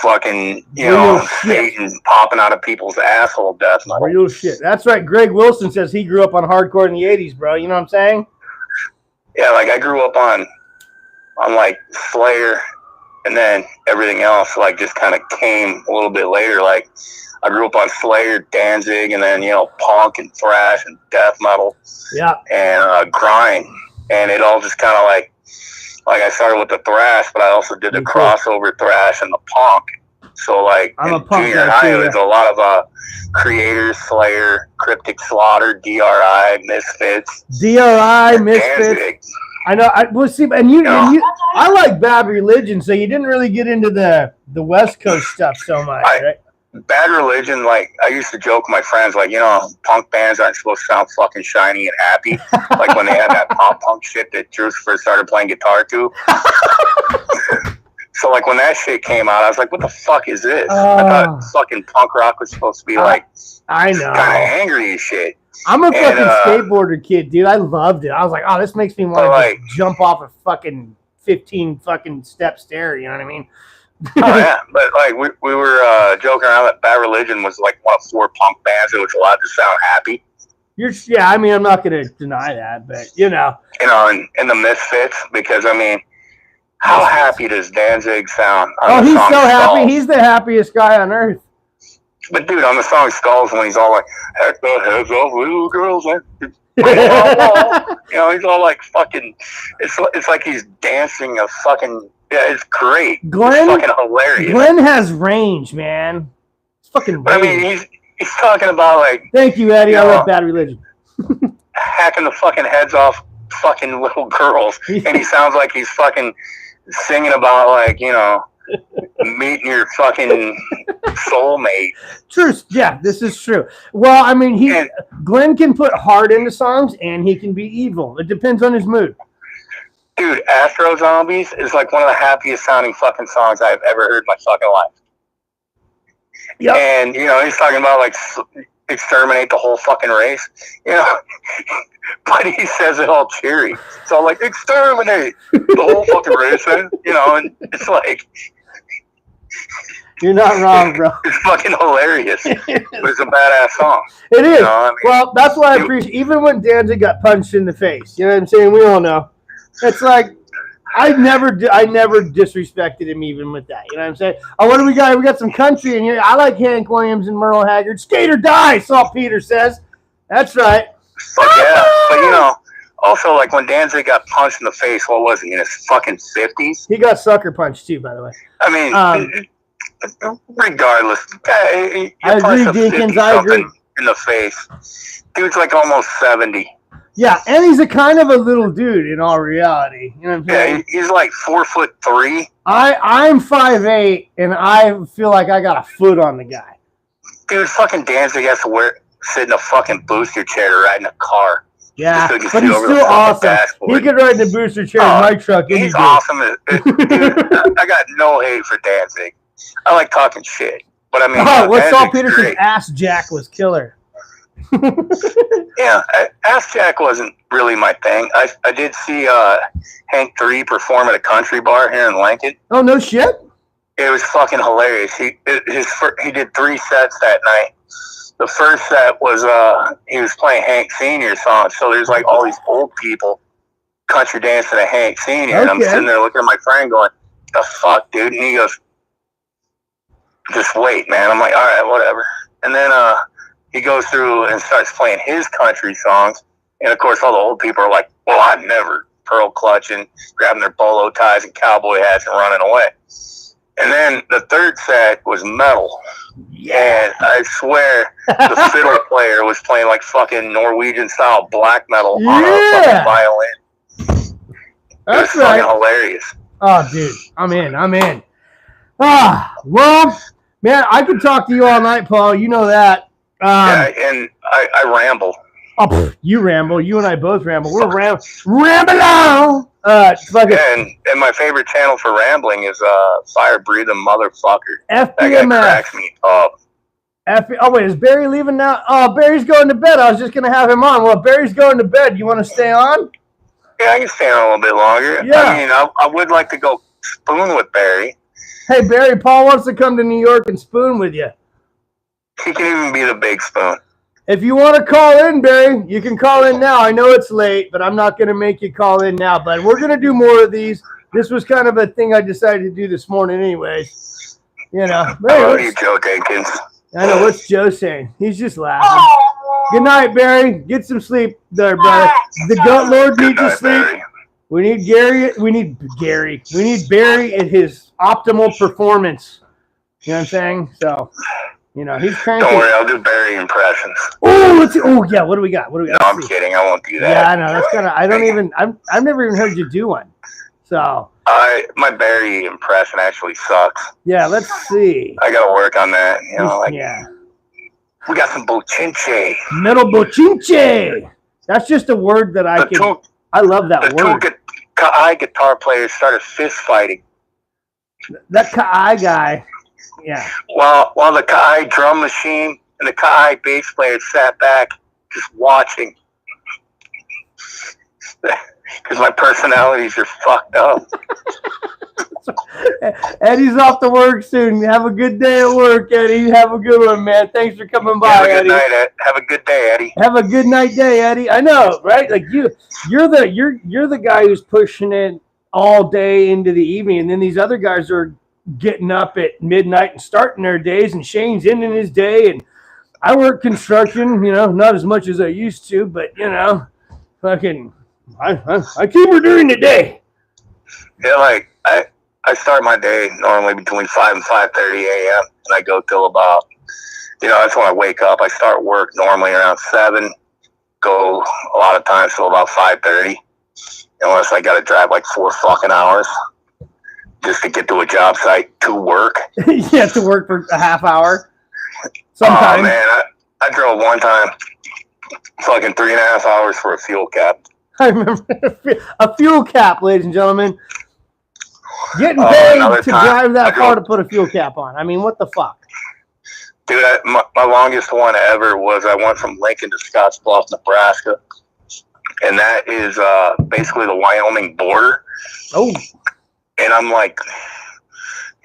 fucking Satan popping out of people's asshole death metal. Real shit. That's right. Greg Wilson says he grew up on hardcore in the 80s, bro. You know what I'm saying? Yeah, like I grew up on like Slayer. And then everything else, like, just kind of came a little bit later. Like, I grew up on Slayer, Danzig, and then, punk and thrash and death metal. Yeah. And grind. And it all just kind of like I started with the thrash, but I also did the crossover thrash and the punk. So, like, I'm in a punk junior guy high, too, there's a lot of Creators, Slayer, Cryptic Slaughter, DRI, Misfits. DRI, Misfits. Danzig. I know. Well, see, and I like Bad Religion, so you didn't really get into the West Coast stuff so much, right? Bad Religion, like, I used to joke with my friends, like, punk bands aren't supposed to sound fucking shiny and happy. Like when they had that pop punk shit that Drew first started playing guitar to. So, like, when that shit came out, I was like, what the fuck is this? I thought fucking punk rock was supposed to be, like, I know, kind of angry as shit. I'm a fucking skateboarder kid, dude. I loved it. I was like, oh, this makes me want to like, jump off a fucking 15 fucking step stair. You know what I mean? Oh, yeah. But, like, we were joking around that Bad Religion was, like, one of 4 punk bands that was allowed to sound happy. Yeah, I mean, I'm not going to deny that, but, and the Misfits, because, I mean, how happy does Danzig sound on the he's song so happy. Skulls? He's the happiest guy on earth. But dude, on the song Skulls, when he's all like, heck the heads off little girls, and he's all like fucking, it's like he's dancing a fucking, it's great. It's fucking hilarious. Glenn has range, man. It's fucking range. But I mean, he's talking about like. Thank you, Eddie. I love Bad Religion. Hacking the fucking heads off fucking little girls, and he sounds like he's fucking singing about like, meeting your fucking soulmate. True. Yeah, this is true. Well, I mean, Glenn can put heart into songs and he can be evil. It depends on his mood. Dude, Astro Zombies is like one of the happiest sounding fucking songs I've ever heard in my fucking life. Yep. And, he's talking about like exterminate the whole fucking race, but he says it all cheery. So like, exterminate the whole fucking race, and it's like, you're not wrong, bro. It's fucking hilarious. It's a badass song. It is. Well, that's why I appreciate, even when Danzig got punched in the face, you know what I'm saying? We all know. It's like, I never disrespected him even with that. You know what I'm saying? Oh, what do we got? We got some country in here. I like Hank Williams and Merle Haggard. Skate or die, Salt Peter says. That's right. Fuck yeah. But also like when Danzig got punched in the face, what was he, in his fucking 50s? He got sucker punched too, by the way. I mean, regardless. I agree, Deacons. I agree. In the face. Dude's like almost 70. Yeah, and he's a kind of a little dude in all reality. You know what I'm saying? Yeah, he's like 4'3". I'm 5'8", and I feel like I got a foot on the guy. Dude, fucking Danzig has to sit in a fucking booster chair to ride in a car. Yeah, but he's still awesome. Dashboard. He could ride in a booster chair in my truck. He's awesome. Dude, I got no hate for Danzig. I like talking shit. But I mean, what Saul Peterson's Ass Jack was killer. Yeah, Ass Jack wasn't really my thing. I did see Hank 3 perform at a country bar here in Lincoln. Oh, no shit? It was fucking hilarious. He did 3 sets that night. The first set was he was playing Hank Sr. songs, so there's like all these old people country dancing to Hank Sr. And I'm sitting there looking at my friend going, the fuck, dude? And he goes, just wait, man. I'm like, all right, whatever. And then he goes through and starts playing his country songs. And, of course, all the old people are like, well, I'd never, pearl clutching, grabbing their bolo ties and cowboy hats and running away. And then the third set was metal. Yeah. And I swear the fiddle player was playing like fucking Norwegian-style black metal on a fucking violin. That's it was fucking hilarious. Oh, dude, I'm in. Well, man, I could talk to you all night, Paul. You know that. Yeah, and I ramble. Oh, you ramble. You and I both ramble. We're ramble on. And my favorite channel for rambling is Fire Breathing Motherfucker. FBMF. That guy cracks me up. Oh, wait, is Barry leaving now? Oh, Barry's going to bed. I was just going to have him on. Well, Barry's going to bed. You want to stay on? Yeah, I can stay on a little bit longer. Yeah. I mean, I would like to go spoon with Barry. Hey, Barry, Paul wants to come to New York and spoon with you. He can even be the big spoon. If you want to call in, Barry, you can call in now. I know it's late, but I'm not going to make you call in now. But we're going to do more of these. This was kind of a thing I decided to do this morning anyways. You know. I love you, Joe Jenkins. I know. What's Joe saying? He's just laughing. Good night, Barry. Get some sleep there, brother. The Goat Lord needs to sleep. Barry. We need Gary. We need Barry at his optimal performance. You know what I'm saying? So, you know, he's cranking. Don't worry, I'll do Barry impressions. Oh, let's see. Oh, yeah. What do we got? No, I'm kidding. I won't do that. Yeah, I know. That's kind of. I've never even heard you do one. So. My Barry impression actually sucks. Yeah, let's see. I got to work on that. You know, yeah. We got some bochinche. Metal bochinche. That's just a word that I can. I love that word. The two Ka'ai guitar players started fist fighting. That Ka'ai guy. Yeah. While the Ka'ai drum machine and the Ka'ai bass player sat back just watching. Because my personalities are fucked up. Eddie's off to work soon. Have a good day at work, Eddie. Have a good one, man. Thanks for coming by, Eddie. Have a good day, Eddie. Have a good night day, Eddie. I know, right? Like you're the guy who's pushing it all day into the evening, and then these other guys are getting up at midnight and starting their days, and Shane's ending his day. And I work construction, you know, not as much as I used to, but you know, fucking. I keep her during the day. Yeah, like I start my day normally between 5 and 5:30 a.m. and I go till about, you know, that's when I wake up. I start work normally around 7, go a lot of times till about 5:30, unless I got to drive like 4 fucking hours just to get to a job site to work. You have to work for a half hour. Sometimes. Oh man, I drove one time fucking 3.5 hours for a fuel cap. I remember a fuel cap, ladies and gentlemen. Getting paid to drive that far to put a fuel cap on. I mean, what the fuck? Dude, my longest one ever was I went from Lincoln to Scottsbluff, Nebraska. And that is basically the Wyoming border. Oh. And I'm like,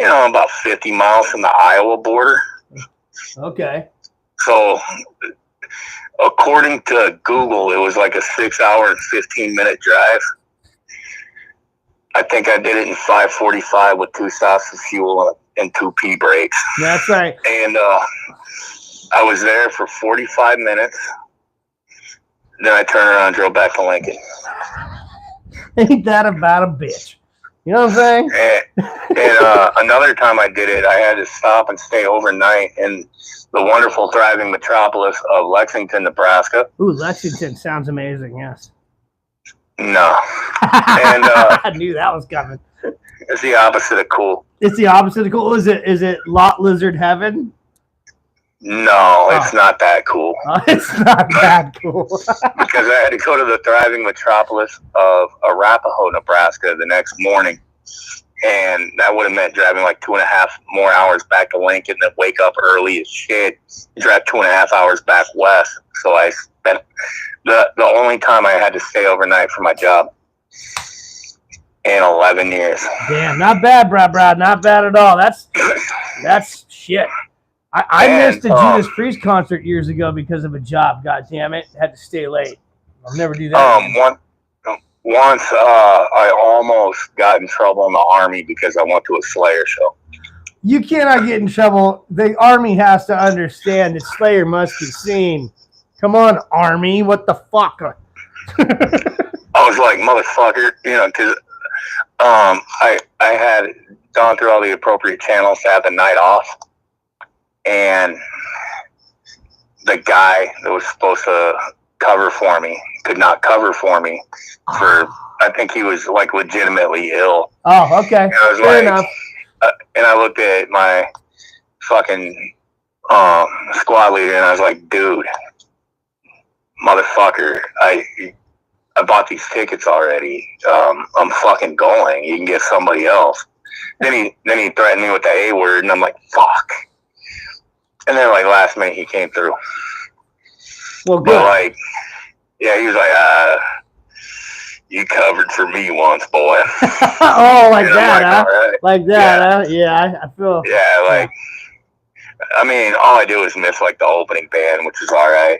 you know, about 50 miles from the Iowa border. Okay. So according to Google, it was like a 6-hour and 15-minute drive. I think I did it in 5:45 with 2 stops of fuel and 2 pee breaks. That's right. And I was there for 45 minutes. Then I turned around and drove back to Lincoln. Ain't that about a bitch? You know what I'm saying? And another time I did it, I had to stop and stay overnight in the wonderful, thriving metropolis of Lexington, Nebraska. Ooh, Lexington sounds amazing, yes. No. And I knew that was coming. It's the opposite of cool. It's the opposite of cool? Is it lot lizard heaven? No, it's not that cool. It's not that cool. Because I had to go to the thriving metropolis of Arapahoe, Nebraska the next morning. And that would have meant driving like 2.5 more hours back to Lincoln, then wake up early as shit, drive 2.5 hours back west. So I spent the only time I had to stay overnight for my job in 11 years. Damn, not bad, brah. Not bad at all. That's shit. I missed a Judas Priest concert years ago because of a job. God damn it, had to stay late. I'll never do that. Once I almost got in trouble in the Army because I went to a Slayer show. You cannot get in trouble. The Army has to understand that Slayer must be seen. Come on, Army. What the fuck? I was like, motherfucker, because I had gone through all the appropriate channels to have the night off, and the guy that was supposed to cover for me could not cover for me for, I think he was like legitimately ill. Oh, okay. And I was Fair like, enough. And I looked at my fucking squad leader and I was like, dude, motherfucker, I bought these tickets already. I'm fucking going. You can get somebody else. Then he threatened me with the A word, and I'm like, fuck. And then like last minute he came through. Well, good. But like, yeah, he was like, you covered for me once, boy. Oh, like and that, like, huh? right. Like that, huh? Yeah, I feel. Yeah, like, I mean, all I do is miss like the opening band, which is all right.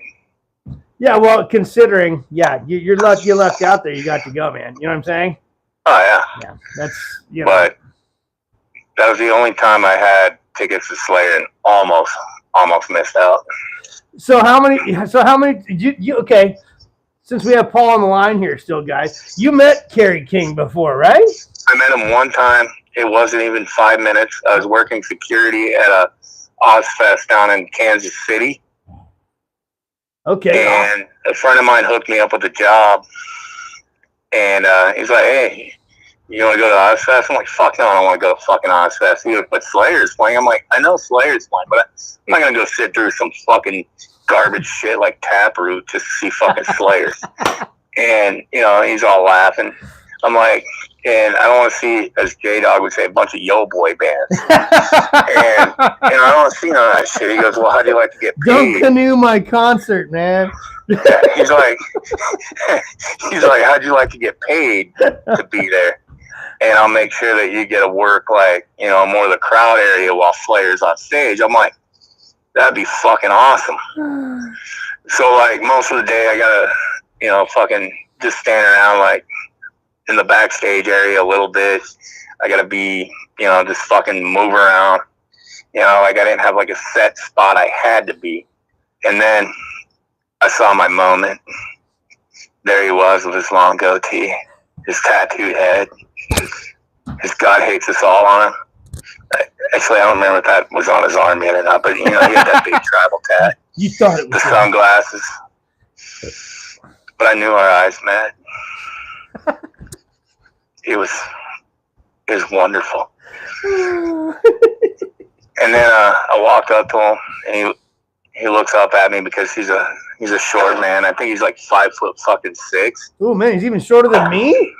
Yeah, well, considering, you're lucky you left out there. You got to go, man. You know what I'm saying? Oh yeah. Yeah, that's But that was the only time I had tickets to Slayer and almost missed out. So how many? You okay? Since we have Paul on the line here, still, guys, you met Kerry King before, right? I met him one time. It wasn't even 5 minutes. I was working security at a Ozfest down in Kansas City. Okay. And a friend of mine hooked me up with a job. And he's like, hey, you want to go to Ozfest? I'm like, fuck no, I don't want to go to fucking Ozfest. He's like, but Slayer's playing. I'm like, I know Slayer's playing, but I'm not going to go sit through some fucking garbage shit like Taproot just to see fucking Slayer. And, he's all laughing. I'm like, and I don't want to see, as J-Dog would say, a bunch of yo-boy bands. and I don't want to see none of that shit. He goes, well, how do you like to get paid? Don't canoe my concert, man. Yeah, he's like, how'd you like to get paid to be there? And I'll make sure that you get to work like, more of the crowd area while Slayer's on stage. I'm like, that'd be fucking awesome. So like most of the day I gotta, fucking just stand around like in the backstage area a little bit. I gotta be, just fucking move around. Like I didn't have like a set spot I had to be. And then I saw my moment. There he was with his long goatee, his tattooed head, his God hates us all on him. Actually, I don't remember if that was on his arm yet or not, but he had that big tribal tat. You thought it was the sunglasses. But I knew our eyes met. It was wonderful. And then I walked up to him, and he looks up at me because he's a short man. I think he's like 5'6". Oh man, he's even shorter than me.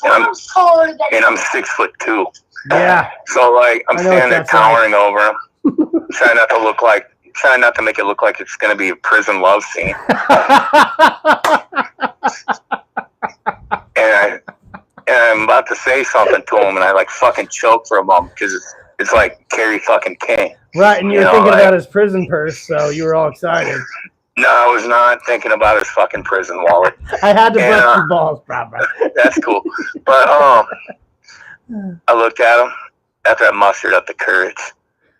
And I'm 6'2". Yeah. So like I'm standing there towering over him, trying not to make it look like it's gonna be a prison love scene. and I'm about to say something to him, and I like fucking choke for a moment because it's like Kerry fucking King. Right, and you were thinking about his prison purse, so you were all excited. No, I was not thinking about his fucking prison wallet. I had to bust your balls, probably. That's cool. But I looked at him after I mustered up the courage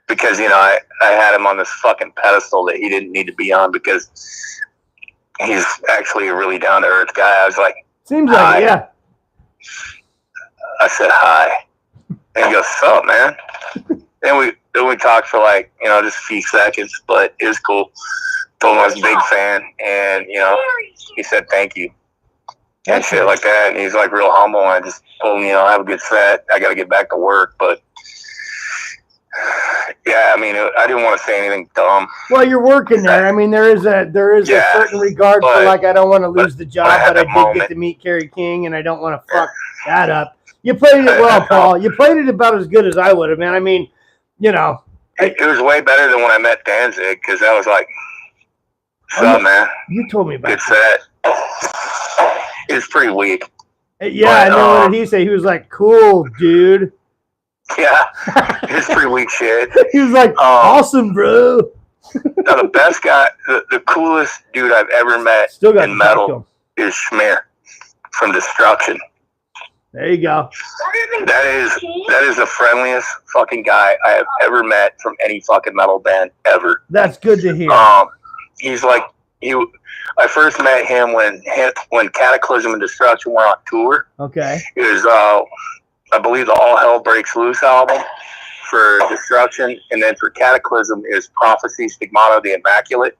because, I had him on this fucking pedestal that he didn't need to be on because he's actually a really down-to-earth guy. I was like, seems like hi. It, yeah. I said, hi. And he goes, so, man. Then we talked for like, just a few seconds, but it was cool. Told him I was a big fan, and, he said thank you and shit like that. And he's like real humble, and I just told him, have a good set. I got to get back to work, but yeah, I mean, I didn't want to say anything dumb. Well, you're working there. I mean, there is a certain regard for like, I don't want to lose the job, but I did get to meet Kerry King, and I don't want to fuck that up. You played it well, Paul. You played it about as good as I would have, man. I mean, it was way better than when I met Danzig, because I was like, what's up, man? You told me about good set. It was pretty weak. Yeah, I know. What did he say? He was like, cool, dude. Yeah, it was pretty weak shit. He was like, awesome, bro. Now, the best guy, the coolest dude I've ever met in metal is Schmear from Destruction. There you go. That is the friendliest fucking guy I have ever met from any fucking metal band ever. That's good to hear. He's like I first met him when Cataclysm and Destruction were on tour. Okay. It was I believe the All Hell Breaks Loose album for Destruction, and then for Cataclysm is Prophecy, Stigmata, the Immaculate.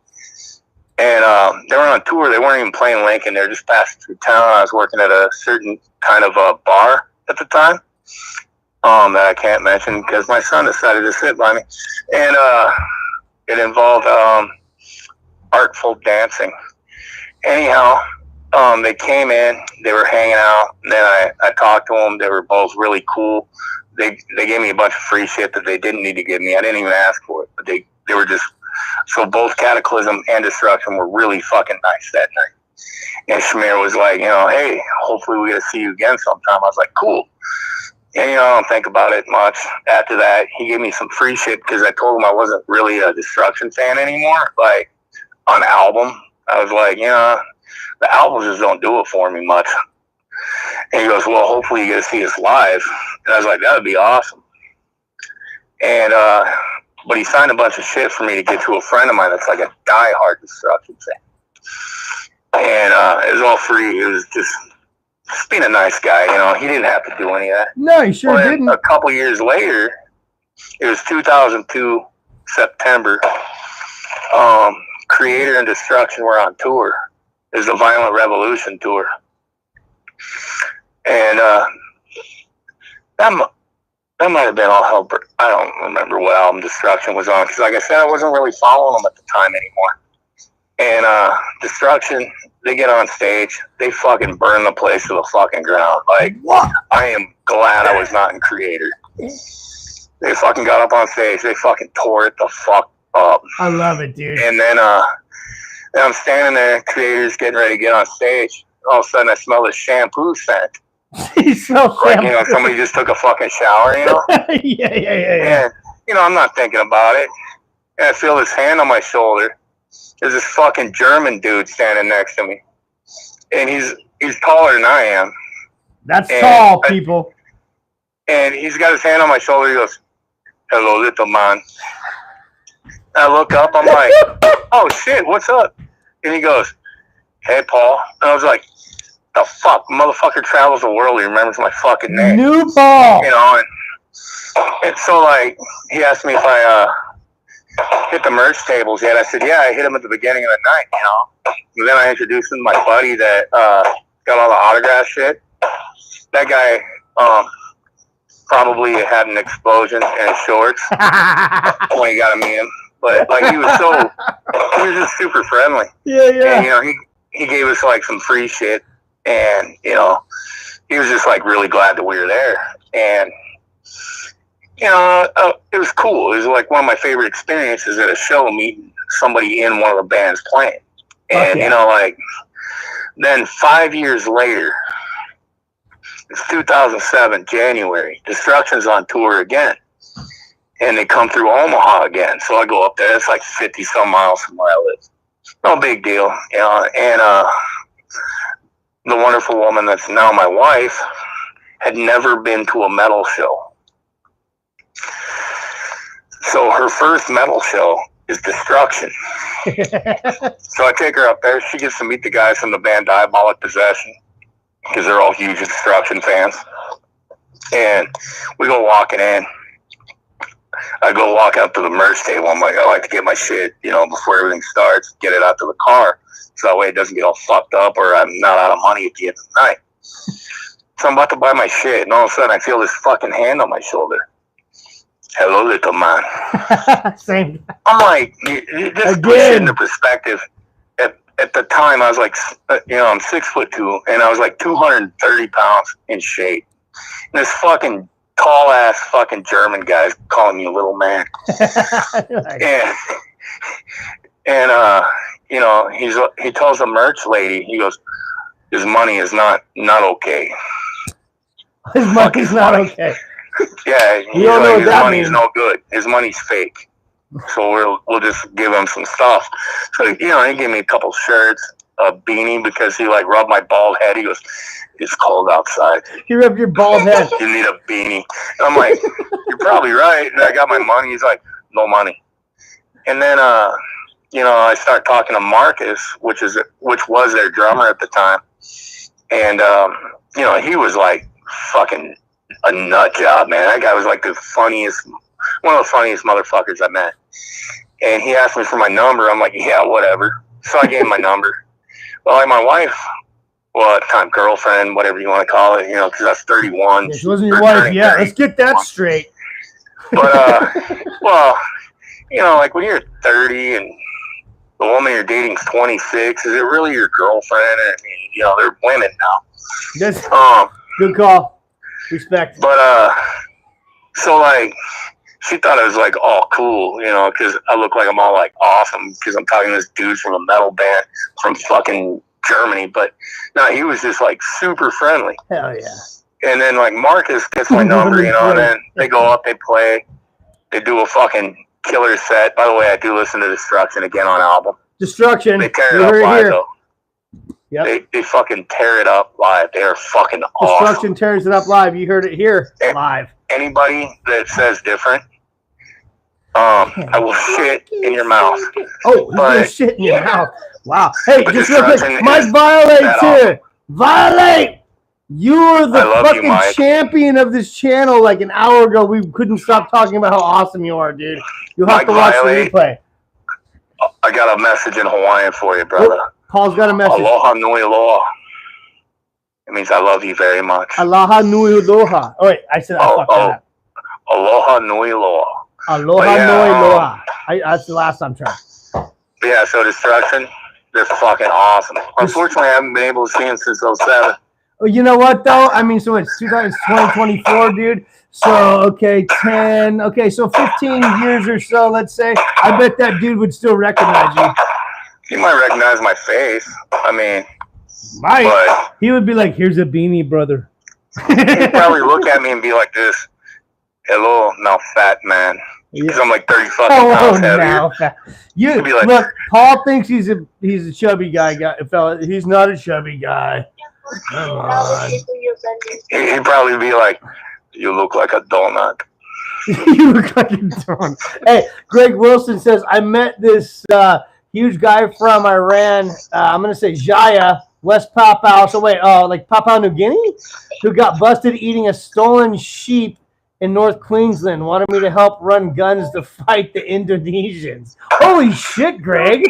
And they were on tour. They weren't even playing Lincoln. They were just passing through town. I was working at a certain kind of a bar at the time that I can't mention because my son decided to sit by me. And it involved artful dancing. Anyhow, they came in. They were hanging out. And then I talked to them. They were both really cool. They gave me a bunch of free shit that they didn't need to give me. I didn't even ask for it. But they were just... So both Cataclysm and Destruction were really fucking nice that night. And Shamir was like, hey, hopefully we get to see you again sometime. I was like, cool. And, I don't think about it much. After that, he gave me some free shit because I told him I wasn't really a Destruction fan anymore. Like, on album, I was like, the albums just don't do it for me much. And he goes, well, hopefully you get to see us live. And I was like, that would be awesome. And, but he signed a bunch of shit for me to get to a friend of mine that's like a diehard Destruction fan. And it was all free. It was just being a nice guy, He didn't have to do any of that. No, he sure didn't. A couple years later, it was 2002, September. Creator and Destruction were on tour. It was the Violent Revolution tour. And that might have been All Hell. I don't remember what album Destruction was on because, like I said, I wasn't really following them at the time anymore. And Destruction, they get on stage, they fucking burn the place to the fucking ground. Like, what? I am glad I was not in Creator. They fucking got up on stage, they fucking tore it the fuck up. I love it, dude. And then I'm standing there, Creator's getting ready to get on stage. All of a sudden, I smell this shampoo scent. He smells like, somebody just took a fucking shower, Yeah. And, I'm not thinking about it. And I feel this hand on my shoulder. There's this fucking German dude standing next to me. And he's taller than I am. That's tall, people. And he's got his hand on my shoulder. He goes, hello, little man. And I look up. I'm like, oh, shit, what's up? And he goes, hey, Paul. And I was like, the fuck? Motherfucker travels the world. He remembers my fucking name. New Paul. And so, like, he asked me if I hit the merch tables yet. I said, yeah, I hit him at the beginning of the night, And then I introduced him to my buddy that got all the autograph shit. That guy probably had an explosion in his shorts when he got to meet him. But, like, he was just super friendly. Yeah. And, he gave us, like, some free shit. And, he was just, like, really glad that we were there. And, it was cool. It was, like, one of my favorite experiences at a show, meeting somebody in one of the bands playing. And, then 5 years later, it's 2007, January, Destruction's on tour again. And they come through Omaha again. So I go up there. It's like 50-some miles from where I live. No big deal, And, the wonderful woman that's now my wife had never been to a metal show. So her first metal show is Destruction. So I take her up there. She gets to meet the guys from the band Diabolic Possession because they're all huge Destruction fans. And we go walking in. I go walking up to the merch table. I'm like, I like to get my shit, before everything starts, get it out to the car. So that way it doesn't get all fucked up or I'm not out of money at the end of the night. So I'm about to buy my shit, and all of a sudden I feel this fucking hand on my shoulder. Hello, little man. Same. I'm like, just put shit into perspective. At the time, I was like, I'm 6'2", and I was like 230 pounds in shape. And this fucking tall-ass fucking German guy's calling me a little man. And he tells the merch lady, he goes, his money is not okay. His money's not okay. Yeah, his money's no good. His money's fake. So we'll just give him some stuff. So, he gave me a couple shirts. a beanie because he like rubbed my bald head. He goes, "It's cold outside. You rubbed your bald head. You need a beanie." And I'm like, "You're probably right." And I got my money. He's like, "No money." And then, you know, I start talking to Marcus, which was their drummer at the time. And, you know, he was like fucking a nut job, man. That guy was like one of the funniest motherfuckers I met. And he asked me for my number. I'm like, yeah, whatever. So I gave him my number. Well, like my wife, well, at the time, girlfriend, whatever you want to call it, you know, because I was 31. Yeah, she wasn't your wife. Yeah, let's get that straight. But, well, you know, like when you're 30 and the woman you're dating is 26, is it really your girlfriend? I mean, you know, they're women now. Yes. Good call. Respect. But, so like, she thought I was like all cool, you know, because I look like I'm all like awesome because I'm talking to this dude from a metal band from fucking Germany. But no, he was just like super friendly. Hell yeah. And then like Marcus gets my number, you know, and then they go up, they play, they do a fucking killer set. By the way, I do listen to Destruction again on album. Destruction. They tear it up live though. Yep. They fucking tear it up live. They are fucking awesome. Destruction tears it up live. You heard it here live. Anybody that says different, I will shit in your mouth. Oh, but, shit in your mouth. Wow. Hey, just real quick. Mike Violate's here. Violate! You're the fucking champion of this channel. Like an hour ago, we couldn't stop talking about how awesome you are, dude. You'll have to watch the replay. I got a message in Hawaiian for you, brother. Oh, Paul's got a message. Aloha nui aloha. It means I love you very much. Aloha nui aloha. Oh, wait. I said I fucked that up. Aloha nui aloha. Aloha nui aloha. That's the last I'm trying. Yeah, so Destruction, they're fucking awesome. Unfortunately, I haven't been able to see them since 07. Oh, you know what, though? I mean, so it's 2024, dude. So, okay, 10. Okay, so 15 years or so, let's say. I bet that dude would still recognize you. He might recognize my face. I mean, but he would be like, "Here's a beanie, brother." He'd probably look at me and be like this, "Hello, now fat man." Because I'm like 30 fucking pounds heavier. You like, look, Paul thinks he's a chubby guy, fella. He's not a chubby guy. Come on. He'd probably be like, "You look like a donut." You look like a donut. Hey, Greg Wilson says, I met this huge guy from Iran. I'm going to say Jaya, West Papua. So wait, like Papua New Guinea? Who got busted eating a stolen sheep in North Queensland. Wanted me to help run guns to fight the Indonesians. Holy shit, Greg.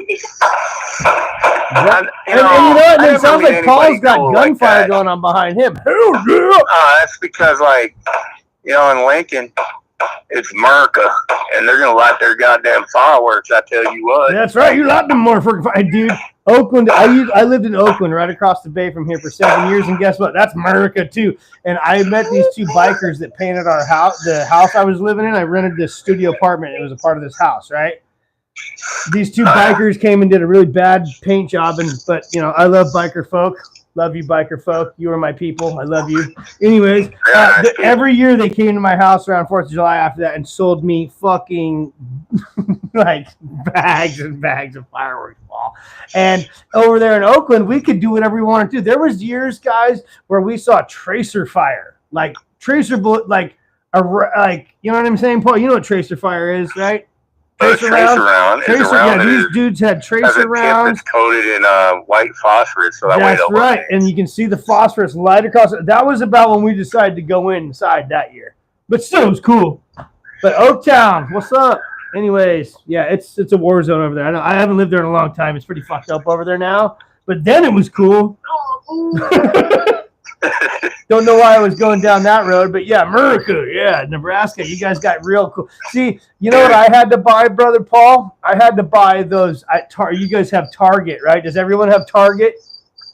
And you know what? It sounds like Paul's got gunfire going on behind him. Hell yeah. That's because, like, you know, in Lincoln, it's America, and they're going to light their goddamn fireworks, I tell you what. That's right. You light them more for dude. Oakland, I lived in Oakland right across the bay from here for 7 years, and guess what? That's America, too. And I met these two bikers that painted our house, the house I was living in. I rented this studio apartment. It was a part of this house, right? These two bikers came and did a really bad paint job, but, you know, I love biker folk. Love you, biker folk. You are my people. I love you. Anyways, every year they came to my house around 4th of July after that and sold me fucking like bags and bags of fireworks, Paul. And over there in Oakland, we could do whatever we wanted to do. There was years, guys, where we saw tracer fire, like tracer bullet, like you know what I'm saying, Paul? You know what tracer fire is, right? Tracer round. Yeah, these dudes had tracer rounds. It's coated in white phosphorus, so that's right. And you can see the phosphorus light across it. That was about when we decided to go inside that year. But still, it was cool. But Oaktown, what's up? Anyways, yeah, it's a war zone over there. I haven't lived there in a long time. It's pretty fucked up over there now. But then it was cool. Don't know why I was going down that road, but yeah, America, yeah, Nebraska, you guys got real cool. See, you know what I had to buy, Brother Paul? I had to buy those at you guys have Target, right? Does everyone have Target?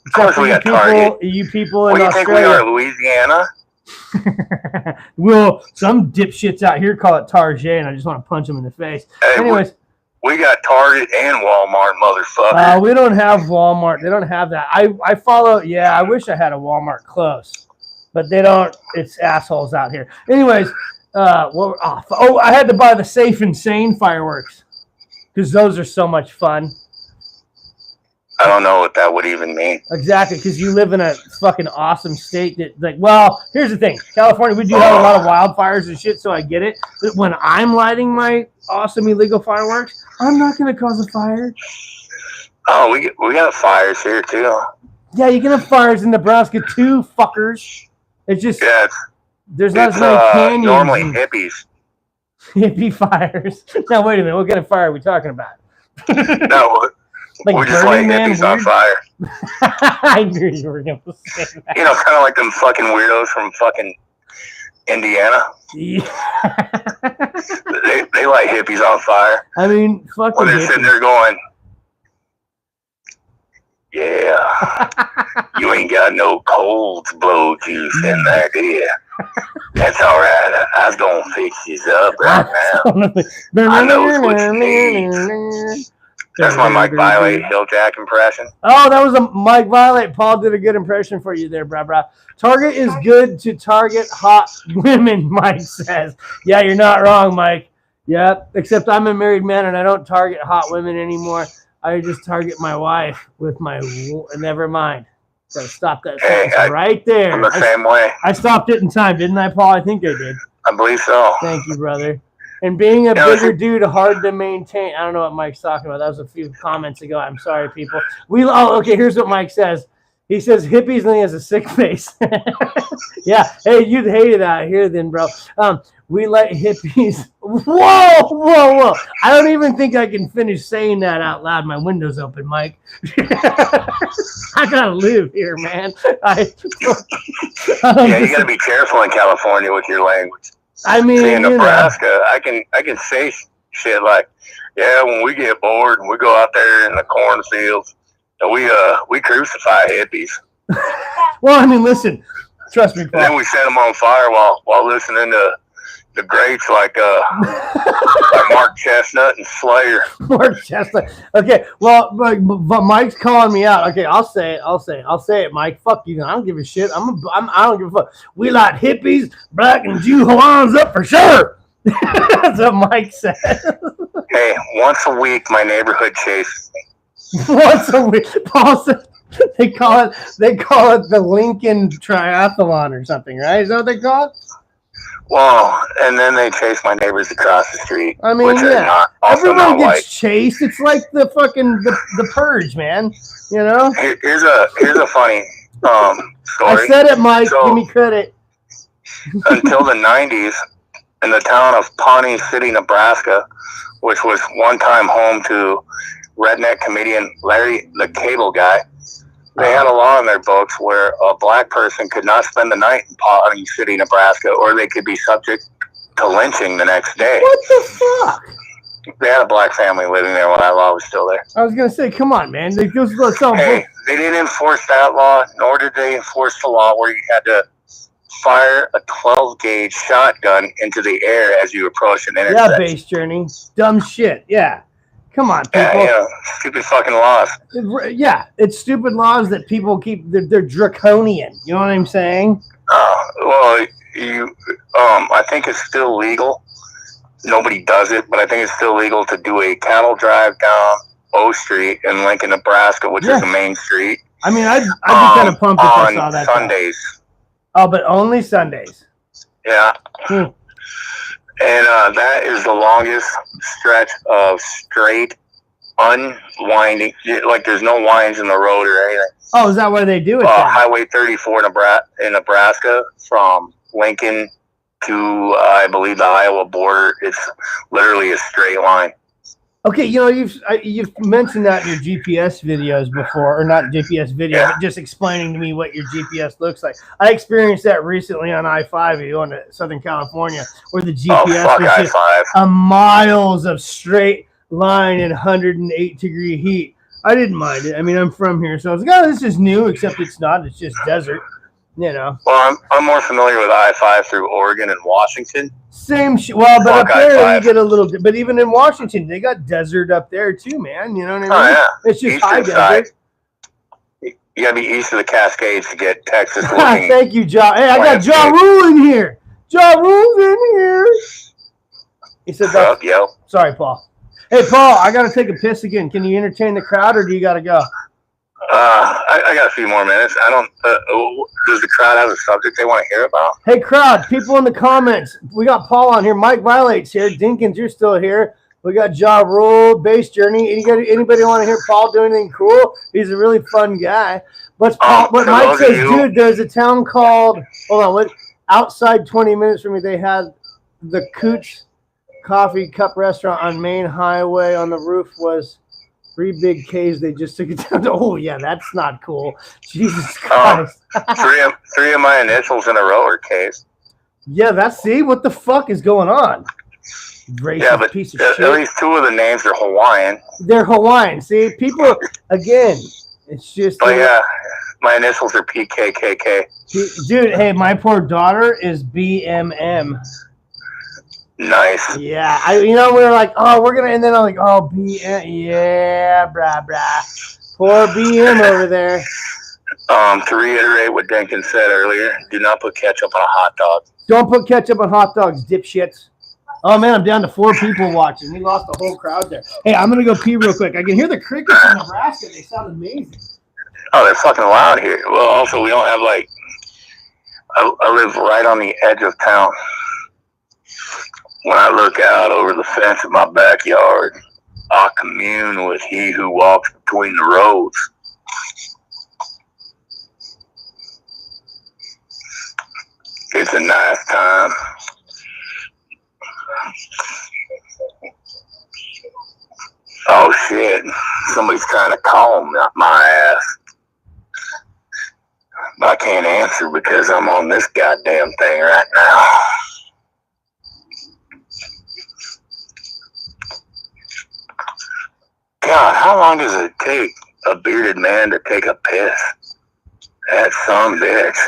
Of course we got Target. You people in Australia. What do you think we are, Louisiana? Well, some dipshits out here call it Target, and I just want to punch them in the face. Hey, anyways. We got Target and Walmart, motherfucker. We don't have Walmart. They don't have that. I follow. Yeah, I wish I had a Walmart close, but they don't. It's assholes out here. Anyways, I had to buy the Safe and Sane fireworks because those are so much fun. I don't know what that would even mean. Exactly, because you live in a fucking awesome state that, like, well, here's the thing. California, we do have a lot of wildfires and shit, so I get it. But when I'm lighting my awesome illegal fireworks, I'm not going to cause a fire. Oh, we got fires here, too. Yeah, you can have fires in Nebraska, too, fuckers. It's just, there's not as many canyons. Normally hippies. Hippie fires. Now, wait a minute. What kind of fire are we talking about? No, like we're just like hippies on fire. I knew you were going to say that. You know, kind of like them fucking weirdos from fucking Indiana. Yeah. they light hippies on fire. I mean, fucking when they're sitting there going, yeah, you ain't got no cold blow juice in there, do you? That's all right. I was going to fix these up right now. I know what you need. That's my Mike Violate Hill Jack impression. Oh, that was a Mike Violate. Paul did a good impression for you there, brah. Target is good to target hot women, Mike says. Yeah, you're not wrong, Mike. Yep, except I'm a married man and I don't target hot women anymore. I just target my wife with my... Never mind. Gotta stop that sentence right there. I'm the same way. I stopped it in time, didn't I, Paul? I think I did. I believe so. Thank you, brother. And being a bigger dude, hard to maintain. I don't know what Mike's talking about. That was a few comments ago. I'm sorry, people. Okay, here's what Mike says. He says hippies only has a sick face. Yeah. Hey, you'd hate it out here then, bro. We let hippies. Whoa. I don't even think I can finish saying that out loud. My window's open, Mike. I gotta live here, man. Yeah, you gotta be careful in California with your language. I mean, see, in Nebraska, I can say shit like, yeah, when we get bored and we go out there in the cornfields, and we crucify hippies. Well, I mean, listen, trust me, Paul. And then we set them on fire while listening to the greats like Mark Chestnut and Slayer. Mark Chestnut. Okay, well, but Mike's calling me out. Okay, I'll say it, Mike. Fuck you. I don't give a shit. I don't give a fuck. We like hippies, black and Jew Hawaiians up for sure. That's what Mike said. Hey, once a week, my neighborhood chases me. Once a week, Paul said. They call it the Lincoln Triathlon or something, right? Is that what they call it? Well, and then they chase my neighbors across the street. I mean, yeah. Everyone gets chased. It's like the fucking the purge, man. You know. Here's a funny story. I said it, Mike. So, give me credit. Until the 90s, in the town of Pawnee City, Nebraska, which was one time home to redneck comedian Larry the Cable Guy, they had a law in their books where a black person could not spend the night in Pawnee City, Nebraska, or they could be subject to lynching the next day. What the fuck? They had a black family living there when that law was still there. I was going to say, come on, man. They didn't enforce that law, nor did they enforce the law where you had to fire a 12-gauge shotgun into the air as you approach an intersection. Yeah, base journey. Dumb shit. Yeah. Come on, people. Yeah, stupid fucking laws. Yeah, it's stupid laws that people keep. They're draconian. You know what I'm saying? Well, I think it's still legal. Nobody does it, but I think it's still legal to do a cattle drive down O Street in Lincoln, Nebraska, which is the main street. I mean, I'd be kind of pumped if I saw that. On Sundays. Oh, but only Sundays. Yeah. And that is the longest stretch of straight, unwinding. Like, there's no winds in the road or anything. Oh, is that why they do it? Highway 34 in Nebraska from Lincoln to, I believe, the Iowa border. It's literally a straight line. Okay, you know, you've mentioned that in your GPS videos before, or not GPS video, but just explaining to me what your GPS looks like. I experienced that recently on I-5 going to Southern California, where the GPS was just miles of straight line in 108-degree heat. I didn't mind it. I mean, I'm from here, so I was like, oh, this is new, except it's not. It's just desert, you know. Well, I'm more familiar with I-5 through Oregon and Washington. Same shit. Well, but up there you get a little. But even in Washington, they got desert up there too, man. You know what I mean? Oh, yeah. It's just high desert. You gotta be east of the Cascades to get Texas looking. Thank you, Ja. Hey, I got Ja Rule in here. Ja Rule's in here. He said that. Yo. Sorry, Paul. Hey, Paul, I gotta take a piss again. Can you entertain the crowd, or do you gotta go? I got a few more minutes. I don't. Does the crowd have a subject they want to hear about? Hey, crowd, people in the comments. We got Paul on here. Mike Violate's here. Dinkins, you're still here. We got Ja Rule, Bass Journey. Anybody want to hear Paul do anything cool? He's a really fun guy. But Mike says, dude, there's a town called, outside 20 minutes from me, they had the Cooch Coffee Cup Restaurant on Main Highway. On the roof was 3 big Ks. They just took it down to, oh, yeah, that's not cool. Jesus Christ. Three of my initials in a row are Ks. Yeah, see? What the fuck is going on? Racist but piece of at shit. least 2 of the names are Hawaiian. They're Hawaiian. See, people, again, it's just. But yeah, my initials are PKKK. Dude, hey, my poor daughter is BMM. Nice. Yeah, we were like, oh, we're gonna, and then I'm like, oh, BM, yeah, brah. Poor BM over there. To reiterate what Dinkins said earlier, do not put ketchup on a hot dog. Don't put ketchup on hot dogs, dipshits. Oh, man, I'm down to 4 people watching. We lost the whole crowd there. Hey, I'm going to go pee real quick. I can hear the crickets in Nebraska. They sound amazing. Oh, they're fucking loud here. Well, also, we don't have, I live right on the edge of town. When I look out over the fence of my backyard, I commune with he who walks between the roads. It's a nice time. Oh shit, somebody's trying to call my ass. But I can't answer because I'm on this goddamn thing right now. God, how long does it take a bearded man to take a piss? That son of a bitch.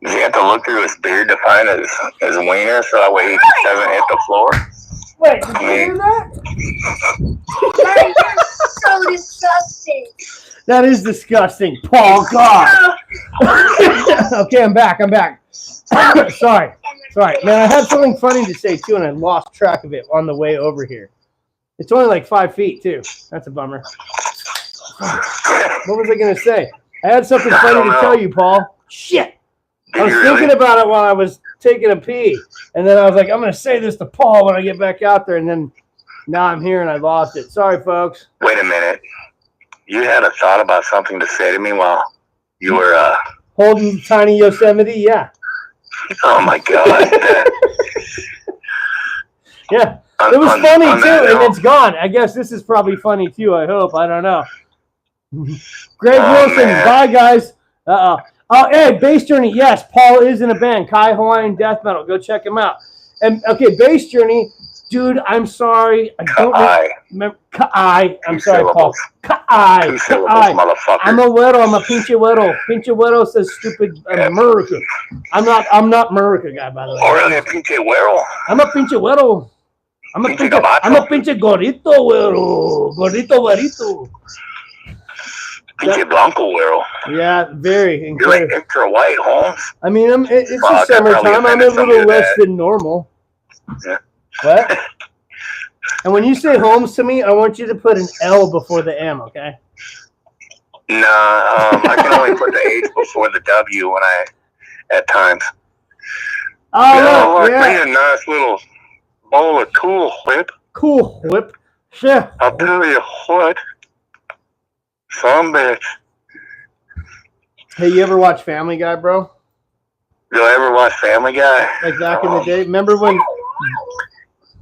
Does he have to look through his beard to find his wiener so that way he doesn't hit the floor? Wait, did you hear that? That is so disgusting. That is disgusting, Paul. God. Okay, I'm back. Sorry. Man, I had something funny to say, too, and I lost track of it on the way over here. It's only like 5 feet, too. That's a bummer. What was I going to say? I had something funny to tell you, Paul. Shit. I was thinking about it while I was taking a pee. And then I was like, I'm going to say this to Paul when I get back out there. And then now I'm here and I lost it. Sorry, folks. Wait a minute. You had a thought about something to say to me while you were... holding tiny Yosemite? Yeah. Oh, my God. Yeah. It was funny, too, and it's gone. I guess this is probably funny, too, I hope. I don't know. Greg Wilson. Man. Bye, guys. Uh-oh. Oh, hey, Bass Journey. Yes, Paul is in a band. Kai Hawaiian Death Metal. Go check him out. And, okay, Bass Journey. Dude, I'm sorry. I don't remember. Kai. I'm sorry, Paul. Kai. Motherfucker. I'm a güero. I'm a pinche güero. Pinche güero says stupid America. I'm not America guy, by the way. Oh, really? A pinche güero? I'm a pinche güero. I'm a pinche gorrito, güero. Gorrito, güerito. Pinche blanco, güero. Yeah, very. You're like extra white, Holmes. I mean, it's the summertime. I'm a little less than normal. Yeah. What? And when you say Holmes to me, I want you to put an L before the M, okay? Nah, I can only put the H before the W at times. Oh, yeah. Like me a nice little bowl of Cool Whip. Cool Whip. Sure. I'll tell you what. Some bitch. Hey, you ever watch Family Guy, bro? Did I ever watch Family Guy? Like back in the day? Remember when...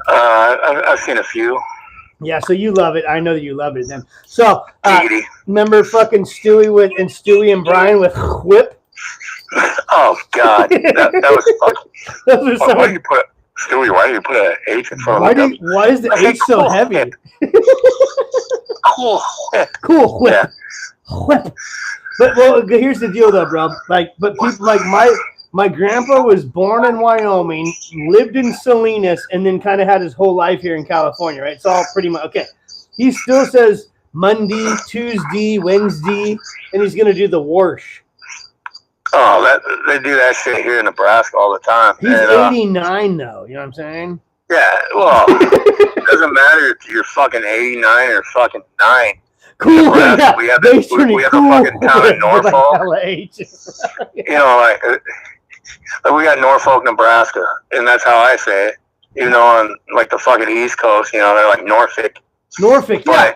I've seen a few. Yeah, so you love it. I know that you love it then. So, remember fucking Stewie and Brian with Whip? Oh, God. That was fucking... Why do you put... Stewie, why do you put an H in front of the W? Why is the H so heavy? Cool Whip. Cool Whip. Yeah. Whip. But, well, here's the deal, though, bro. But people like my grandpa was born in Wyoming, lived in Salinas, and then kind of had his whole life here in California, right? It's all pretty much, okay. He still says Monday, Tuesday, Wednesday, and he's going to do the wash. Oh, they do that shit here in Nebraska all the time. He's 89, though. You know what I'm saying? Yeah, well, it doesn't matter if you're fucking 89 or fucking 9. Cool. Nebraska. Yeah. We have They the turn it fucking cool town of with, like, Norfolk. LA. You know, like we got Norfolk, Nebraska, and that's how I say it. You know, on like the fucking East Coast, you know, they're like Norfolk. Norfolk, yeah.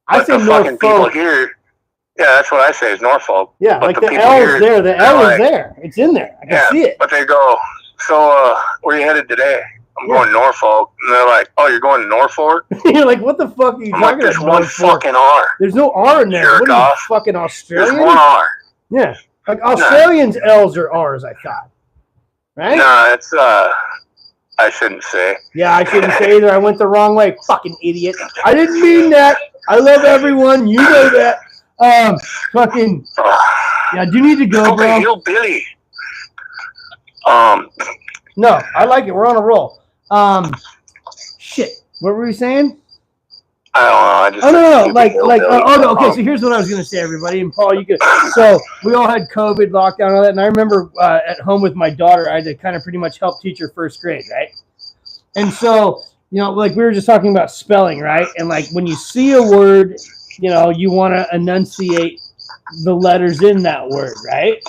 I say the fucking people Norfolk. here, yeah, that's what I say is Norfolk. Yeah, but like the people L's here, there. The L like, is there. It's in there. I can see it. But they go, so where are you headed today? I'm going Norfolk. And they're like, oh, you're going to Norfolk? You're like, what the fuck are you talking like, there's about? one fucking R. There's no R in there. What are you, fucking Australian? There's one R. Yeah. Like Australians' L's are R's, I thought. Right? No, it's, I shouldn't say. Yeah, I shouldn't say either. I went the wrong way. Fucking idiot. I didn't mean that. I love everyone. You know that. Fucking. Yeah, do you need to go, bro? Hillbilly. No, I like it. We're on a roll. Shit. What were we saying? I don't know. No. Okay. So here's what I was gonna say, everybody. And Paul, you could. So we all had COVID, lockdown, and all that. And I remember at home with my daughter, I had to kind of pretty much help teach her first grade, right? And so, you know, like we were just talking about spelling, right? And like when you see a word, you know, you want to enunciate the letters in that word, right?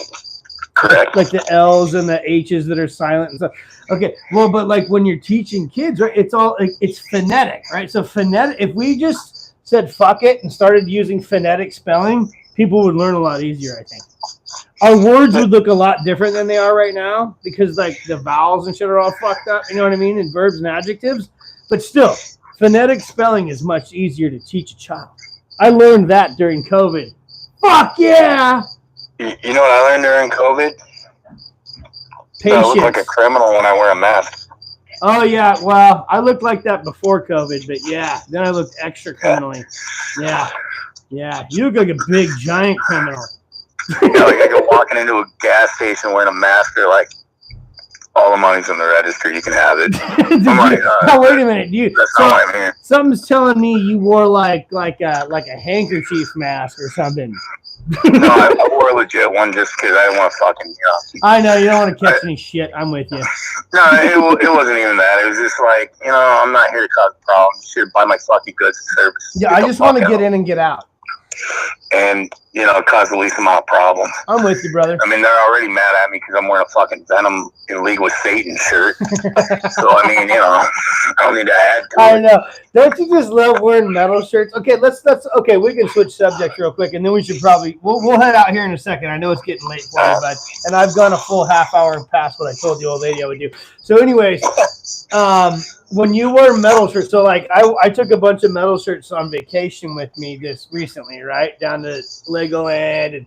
Correct. Like the L's and the H's that are silent and stuff. Okay, well, but like when you're teaching kids, right, it's all like it's phonetic, right? So phonetic, if we just said fuck it and started using phonetic spelling, people would learn a lot easier, I think. Our words would look a lot different than they are right now because like the vowels and shit are all fucked up, you know what I mean? And verbs and adjectives. But still, phonetic spelling is much easier to teach a child. I learned that during COVID. Fuck yeah! You know what I learned during COVID? Patience. I look like a criminal when I wear a mask. Oh, yeah. Well, I looked like that before COVID, but yeah. Then I looked extra criminally. Yeah. Yeah. You look like a big, giant criminal. Yeah, like I go walking into a gas station wearing a mask. They're like, all the money's in the register. You can have it. I'm like, oh, wait a minute. That's not what I mean. Something's telling me you wore like a handkerchief mask or something. No, I wore a legit one just because I didn't want to fucking, you know. I know, you don't want to catch any shit. I'm with you. No, it wasn't even that. It was just like, you know, I'm not here to cause problems. I'm just here to buy my fucking goods and services. Yeah, I just want to get in and get out. And, you know, cause the least amount of problems. I'm with you, brother. I mean, they're already mad at me because I'm wearing a fucking Venom in League with Satan shirt. So, I mean, you know, I don't need to add to it. I know. Don't you just love wearing metal shirts? Okay, let's okay, we can switch subjects real quick, and then we should probably we'll head out here in a second. I know it's getting late for you, bud, and I've gone a full half hour past what I told the old lady I would do. So, anyways, when you wear metal shirts, so like I took a bunch of metal shirts on vacation with me this recently, right, down to Legoland,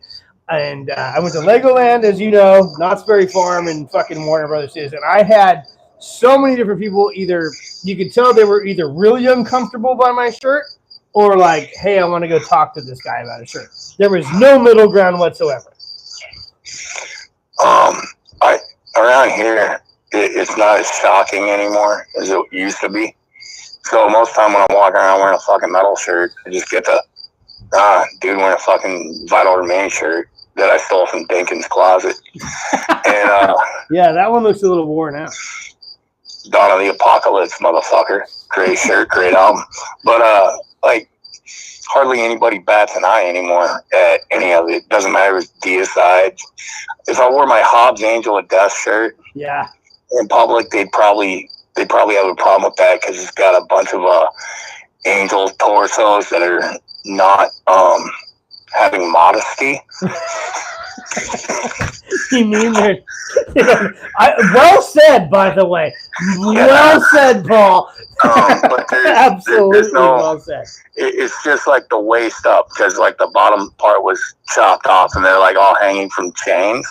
and I went to Legoland, as you know, Knott's Berry Farm, and fucking Warner Brothers Studios, and I had so many different people. Either you could tell they were either really uncomfortable by my shirt, or like, hey, I want to go talk to this guy about a shirt. There was no middle ground whatsoever. Around here, it's not as shocking anymore as it used to be. So most of the time when I'm walking around wearing a fucking metal shirt, I just get the dude wearing a fucking Vital Remain shirt that I stole from Dinkin's closet. And yeah, that one looks a little worn out. Dawn of the Apocalypse, motherfucker. Great shirt, great album. But like hardly anybody bats an eye anymore at any of it. Doesn't matter if it's deicide. If I wore my Hobbs Angel of Death shirt, yeah, in public, they'd probably have a problem with that because it's got a bunch of angel torsos that are not having modesty. You mean they're well said, by the way. Well said, Paul. But absolutely well said. It's just like the waist up because like the bottom part was chopped off and they're like all hanging from chains,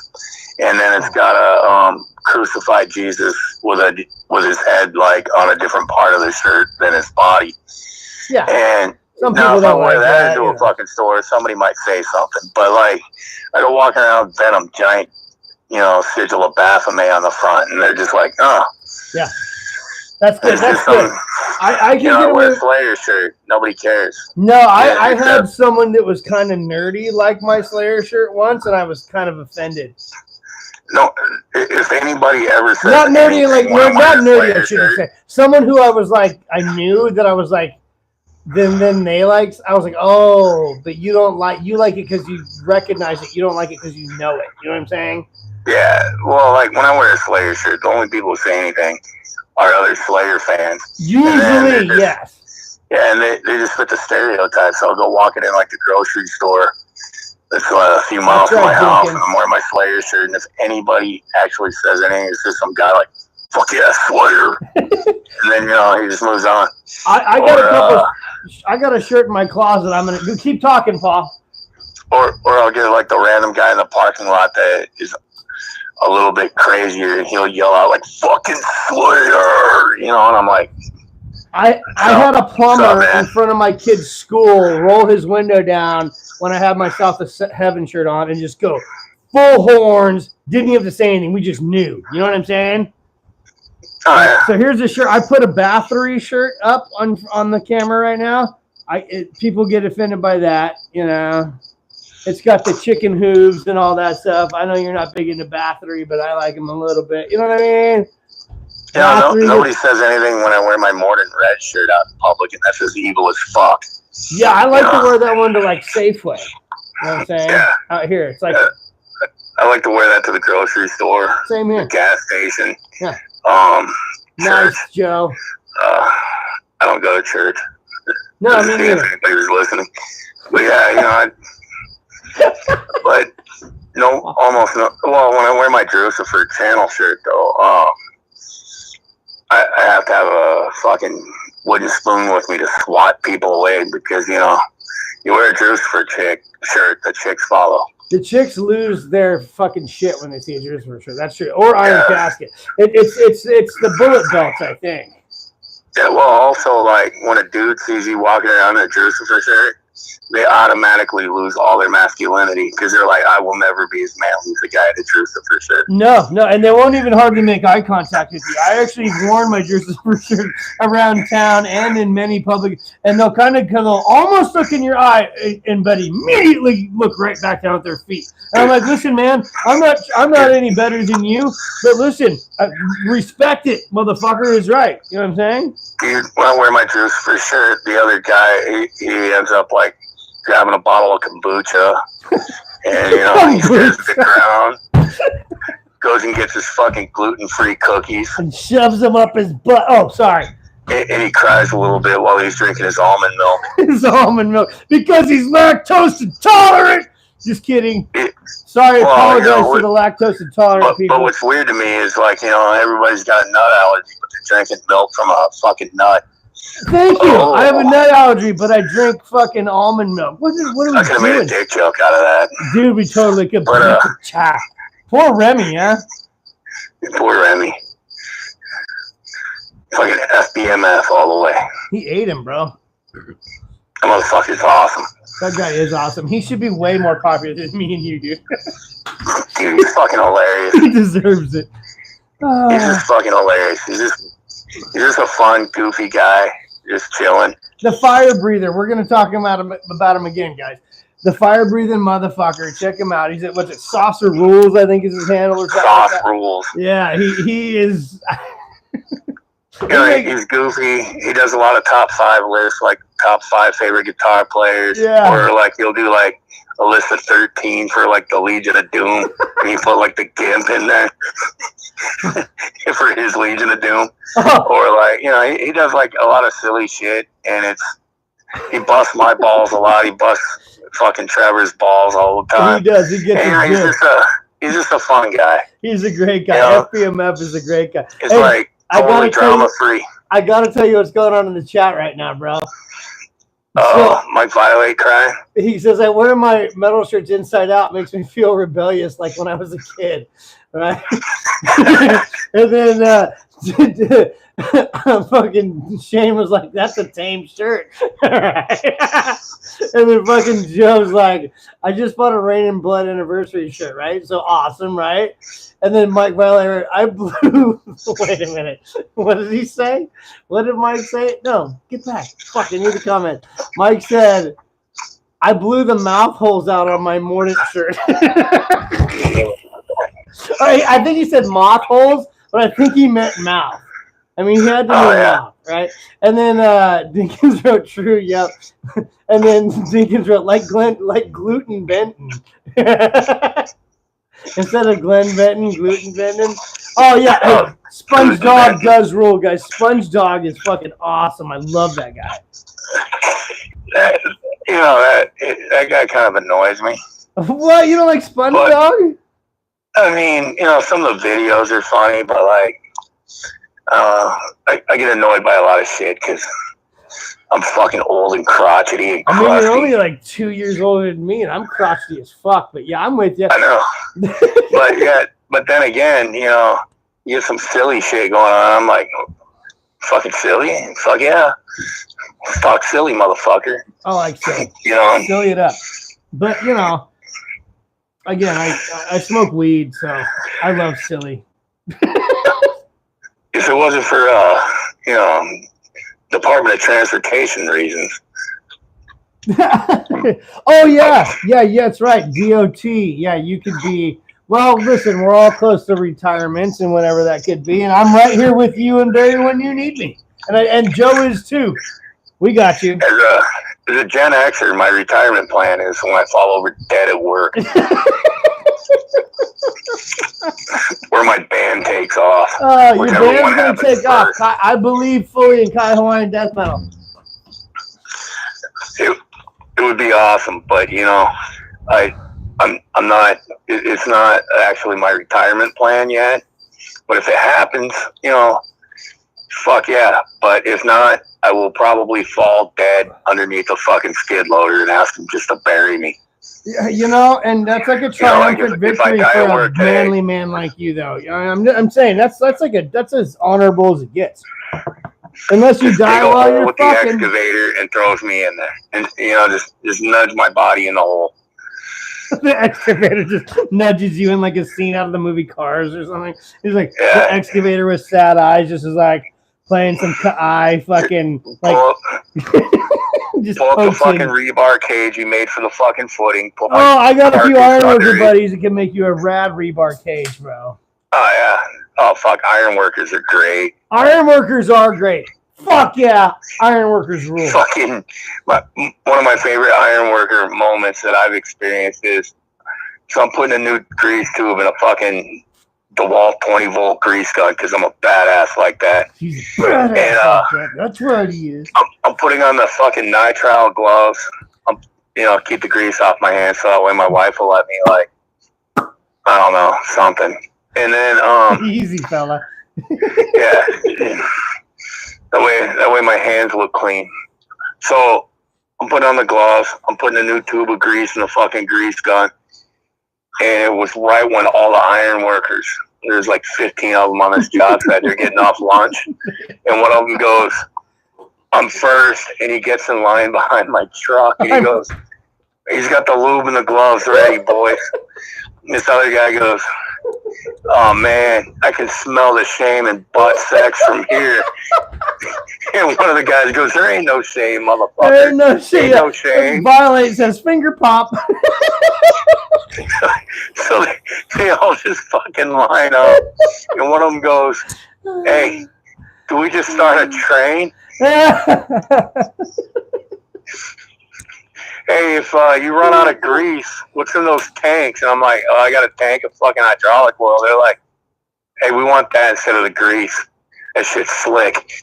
and then it's got a crucified Jesus with his head like on a different part of the shirt than his body. Yeah. And some now people if I don't wear like that into a fucking store, somebody might say something. But like I go walking around with Venom giant, you know, sigil of Baphomet on the front, and they're just like, oh. Yeah. That's good. That's good. I can get wear a Slayer shirt. Nobody cares. No, I had someone that was kind of nerdy like my Slayer shirt once, and I was kind of offended. No, if anybody ever said not nerdy, like not nerdy, I shouldn't shirt, say. Someone who I was like, I knew that I was like, then they like. I was like, oh, but you like it because you recognize it. You don't like it because you know it. You know what I'm saying? Yeah. Well, like when I wear a Slayer shirt, the only people who say anything are other Slayer fans. Usually, yes. Yeah, and they just fit the stereotypes. So I'll go walking in like the grocery store. It's a few miles from my house, and I'm wearing my Slayer shirt. And if anybody actually says anything, it's just some guy like, "Fuck yeah, Slayer," and then he just moves on. I got a shirt in my closet. I'm gonna keep talking, Paul. Or I'll get like the random guy in the parking lot that is a little bit crazier, and he'll yell out like "fucking Slayer," and I'm like. I had a plumber in front of my kid's school roll his window down when I had my South of Heaven shirt on and just go full horns. Didn't even have to say anything. We just knew. You know what I'm saying? Oh, yeah. So here's a shirt. I put a Bathory shirt up on the camera right now. People get offended by that. It's got the chicken hooves and all that stuff. I know you're not big into Bathory, but I like them a little bit. You know what I mean? Nobody says anything when I wear my Morden red shirt out in public, and that's just evil as fuck. Yeah, I like to wear that one to like Safeway. You know what I'm saying? Yeah. Out here, it's like. I like to wear that to the grocery store. Same here. The gas station. Yeah. Church. Nice, Joe. I don't go to church. No, I mean, if anybody was listening. But yeah, but almost no. Well, when I wear my Drucifer Channel shirt, though, I have to have a fucking wooden spoon with me to swat people away because, you wear a Drucifer shirt, the chicks follow. The chicks lose their fucking shit when they see a Drucifer shirt. That's true. Or Iron Casket. It's the bullet belts, I think. Yeah, well, also, like, when a dude sees you walking around in a Drucifer shirt, they automatically lose all their masculinity because they're like, I will never be as manly as the guy in the Drucifer shirt. No, and they won't even hardly make eye contact with you. I actually worn my Drucifer shirt around town and in many public, and they'll they'll almost look in your eye, but immediately look right back down at their feet. And I'm like, listen, man, I'm not any better than you, but listen, respect it, motherfucker is right. You know what I'm saying? Dude, when I wear my Drucifer shirt, the other guy, he ends up like grabbing a bottle of kombucha, and he stares at the ground, goes and gets his fucking gluten-free cookies, and shoves them up his butt. Oh, sorry. And he cries a little bit while he's drinking his almond milk. His almond milk because he's lactose intolerant. Just kidding. Sorry, apologize to the lactose intolerant people. But what's weird to me is like everybody's got a nut allergy, but they're drinking milk from a fucking nut. Thank you. I have a nut allergy, but I drink fucking almond milk. What are we doing? I could have made a dick joke out of that. Dude, we totally could. Poor Remy, huh? Poor Remy. Fucking FBMF all the way. He ate him, bro. That motherfucker's awesome. That guy is awesome. He should be way more popular than me and you, dude. Dude, he's fucking hilarious. He deserves it. He's just fucking hilarious. He's just a fun, goofy guy, just chilling. The fire breather. We're gonna talk about him again, guys. The fire breathing motherfucker. Check him out. He's at Saucer Rules, I think is his handle or something. Sauce Rules. Yeah, he is. He's goofy. He does a lot of top 5 lists, like top 5 favorite guitar players. Yeah. Or like he'll do like a list of 13 for like the Legion of Doom, and he put like the Gimp in there for his Legion of Doom. Oh. Or like he does like a lot of silly shit, and he busts my balls a lot. He busts fucking Trevor's balls all the time. He does. He gets. He's just a fun guy. He's a great guy. FBMF is a great guy. It's like totally drama free. I gotta tell you what's going on in the chat right now, bro. Mike Violate crying. He says, I wear my metal shirts inside out. Makes me feel rebellious like when I was a kid. Right? And then fucking Shane was like, that's a tame shirt. And then fucking Joe's like, I just bought a Rain and Blood anniversary shirt, right? So awesome, right? And then Mike Violator, I blew. Wait a minute. What did he say? What did Mike say? No, get back. Fuck, I need the comment. Mike said, I blew the mouth holes out on my Morden shirt. I think he said moth holes, but I think he meant mouth. I mean, he had to mean mouth. right? And then Dinkins wrote true, yep. And then Dinkins wrote like gluten Benton. Instead of Glenn Benton, gluten Benton. Oh yeah, hey, Sponge Dog does rule, guys. Sponge Dog is fucking awesome. I love that guy. That guy kind of annoys me. What? You don't like Sponge Dog? I mean, some of the videos are funny, but like, I get annoyed by a lot of shit because I'm fucking old and crotchety and crusty. I mean, you're only like 2 years older than me, and I'm crotchety as fuck. But yeah, I'm with you. I know. but then again, you get some silly shit going on. I'm like, fucking silly? Fuck yeah. Fuck silly, motherfucker. I like silly. Silly it up. But, again, I smoke weed, so I love silly. If it wasn't for, Department of Transportation reasons. Oh, yeah, that's right. DOT. Yeah, you could be. Well, listen, we're all close to retirements and whatever that could be, and I'm right here with you and Barry when you need me, and Joe is too. We got you. As a Gen Xer, my retirement plan is when I fall over dead at work. Where my band takes off. Your band's going to take off. I believe fully in Kai Hawaiian death metal. It would be awesome, but I'm not. It's not actually my retirement plan yet. But if it happens, fuck yeah. But if not, I will probably fall dead underneath a fucking skid loader and ask them just to bury me. Yeah, and that's like a triumphant victory for a manly man like you, though. I'm saying that's as honorable as it gets. Unless you die while you're fucking. The excavator and throws me in there, and just nudge my body in the hole. The excavator just nudges you in like a scene out of the movie Cars or something. He's like the excavator with sad eyes, just is like playing some Ka'ai fucking like. Just pull up the fucking rebar cage you made for the fucking footing. I got a few ironworker buddies that can make you a rad rebar cage, bro. Oh yeah. Oh fuck, ironworkers are great. Ironworkers are great. Fuck yeah, ironworkers rule. Fucking one of my favorite ironworker moments that I've experienced is so I'm putting a new grease tube in a fucking DeWalt 20-volt grease gun because I'm a badass like that. He's a badass like that. That's right, he is. I'm putting on the fucking nitrile gloves. Keep the grease off my hands so that way my wife will let me I don't know, something. And then easy fella. Yeah. That way my hands look clean. So I'm putting on the gloves. I'm putting a new tube of grease in the fucking grease gun. And it was right when all the iron workers, there's like 15 of them on this job site, they're getting off lunch. And one of them goes, I'm first. And he gets in line behind my truck. And he goes, he's got the lube and the gloves ready, boys. And this other guy goes, oh man, I can smell the shame and butt sex from here. And one of the guys goes, there ain't no shame, motherfucker. There ain't no shame. Ain't no shame. Violate says finger pop. So they all just fucking line up. And one of them goes, hey, do we just start a train? Hey, if you run out of grease, what's in those tanks? And I'm like, oh, I got a tank of fucking hydraulic oil. They're like, hey, we want that instead of the grease. That shit's slick.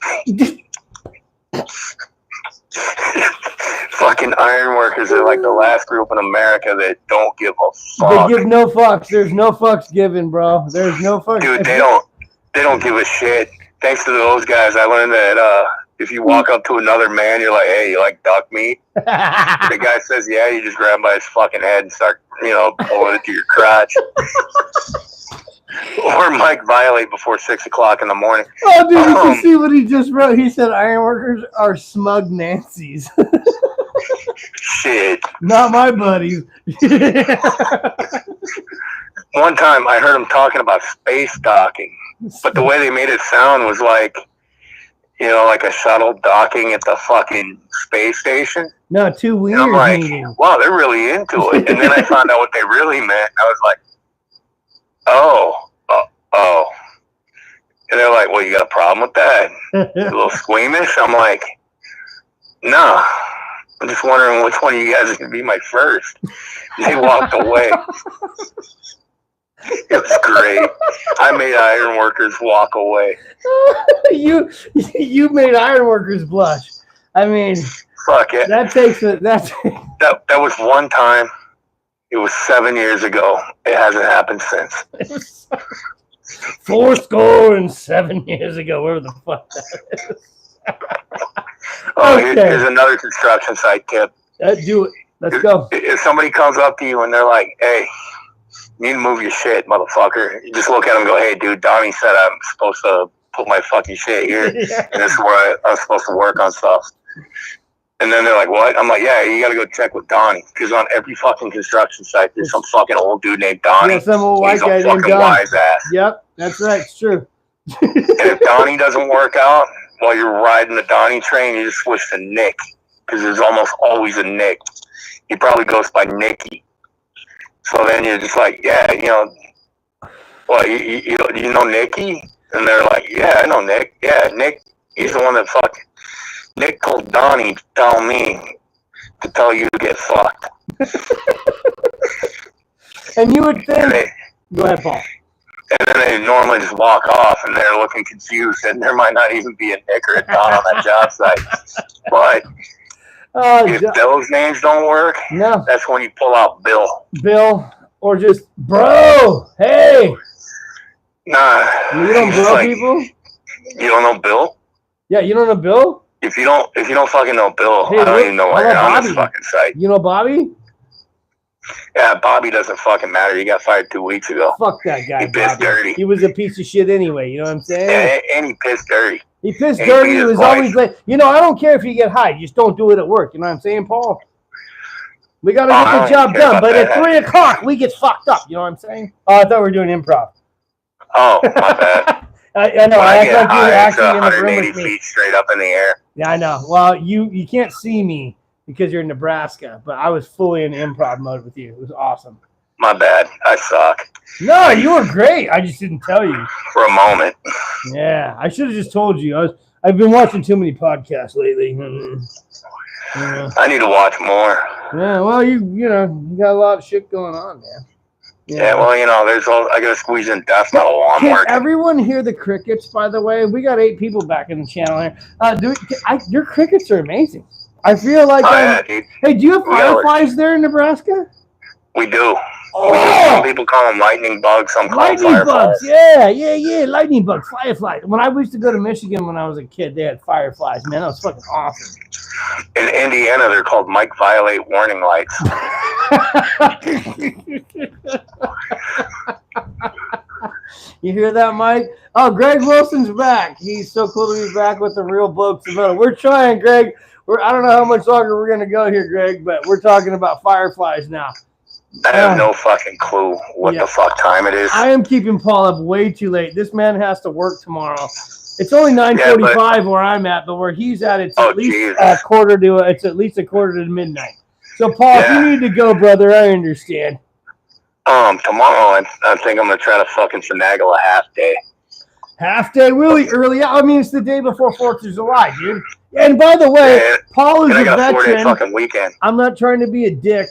Fucking ironworkers are like the last group in America that don't give a fuck. They give no fucks. There's no fucks given, bro. There's no fucks. Dude, they don't give a shit. Thanks to those guys, I learned that if you walk up to another man, you're like, hey, you like duck meat? The guy says, yeah, you just grab him by his fucking head and start, pulling it to your crotch. Or Mike violate before 6 o'clock in the morning. Oh, dude, you can see what he just wrote. He said ironworkers are smug Nancy's. Shit. Not my buddies. One time I heard him talking about space docking, but the way they made it sound was like, like a shuttle docking at the fucking space station. No, too weird. And I'm like, wow, they're really into it. And then I found out what they really meant. I was like, oh. And they're like, well, you got a problem with that? A little squeamish? I'm like, no. I'm just wondering which one of you guys is going to be my first. They walked away. It was great. I made ironworkers walk away. You made ironworkers blush. I mean, fuck it. That was one time. It was 7 years ago. It hasn't happened since. 7 years ago. Where the fuck that is. Here's another construction site tip. Do it. Let's go. If somebody comes up to you and they're like, hey, you need to move your shit, motherfucker. You just look at them and go, hey, dude, Donnie said I'm supposed to put my fucking shit here. And this is where I'm supposed to work on stuff. And then they're like, what? I'm like, yeah, you got to go check with Donnie. Because on every fucking construction site, there's some fucking old dude named Donnie. Yeah, some old white guy named Donnie. Wise ass. Yep, that's right. It's true. And if Donnie doesn't work out while you're riding the Donnie train, you just switch to Nick. Because there's almost always a Nick. He probably goes by Nicky. So then you're just like, yeah, you know, well, you know Nicky? And they're like, yeah, I know Nick. Yeah, Nick, he's the one that fucked. Nick told Donnie to tell me to tell you to get fucked. And you would think... Go ahead, Paul. And then they normally just walk off, and they're looking confused, and there might not even be a Nick or a Don on that job site. But if those names don't work, that's when you pull out Bill. Bill, or just, bro, hey. Nah. You don't bro people? You don't know Bill? Yeah, you don't know Bill? If you don't fucking know Bill, hey, I don't even know why you're on this fucking site. You know Bobby? Yeah, Bobby doesn't fucking matter. He got fired 2 weeks ago. Fuck that guy. He pissed dirty. He was a piece of shit anyway. You know what I'm saying? Yeah, and he pissed dirty. He pissed dirty. He was always late. You know, I don't care if you get hired. Just don't do it at work. You know what I'm saying, Paul? We got to get the job done. But at 3 o'clock, we get fucked up. You know what I'm saying? Oh, I thought we were doing improv. Oh, my bad. I know. I thought you were actually in the room with me. 180 feet straight up in the air. Yeah, I know. Well, you can't see me because you're in Nebraska, but I was fully in improv mode with you. It was awesome. My bad. I suck. No, you were great. I just didn't tell you. For a moment. Yeah, I should have just told you. I've been watching too many podcasts lately. Yeah. I need to watch more. Yeah, well, you got a lot of shit going on, man. Yeah, well, I got to squeeze in death metal while I'm Can working. everyone hear the crickets, by the way? We got 8 people back in the channel here. Your crickets are amazing. I feel like... dude. Hey, do you have fireflies there in Nebraska? We do. Oh! Some people call them lightning bugs. Some call them Lightning fireflies. bugs. Yeah. Lightning bugs, fireflies. When I used to go to Michigan when I was a kid, they had fireflies. Man, that was fucking awesome. In Indiana, they're called Mike Violate warning lights. You hear that, Mike? Oh, Greg Wilson's back. He's so cool to be back with the real blokes of metal. We're trying, Greg. I don't know how much longer we're going to go here, Greg, but we're talking about fireflies now. I have no fucking clue what the fuck time it is. I am keeping Paul up way too late. This man has to work tomorrow. It's only 9:45 where I'm at, but where he's at, it's at least a quarter to midnight. So, Paul, if you need to go, brother, I understand. Tomorrow, I think I'm gonna try to fucking finagle a half day. Half day, really early. I mean, it's the day before 4th of July, dude. And by the way, Paul is a veteran. I got a 4-day fucking weekend. I'm not trying to be a dick,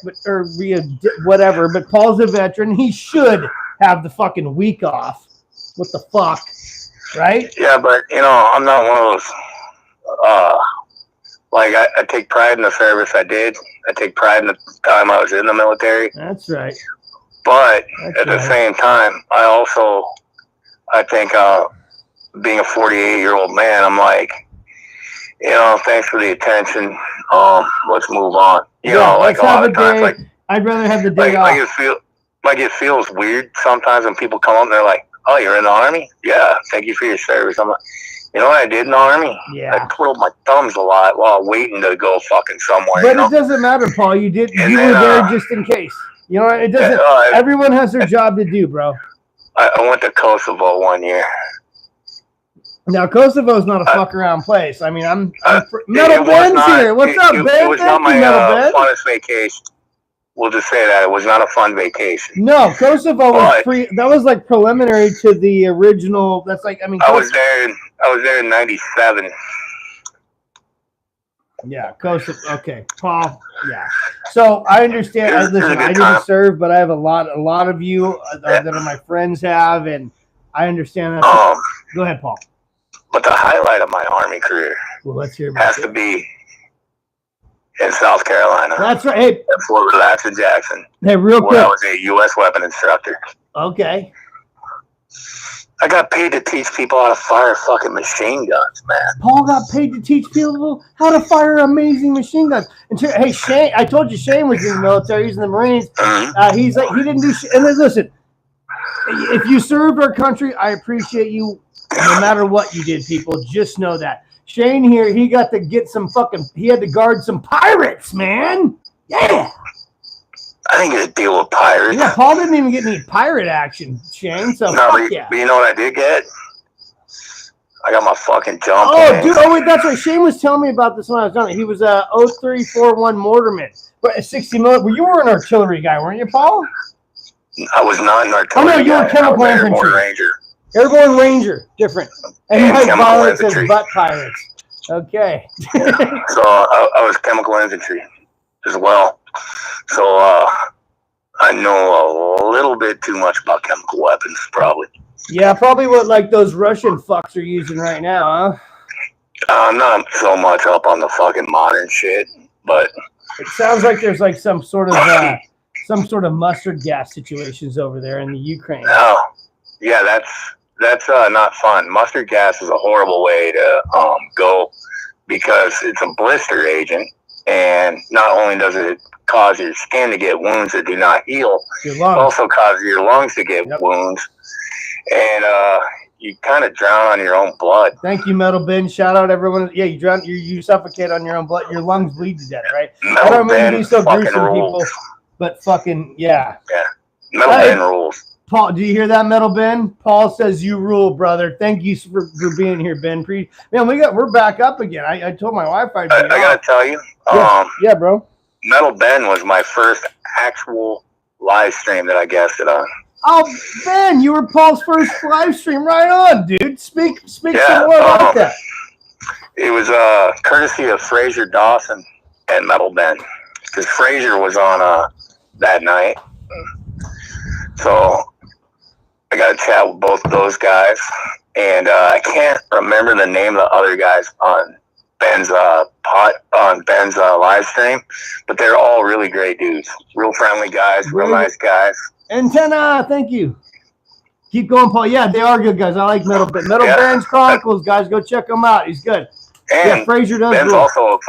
whatever. But Paul's a veteran. He should have the fucking week off. What the fuck, right? Yeah, but I'm not one of those. I take pride in the service I did. I take pride in the time I was in the military. That's right. But at the same time, I think being a 48-year-old man, I'm like, thanks for the attention. Let's move on. Let's have a day. I'd rather have the day off. It feels weird sometimes when people come up and they're like, oh, you're in the Army? Yeah, thank you for your service. I'm like, you know what I did in the Army? Yeah. I twirled my thumbs a lot while waiting to go fucking somewhere. But it doesn't matter, Paul. You were there just in case. You know, it doesn't. Everyone has their job to do, bro. I went to Kosovo 1 year. Now, Kosovo's not a fuck around place. I mean, Metal Ben's here. What's up, Ben? It was not my funnest vacation. We'll just say that it was not a fun vacation. No, Kosovo was that was like preliminary to the original. That's like, I mean, I was there in '97. Yeah, Kosovo. Okay, Paul. Yeah. So I understand. Listen, I didn't serve, but I have a lot of you that are my friends have, and I understand that. Go ahead, Paul. But the highlight of my Army career, let's hear has to be in South Carolina. That's right. Hey, at Fort Relaxed Jackson. Hey, real quick. I was a U.S. weapon instructor. Okay. I got paid to teach people how to fire fucking machine guns, man. Paul got paid to teach people how to fire amazing machine guns. And hey, Shane, I told you Shane was in the military. He's in the Marines. He's like, he didn't do shit. And then listen, if you served our country, I appreciate you no matter what you did, people. Just know that. Shane here, he got to get he had to guard some pirates, man. Yeah. I didn't get to deal with pirates. Yeah, Paul didn't even get any pirate action, Shane. So but you know what I did get? I got my fucking jump. Oh, dude! Oh, wait, that's right. Shane was telling me about this when I was done. He was a 0341 Mortarman, but 60 millimeter. Well, you were an artillery guy, weren't you, Paul? I was not an artillery. Oh no, you were chemical infantry. Ranger. Airborne Ranger, different. And Mike Violence says butt pirates. Okay. So I was chemical infantry as well. So I know a little bit too much about chemical weapons, probably. Yeah, probably what like those Russian fucks are using right now, huh? I'm not so much up on the fucking modern shit, but it sounds like there's like some sort of mustard gas situations over there in the Ukraine. Oh, yeah, that's not fun. Mustard gas is a horrible way to go because it's a blister agent, and not only does it cause your skin to get wounds that do not heal, it also causes your lungs to get wounds, and you kind of drown on your own blood. Thank you, Metal Ben. Shout out everyone. Yeah, you drown, you suffocate on your own blood. Your lungs bleed to death, right? I don't mean to be so gruesome, people, but fucking yeah. Yeah, Metal Ben rules. Paul, do you hear that, Metal Ben? Paul says you rule, brother. Thank you for being here, Ben. Man, we're back up again. I told my wife I gotta tell you. Yeah, bro. Metal Ben was my first actual live stream that I guested on. Oh, Ben, you were Paul's first live stream. Right on, dude. Speak some more about that. It was courtesy of Fraser Dawson and Metal Ben, because Fraser was on that night. So I got to chat with both of those guys, and I can't remember the name of the other guys on Ben's live stream, but they're all really great dudes, real friendly guys, real nice guys. Antenna, thank you. Keep going, Paul. Yeah, they are good guys. I like Metal Ben. Metal Ben's Chronicles, guys. Go check him out. He's good. And Fraser does. Ben's also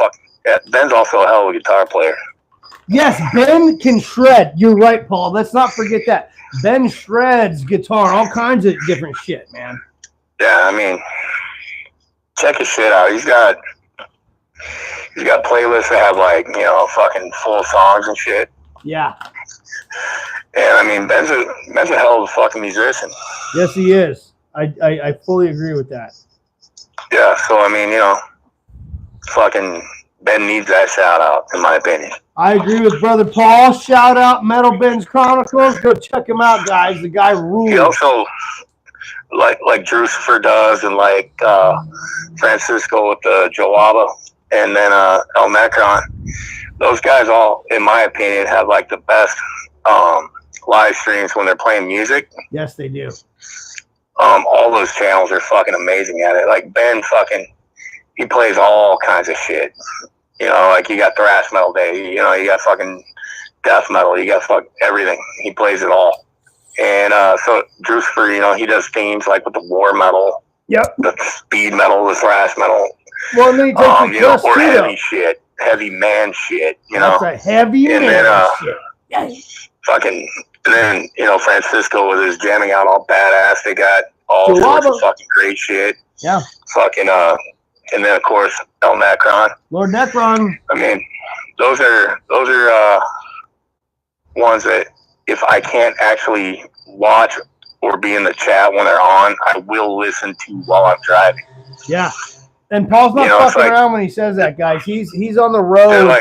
a hell of a guitar player. Yes, Ben can shred. You're right, Paul. Let's not forget that. Ben shreds guitar, all kinds of different shit, man. Yeah, I mean, check his shit out. He's got playlists that have like, fucking full songs and shit. Yeah. And I mean, Ben's a hell of a fucking musician. Yes, he is. I fully agree with that. Yeah, so I mean, fucking Ben needs that shout out, in my opinion. I agree with Brother Paul. Shout out Metal Ben's Chronicles. Go check him out, guys. The guy rules. He also, like Drucifer does, and like Francisco with the Joaba, and then El Necron. Those guys all, in my opinion, have like the best live streams when they're playing music. Yes, they do. All those channels are fucking amazing at it. Like Ben he plays all kinds of shit. Like you got thrash metal day, you got fucking death metal, you got fucking everything. He plays it all. And so Drucifer, he does themes like with the war metal, the speed metal, the thrash metal. Well, and then he takes or heavy shit, heavy man shit, That's right, heavy man shit. And then, Francisco with his jamming out all badass. They got all sorts of fucking great shit. Yeah. Fucking, and then of course El Necron. Lord Necron. I mean, those are ones that if I can't actually watch or be in the chat when they're on, I will listen to while I'm driving. Yeah. And Paul's not fucking around when he says that, guys. He's on the road.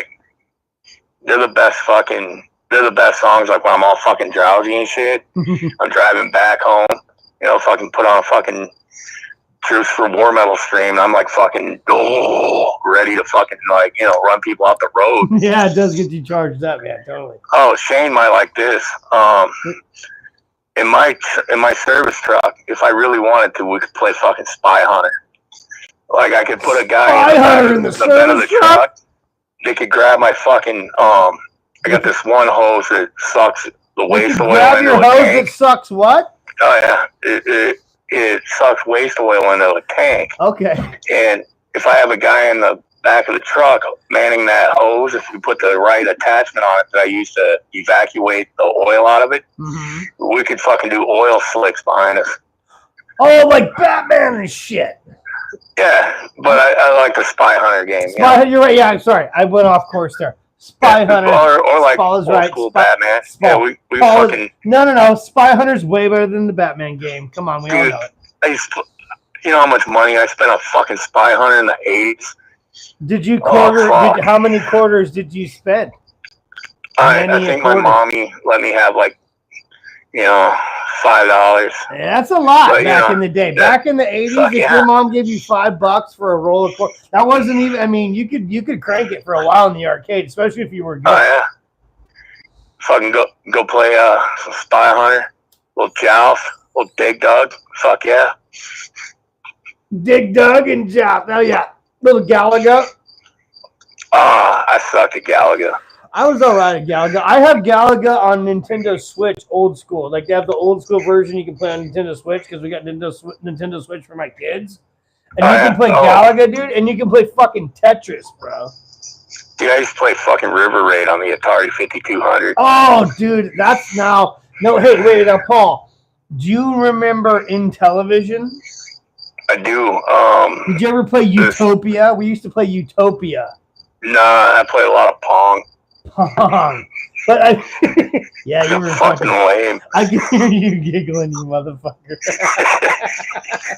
They're the best fucking they're the best songs. Like when I'm all fucking drowsy and shit, I'm driving back home. Fucking put on a fucking Truth for War Metal stream. And I'm like fucking ready to fucking run people off the road. Yeah, it does get you charged up, man. Totally. Oh, Shane might like this. In my service truck, if I really wanted to, we could play fucking Spy Hunter. Like I could put a guy in the bed of the truck. They could grab my fucking I got this one hose that sucks the waste oil grab into your a hose tank. that sucks what? Oh yeah, it sucks waste oil into a tank. Okay. And if I have a guy in the back of the truck manning that hose, if you put the right attachment on it that I use to evacuate the oil out of it, we could fucking do oil slicks behind us. Oh, like Batman and shit. Yeah, but I like the Spy Hunter game. You're right. Yeah, I'm sorry. I went off course there. Spy Hunter. Or like Spall is old right. school Batman. Spall. Yeah, we fucking... No. Spy Hunter's way better than the Batman game. Come on, we all know it. I used to, you know how much money I spent on fucking Spy Hunter in the 80s? Did you quarter? How many quarters did you spend? I think my mommy let me have like, $5. Yeah, that's a lot back in the day. Back in the 80s, if your mom gave you $5 for a roll of quarters, that wasn't even. I mean, you could crank it for a while in the arcade, especially if you were good. Oh yeah. Fucking go play some Spy Hunter, little Joust, little Dig Dug. Fuck yeah. Dig Dug and Joust. Oh yeah, little Galaga. I sucked at Galaga. I was alright at Galaga. I have Galaga on Nintendo Switch, old school. Like they have the old school version you can play on Nintendo Switch because we got Nintendo Switch for my kids, and you can play Galaga, dude, and you can play fucking Tetris, bro. Dude, I used to play fucking River Raid on the Atari 5200. Oh, dude, that's now. No, hey, wait, now, Paul. Do you remember Intellivision? I do. Did you ever play Utopia? We used to play Utopia. Nah, I played a lot of Pong. But yeah, you were fucking lame. I can hear you giggling, you motherfucker.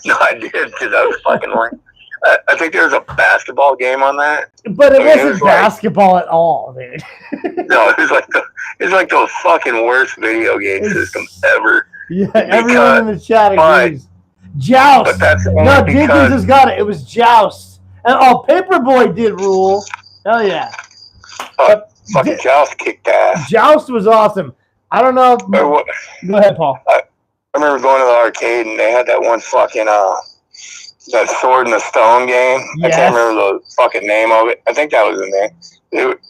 No, I did because I was fucking lame. I think there was a basketball game on that. But it wasn't basketball at all, dude. No, it was like the fucking worst video game system ever. Yeah, everyone in the chat agrees. Joust. No, Jenkins has got it. It was Joust. And Paperboy did rule. Hell yeah. Fucking Joust kicked ass. Joust was awesome. I don't know. Go ahead, Paul. I remember going to the arcade and they had that one fucking that Sword in the Stone game. Yes. I can't remember the fucking name of it. I think that was in there.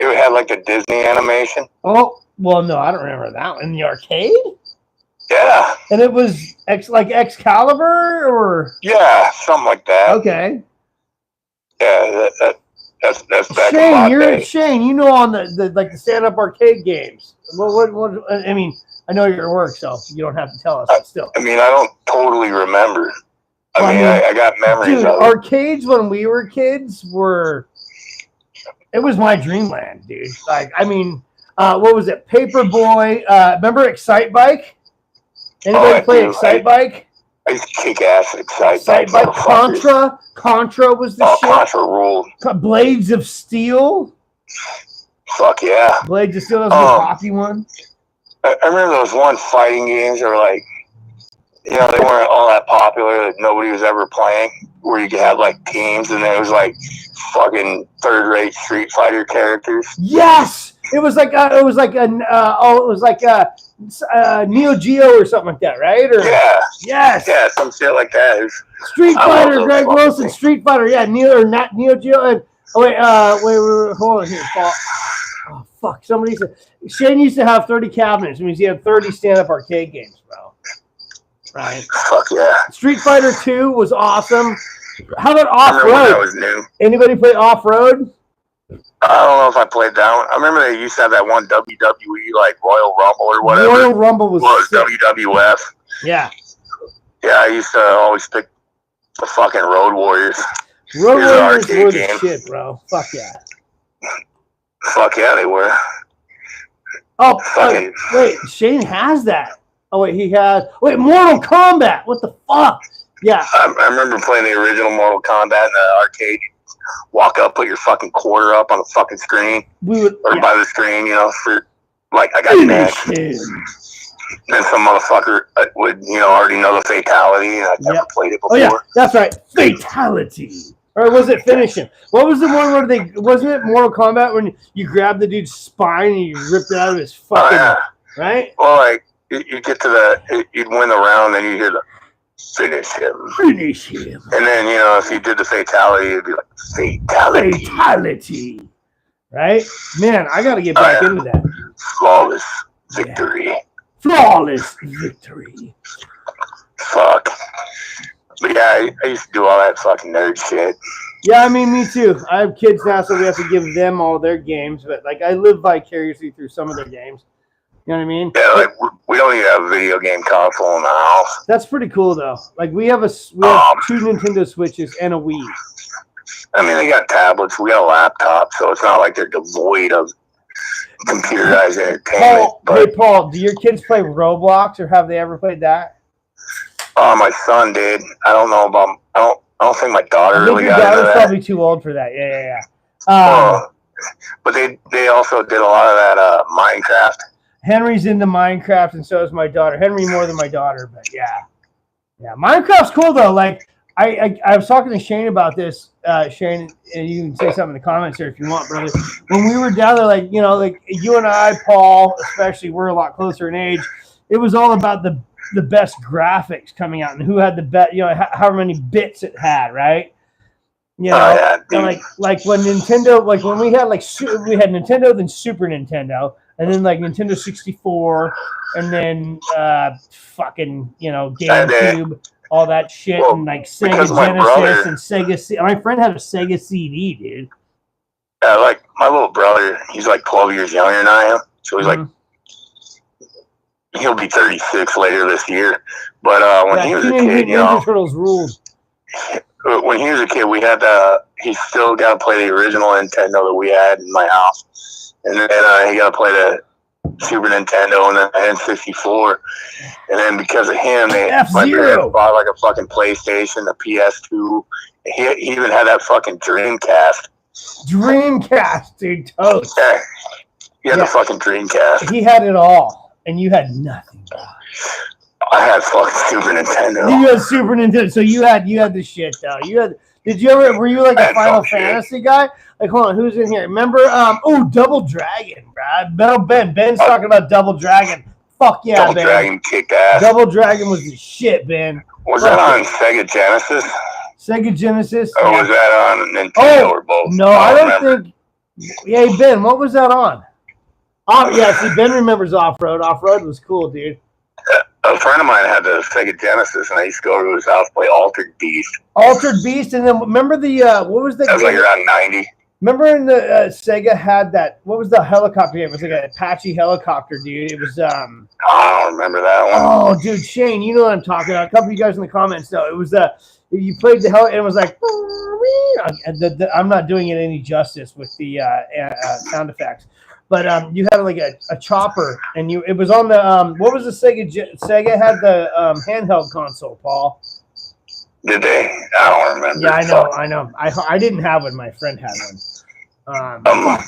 It had like the Disney animation. Oh, well, no, I don't remember that one. In the arcade? Yeah. And it was Excalibur or? Yeah, something like that. Okay. Yeah, that's back in my day. Shane, you know on the stand-up arcade games. What I mean, I know you're at work, so you don't have to tell us, but still. I mean, I don't totally remember. I got memories dude, of it. Arcades when we were kids it was my dreamland, dude. Like, I mean, what was it? Paperboy. Remember Excite Bike? Anybody play Excite Bike? I used to kick ass at Excite Bike. Contra was the shit. Contra ruled. Blades of Steel. Fuck yeah. Blades of Steel was the hockey one. I remember those one fighting games that were like, they weren't all that popular, that nobody was ever playing, where you could have like teams and it was like fucking third-rate Street Fighter characters. Yes, it was like Neo Geo or something like that, right? Or, yes, yeah, some shit like that. Street Fighter, Greg Wilson, Street Fighter, yeah, Neo Geo. And wait, hold on here, Paul. Oh fuck, somebody said Shane used to have 30 cabinets. It means he had 30 stand-up arcade games, bro. Right. Fuck yeah. Street Fighter 2 was awesome. How about Off-Road? That was new. Anybody play Off-Road? I don't know if I played that one. I remember they used to have that one WWE, like Royal Rumble or whatever. Royal Rumble was WWF. Yeah. Yeah, I used to always pick the fucking Road Warriors. Road Warriors were the shit, bro. Fuck yeah. Fuck yeah, they were. Oh, wait, Shane has that. Oh, wait, he has... Wait, Mortal Kombat! What the fuck? Yeah. I remember playing the original Mortal Kombat in the arcade. Walk up, put your fucking quarter up on the fucking screen. By the screen, for like I got next. Then some motherfucker would, already know the fatality, and I've never played it before. Oh yeah, that's right, fatality. Or was it finishing? What was the one where wasn't it Mortal Kombat when you grab the dude's spine and you ripped it out of his fucking, right? Well, like, you get to you'd win the round, then you hear the finish him. Finish him. And then, if you did the fatality, it'd be like, fatality. Fatality. Right? Man, I got to get back into that. Flawless victory. Yeah. Flawless victory. Fuck. But yeah, I used to do all that fucking nerd shit. Yeah, I mean, me too. I have kids now, so we have to give them all their games. But, like, I live vicariously through some of their games. You know what I mean? Yeah, like, we don't even have a video game console in the house. That's pretty cool, though. Like, we have 2 Nintendo Switches and a Wii. I mean, they got tablets. We got a laptop, so it's not like they're devoid of computerized entertainment. Hey, Paul, do your kids play Roblox, or have they ever played that? My son did. I don't know about. I don't think my daughter really got into that. Your daughter's probably too old for that. Yeah. But they also did a lot of that Minecraft. Henry's into Minecraft, and so is my daughter. Henry more than my daughter, but yeah. Minecraft's cool though. Like I was talking to Shane about this. Shane, and you can say something in the comments here if you want, brother. When we were down there, like you and I, Paul, especially, we're a lot closer in age. It was all about the best graphics coming out and who had the best, however many bits it had, right? And like when Nintendo, like when we had we had Nintendo, then Super Nintendo, and then like Nintendo 64, and then fucking GameCube, all that shit, and like Sega Genesis and Sega. My friend had a Sega CD, dude. Yeah, like my little brother, he's like 12 years younger than I am, so he's like. He'll be 36 later this year, but when he was a kid, Ninja Turtles ruled. When he was a kid, we had he still got to play the original Nintendo that we had in my house, and then he got to play the Super Nintendo and then the N64, and then because of him, my parents bought like a fucking PlayStation, a PS2. He even had that fucking Dreamcast. Dreamcast, dude, toast. Yeah, he had the fucking Dreamcast. He had it all. And you had nothing. I had fucking Super Nintendo. You had Super Nintendo, so you had the shit though. Were you like a Final Fantasy guy? Like, hold on, who's in here? Remember, Double Dragon, bro. Ben's talking about Double Dragon. Fuck yeah, Double Dragon kicked ass. Double Dragon was the shit, Ben. Was that on Sega Genesis? Sega Genesis. Or was that on Nintendo or both? No, I don't think. Hey, Ben, what was that on? Oh, yeah, see, Ben remembers Off-Road. Off-Road was cool, dude. A friend of mine had the Sega Genesis, and I used to go to his house play Altered Beast. Altered Beast, and then remember what was the That was like around 90. Remember in the Sega had that, what was the helicopter game? It was like an Apache helicopter, dude. It was, I don't remember that one. Oh, dude, Shane, you know what I'm talking about. A couple of you guys in the comments, though. It was you played the hell, and it was like, I'm not doing it any justice with the sound effects. But you had like a chopper, and it was on the what was the Sega had the handheld console, Paul? Did they? I don't remember. Yeah, I know. I didn't have one. My friend had one.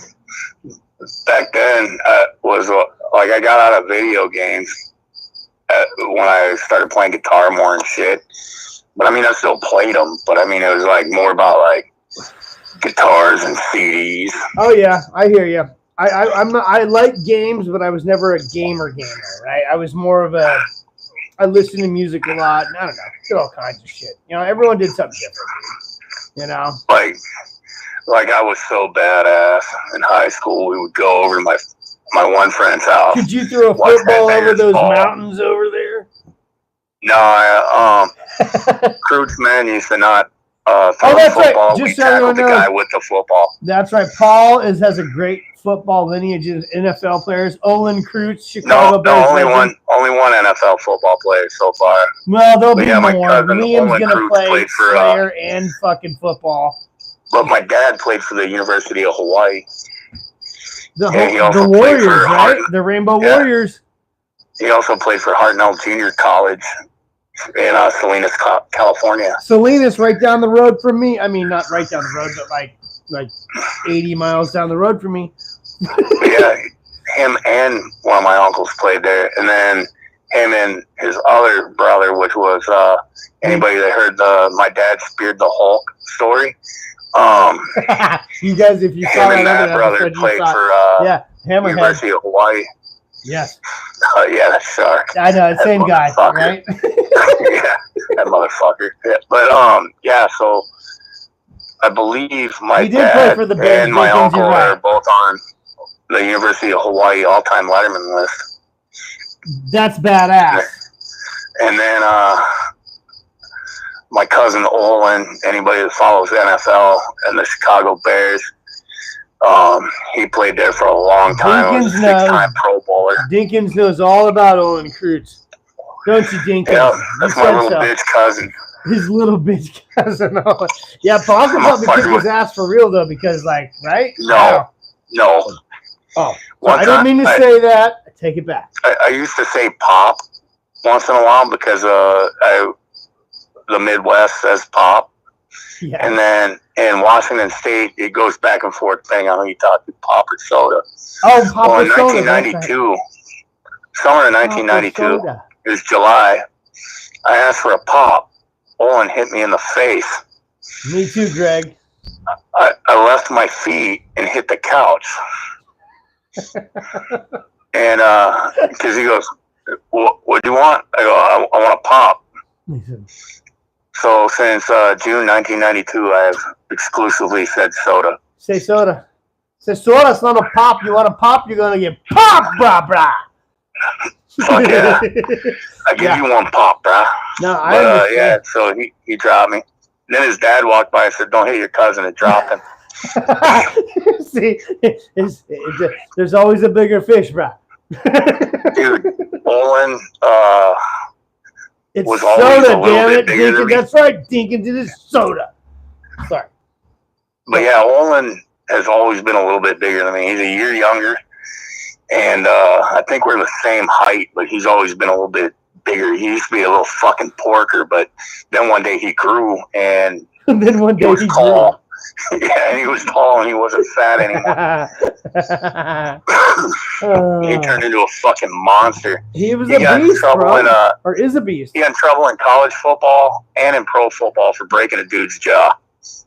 Back then was like I got out of video games when I started playing guitar more and shit. But I mean, I still played them. But I mean, it was like more about like guitars and CDs. Oh yeah, I hear you. I like games, but I was never a gamer, right? I was more of I listened to music a lot, and I don't know, did all kinds of shit. Everyone did something different, Like I was so badass in high school, we would go over to my one friend's house. Could you throw a football over those mountains over there? No, Croots men used to not throw that's football. Right. Just we tackled the guy with the football. That's right. Paul has a great football lineage of NFL players. Olin Kreutz, Chicago Bears. Only one NFL football player so far. Well, there'll be more. Liam's gonna play player and fucking football. But my dad played for the University of Hawaii. The Warriors, right? The Rainbow Warriors. He also played for Hartnell Junior College in Salinas, California. Salinas, right down the road from me. I mean, not right down the road, but like 80 miles down the road from me. Yeah, him and one of my uncles played there, and then him and his other brother, which was anybody that heard my dad speared the Hulk story. You guys, if you saw him and that brother played for Hammerhead. University of Hawaii. Yes. Yeah, that shark. I know, same guy, right? Yeah, that motherfucker. Yeah. But yeah, so I believe my dad and my uncle are both on the University of Hawaii all-time letterman list. That's badass. And then my cousin Olin, anybody that follows NFL and the Chicago Bears, he played there for a long time. He was a six-time Pro Bowler. Dinkins knows all about Olin Kreutz. Don't you, Dinkins? Yeah, that's my little bitch cousin. His little bitch cousin. Yeah, Paul can help me kick his ass for real, though, because, like, right? No. Oh, I didn't mean to say that. I take it back. I used to say pop once in a while because the Midwest says pop. Yeah. And then in Washington State, it goes back and forth depending on who you talk to, pop or soda. Oh, pop or soda. In 1992, summer of 1992, it was July, I asked for a pop. Olin hit me in the face. Me too, Greg. I left my feet and hit the couch. And because he goes, what do you want? I go, I want a pop. So since June 1992, I have exclusively said soda. Say soda. Say soda. It's not a pop. You want a pop? You're gonna get pop, brah, brah. Fuck yeah! I give you one pop, brah. No, I understand. Yeah. So he dropped me. And then his dad walked by and said, "Don't hit your cousin," and dropped him. See, there's always a bigger fish, brah. Dude, Olin it's was soda, always a damn little it, bit bigger than me. That's right, Dinkins. It is soda. Sorry. But yeah, Olin has always been a little bit bigger than me. He's a year younger. And I think we're the same height, but he's always been a little bit bigger. He used to be a little fucking porker, but then one day he grew, and then one day he was tall. Yeah, and he was tall, and he wasn't fat anymore. He turned into a fucking monster. He was a beast, bro. Or is a beast. He got in trouble in college football and in pro football for breaking a dude's jaw.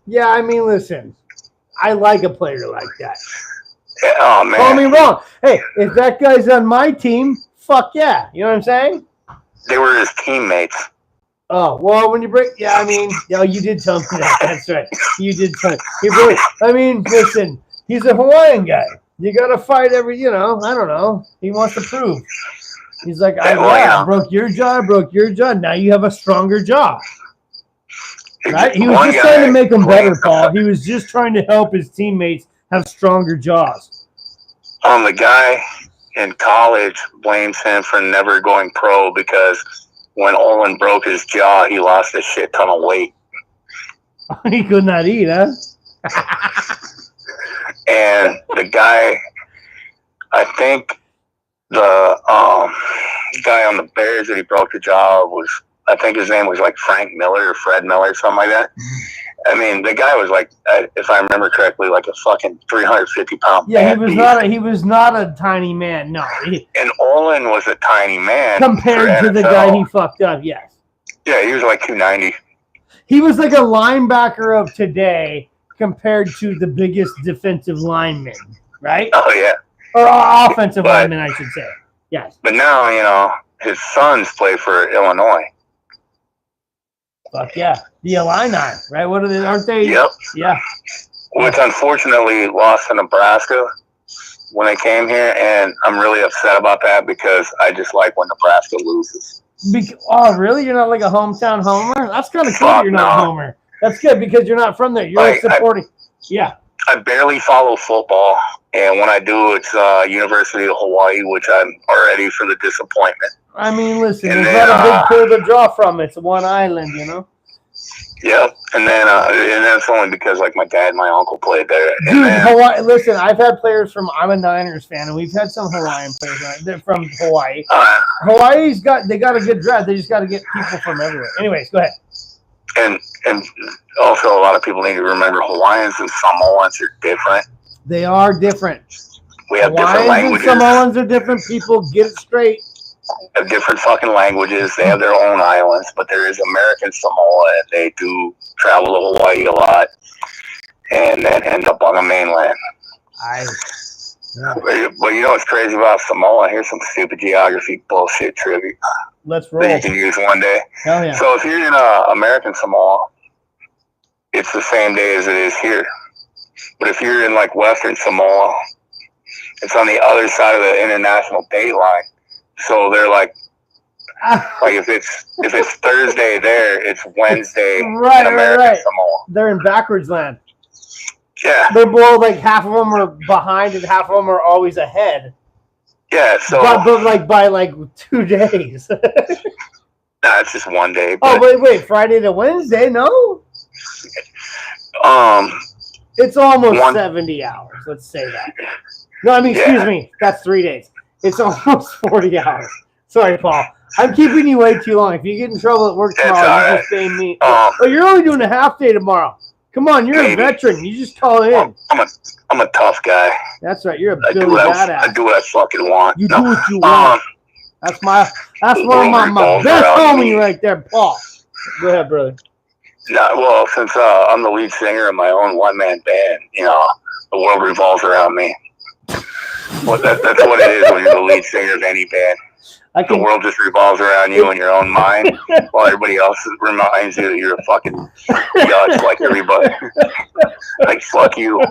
Yeah, I mean, listen, I like a player like that. Yeah, oh, man. Call me wrong. Hey, if that guy's on my team, fuck yeah. You know what I'm saying? They were his teammates. Oh, well, when you break... Yeah, I mean... Yeah, you did tell me that. That's right. You did tell me. I mean, listen, he's a Hawaiian guy. You got to fight every... You know, I don't know. He wants to prove. He's like, I broke your jaw, Now you have a stronger jaw. Right? He was just trying to make him better, Paul. He was just trying to help his teammates have stronger jaws. The guy in college blames him for never going pro because when Olin broke his jaw, he lost a shit ton of weight. He could not eat, huh? And the guy, I think the guy on the Bears that he broke the jaw was, I think his name was like Frank Miller or Fred Miller, something like that. I mean, the guy was like, if I remember correctly, like a fucking 350-pound. Yeah, he was not a tiny man. No. And Olin was a tiny man compared to the guy he fucked up. Yes. Yeah, he was like 290. He was like a linebacker of today compared to the biggest defensive lineman, right? Oh yeah. Or offensive lineman, I should say. Yes. But now, you know, his sons play for Illinois. Fuck yeah. The Illini, right? What are they? Aren't they? Yep. Yeah. Which unfortunately lost to Nebraska when they came here, and I'm really upset about that because I just like when Nebraska loses. Oh, really? You're not like a hometown homer? That's kind of cool that you're not a homer. That's good because you're not from there. You're like supporting. Yeah. I barely follow football, and when I do, it's University of Hawaii, which I'm already for the disappointment. I mean, listen, there's not a big pool to draw from. It's one island, you know? Yep. And then and that's only because, like, my dad and my uncle played there. Dude, Hawaii, listen, I've had players from, I'm a Niners fan, and we've had some Hawaiian players from Hawaii. Hawaii's got a good draft. They just got to get people from everywhere. Anyways, go ahead. And also, a lot of people need to remember Hawaiians and Samoans are different. They are different. We have different Hawaiians languages. and Samoans are different people. Get it straight. Have different fucking languages. They have their own islands, but there is American Samoa, and they do travel to Hawaii a lot, and then end up on the mainland. But you know what's crazy about Samoa? Here's some stupid geography bullshit trivia. Let's roll. That you can use one day. Hell yeah. So if you're in American Samoa, it's the same day as it is here. But if you're in like Western Samoa, it's on the other side of the international date line. So they're like if it's Thursday there, it's Wednesday in American Samoa. They're in backwards land. Yeah. They're both like half of them are behind and half of them are always ahead. Yeah, so but like by like 2 days. Nah, it's just one day. But, wait, Friday to Wednesday? No. It's almost 70 hours. Let's say that. No, I mean, excuse me. That's 3 days. It's almost 40 hours. Sorry, Paul. I'm keeping you way too long. If you get in trouble at work tomorrow, you just pay me. Oh, you're only doing a half day tomorrow. Come on, you're a veteran. You just call in. I'm a tough guy. That's right. You're a Billy badass. I do what I fucking want. You do what you want. That's one of my best homies right there, Paul. Go ahead, brother. No, well, since I'm the lead singer of my own one-man band, the world revolves around me. Well, that's what it is when you're the lead singer of any band. The world just revolves around you and your own mind, while everybody else reminds you that you're a fucking judge like everybody. Like, fuck you.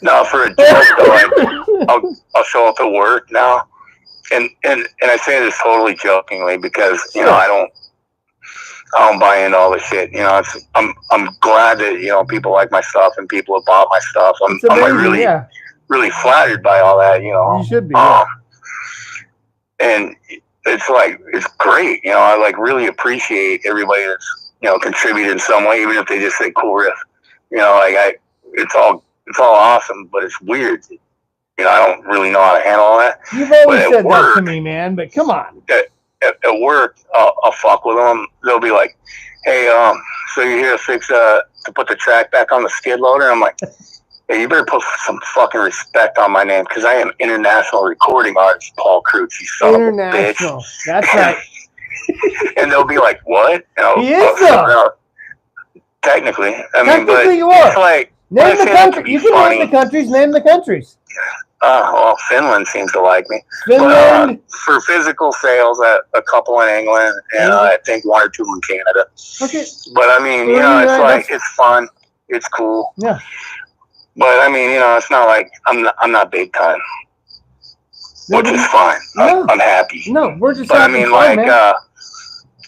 No, for a joke, though, I'll show up at work now, and I say this totally jokingly because I don't buy into all this shit. I'm glad that people like my stuff and people have bought my stuff. I'm like really flattered by all that. You should be. And it's great. I like really appreciate everybody that's contributed in some way, even if they just say cool riff. It's all awesome, but it's weird. I don't really know how to handle all that. You've always said that to me, man. But come on. At work, I'll fuck with them. They'll be like, "Hey, so you're here to fix to put the track back on the skid loader?" I'm like, "Hey, you better put some fucking respect on my name because I am international recording artist Paul Cruz. You son of a bitch." That's right. And they'll be like, "What?" He is though. Technically, technically you are. It's like name the country. You can name the countries. Name the countries. Well, Finland seems to like me. Finland. But, for physical sales, a couple in England, and I think 1 or 2 in Canada. Okay. But I mean, it's like it's fun, it's cool. Yeah. But I mean, it's not like I'm not big time, which is fine. I'm happy. No, we're just. But I mean,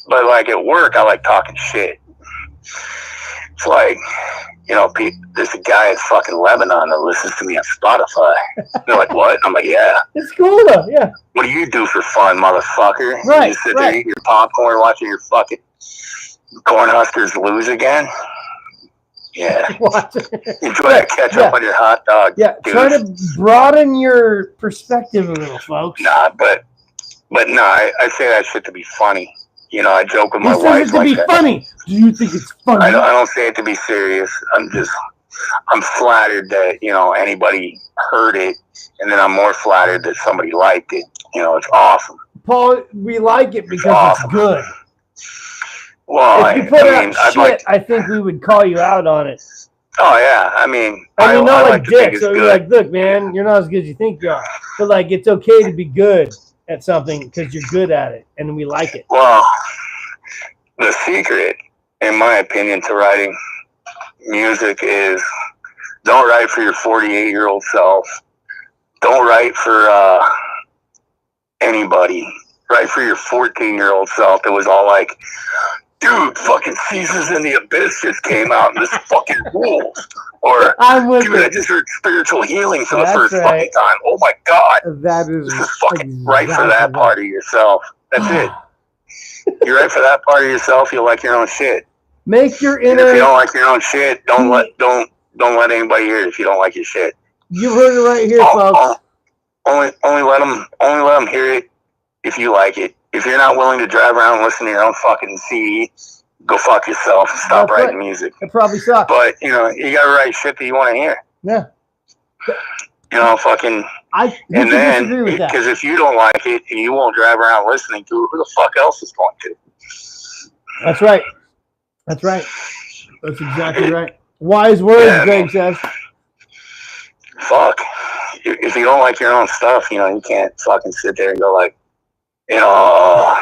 but like at work, I like talking shit. It's like, there's a guy in fucking Lebanon that listens to me on Spotify. They're like, "What?" I'm like, "Yeah." It's cool though, yeah. What do you do for fun, motherfucker? Right. You sit there eating your popcorn, watching your fucking Cornhuskers lose again? Yeah. Enjoy that ketchup on your hot dog. Yeah, dude. Try to broaden your perspective a little, folks. Nah, but no, I say that shit to be funny. I joke with my wife. To be funny. Do you think it's funny? I don't say it to be serious. I'm flattered that, anybody heard it, and then I'm more flattered that somebody liked it. It's awesome. Paul, we like it because it's good. Well, if you put out shit, I think we would call you out on it. Oh, yeah. I mean, you're not like dick, so you're like, look, man, you're not as good as you think you are. But, like, it's okay to be good at something because you're good at it, and we like it. Well, the secret, in my opinion, to writing music is don't write for your 48-year-old self. Don't write for anybody. Write for your 14-year-old self that was all like, "Dude, fucking Seasons in the Abyss just came out and this fucking rules." Or, "Dude, I just heard Spiritual Healing for the first fucking time. Oh my God." That is just fucking right for that part of yourself. That's it. You write for that part of yourself, you'll like your own shit. Make your inner. And if you don't like your own shit, don't let anybody hear it if you don't like your shit. You heard it right here, folks. Only let them hear it if you like it. If you're not willing to drive around and listen to your own fucking CD, go fuck yourself and stop writing music. It probably sucks. But you gotta write shit that you want to hear. Yeah. You know, fucking. And then, because if you don't like it and you won't drive around listening to it, who the fuck else is going to? That's right. That's right. That's exactly right. Wise words, Greg says. Fuck. If you don't like your own stuff, you know, you can't fucking sit there and go like, you know,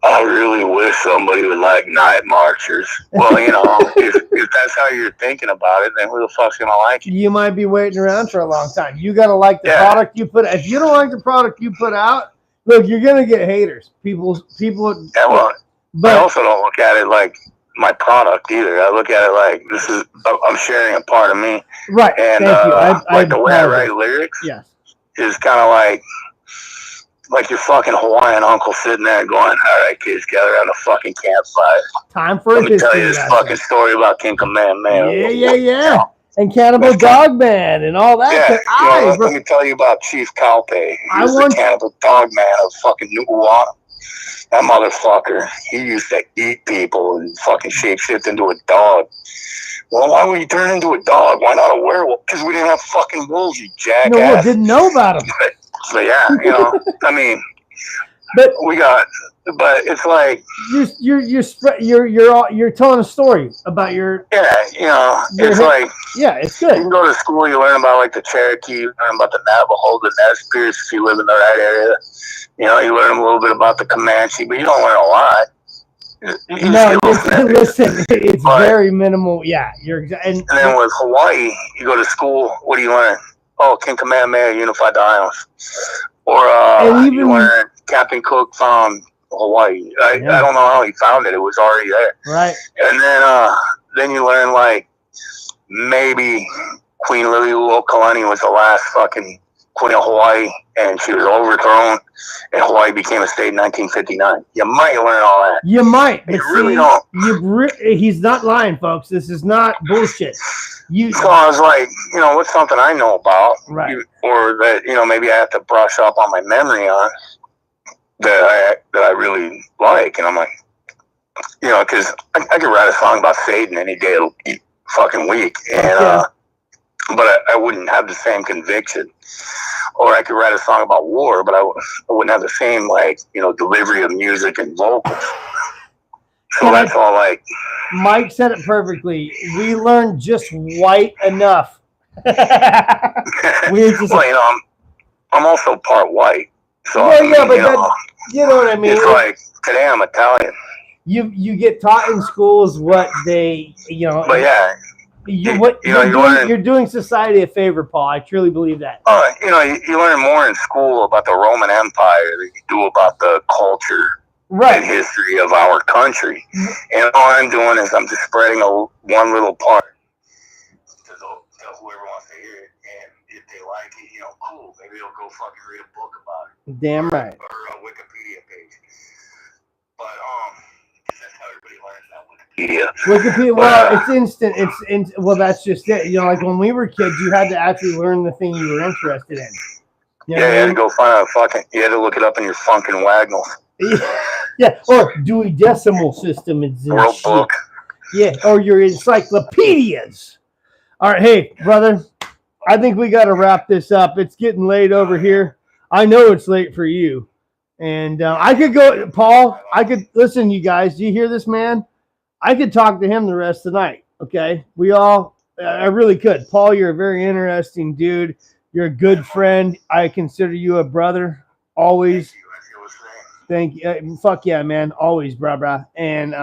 I really wish somebody would like Night Marchers. Well, you know, if that's how you're thinking about it, then who the fuck's gonna like it? You might be waiting around for a long time. You gotta like the product you put. If you don't like the product you put out, look, you're gonna get haters. People. Yeah, well, but I also don't look at it like my product either. I look at it like I'm sharing a part of me. Right. And thank you. Like the way I write lyrics, is kind of like your fucking Hawaiian uncle sitting there going, all right, kids, gather around the fucking campfire. Time for Let me tell you this fucking story about King Kamehameha. Yeah. And Cannibal Dogman and all that. Yeah, let me tell you about Chief Kaupe. He was the Cannibal Dogman of fucking Nu'uanu. That motherfucker, he used to eat people and fucking shapeshift into a dog. Well, why would you turn into a dog? Why not a werewolf? Because we didn't have fucking wolves, you jackass. No, didn't know about them. But yeah, you know, I mean, but it's like you're telling a story about your you know, it's like it's good. You can go to school, you learn about like the Cherokee, you learn about the Navajo, the Nez Perce if you live in the right area. You know, you learn a little bit about the Comanche, but you don't learn a lot. Listen, it's very minimal. Yeah, and then with Hawaii, you go to school. What do you learn? Oh, King Kamehameha unified the islands, or you learn Captain Cook found Hawaii. I don't know how he found it. It was already there. Right. And then you learn like maybe Queen Liliuokalani was the last fucking queen of Hawaii, and she was overthrown, and Hawaii became a state in 1959. You might learn all that. You might, but you really don't. He's not lying, folks. This is not bullshit. So I was like, you know, what's something I know about, right? Or that, you know, maybe I have to brush up on my memory on that I really like, and I'm like, you know, because I could write a song about Satan any day of the fucking week, and but I wouldn't have the same conviction. Or I could write a song about war, but I wouldn't have the same, like, you know, delivery of music and vocals. So that's all like. Mike said it perfectly. We learned just white enough. Well, you know, I'm also part white. So but you know what I mean. It's like today I'm Italian. You get taught in schools what they, you know. But yeah. You're doing society a favor, Paul. I truly believe that. You know, you learn more in school about the Roman Empire than you do about the culture and history of our country. And all I'm doing is I'm just spreading one little part to whoever wants to hear it. And if they like it, you know, cool. Maybe they'll go fucking read a book about it. Damn right. Or a Wikipedia page. But that's how everybody learns that Wikipedia. Well, it's instant. Well, that's just it. You know, like when we were kids, you had to actually learn the thing you were interested in. You had to go find you had to look it up in your funkin' Wagnalls. Yeah, or Dewey Decimal System and World Book. Yeah, or your encyclopedias. All right, hey, brother, I think we got to wrap this up. It's getting late over here. I know it's late for you. And I could go, Paul, listen, you guys, do you hear this, man? I could talk to him the rest of the night, okay? I really could. Paul, you're a very interesting dude. You're a good friend. I consider you a brother, always. Thank you. Fuck yeah, man. Always, brah. And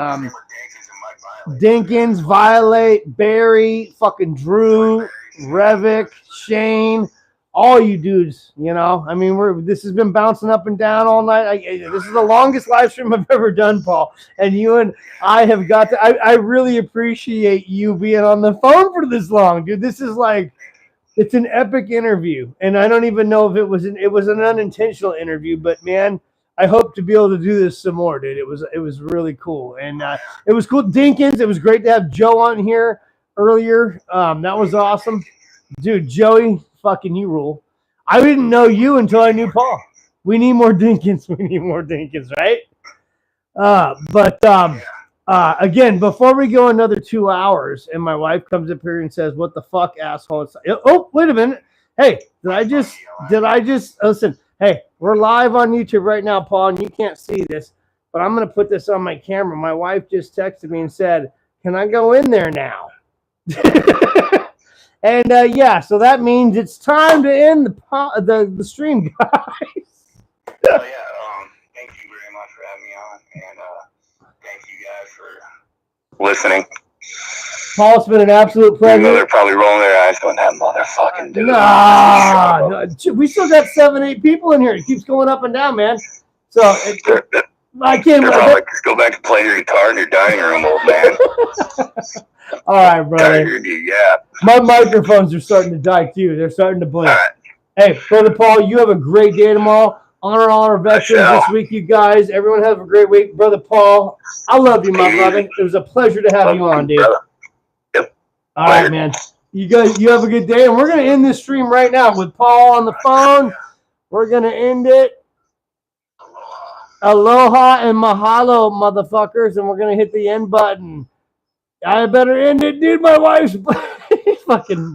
Dinkins, Violate, Barry, fucking Drew, Revic, Shane, all you dudes, you know. I mean, this has been bouncing up and down all night. This is the longest live stream I've ever done, Paul. And you and I have got to. I really appreciate you being on the phone for this long, dude. This is like, it's an epic interview, and I don't even know if it was an unintentional interview, but man, I hope to be able to do this some more, dude. It was really cool, and it was cool. Dinkins, it was great to have Joe on here earlier. That was awesome, dude. Joey, fucking you rule. I didn't know you until I knew Paul. We need more Dinkins. We need more Dinkins, right? But Again, before we go another 2 hours, and my wife comes up here and says, "What the fuck, asshole?" Oh, wait a minute. Hey, did I just listen? Hey, we're live on YouTube right now, Paul, and you can't see this, but I'm gonna put this on my camera. My wife just texted me and said, "Can I go in there now?" And yeah, so that means it's time to end the stream, guys. Well, yeah. Thank you very much for having me on, and thank you guys for listening. Paul, it's been an absolute pleasure. They're probably rolling their eyes going, that motherfucking dude. Nah, we still got 7-8 people in here. It keeps going up and down, man. So I can't. Like, just go back and play your guitar in your dining room, old man. All right, brother. Yeah. My microphones are starting to die too. They're starting to blink. Right. Hey, brother Paul, you have a great day tomorrow. Honor all our veterans this week, you guys. Everyone have a great week. Brother Paul, I love you, my brother. It was a pleasure to have you on, dude. Yep. All right, man. You guys, you have a good day. And we're going to end this stream right now with Paul on the phone. We're going to end it. Aloha and mahalo, motherfuckers. And we're going to hit the end button. I better end it, dude. My wife's fucking...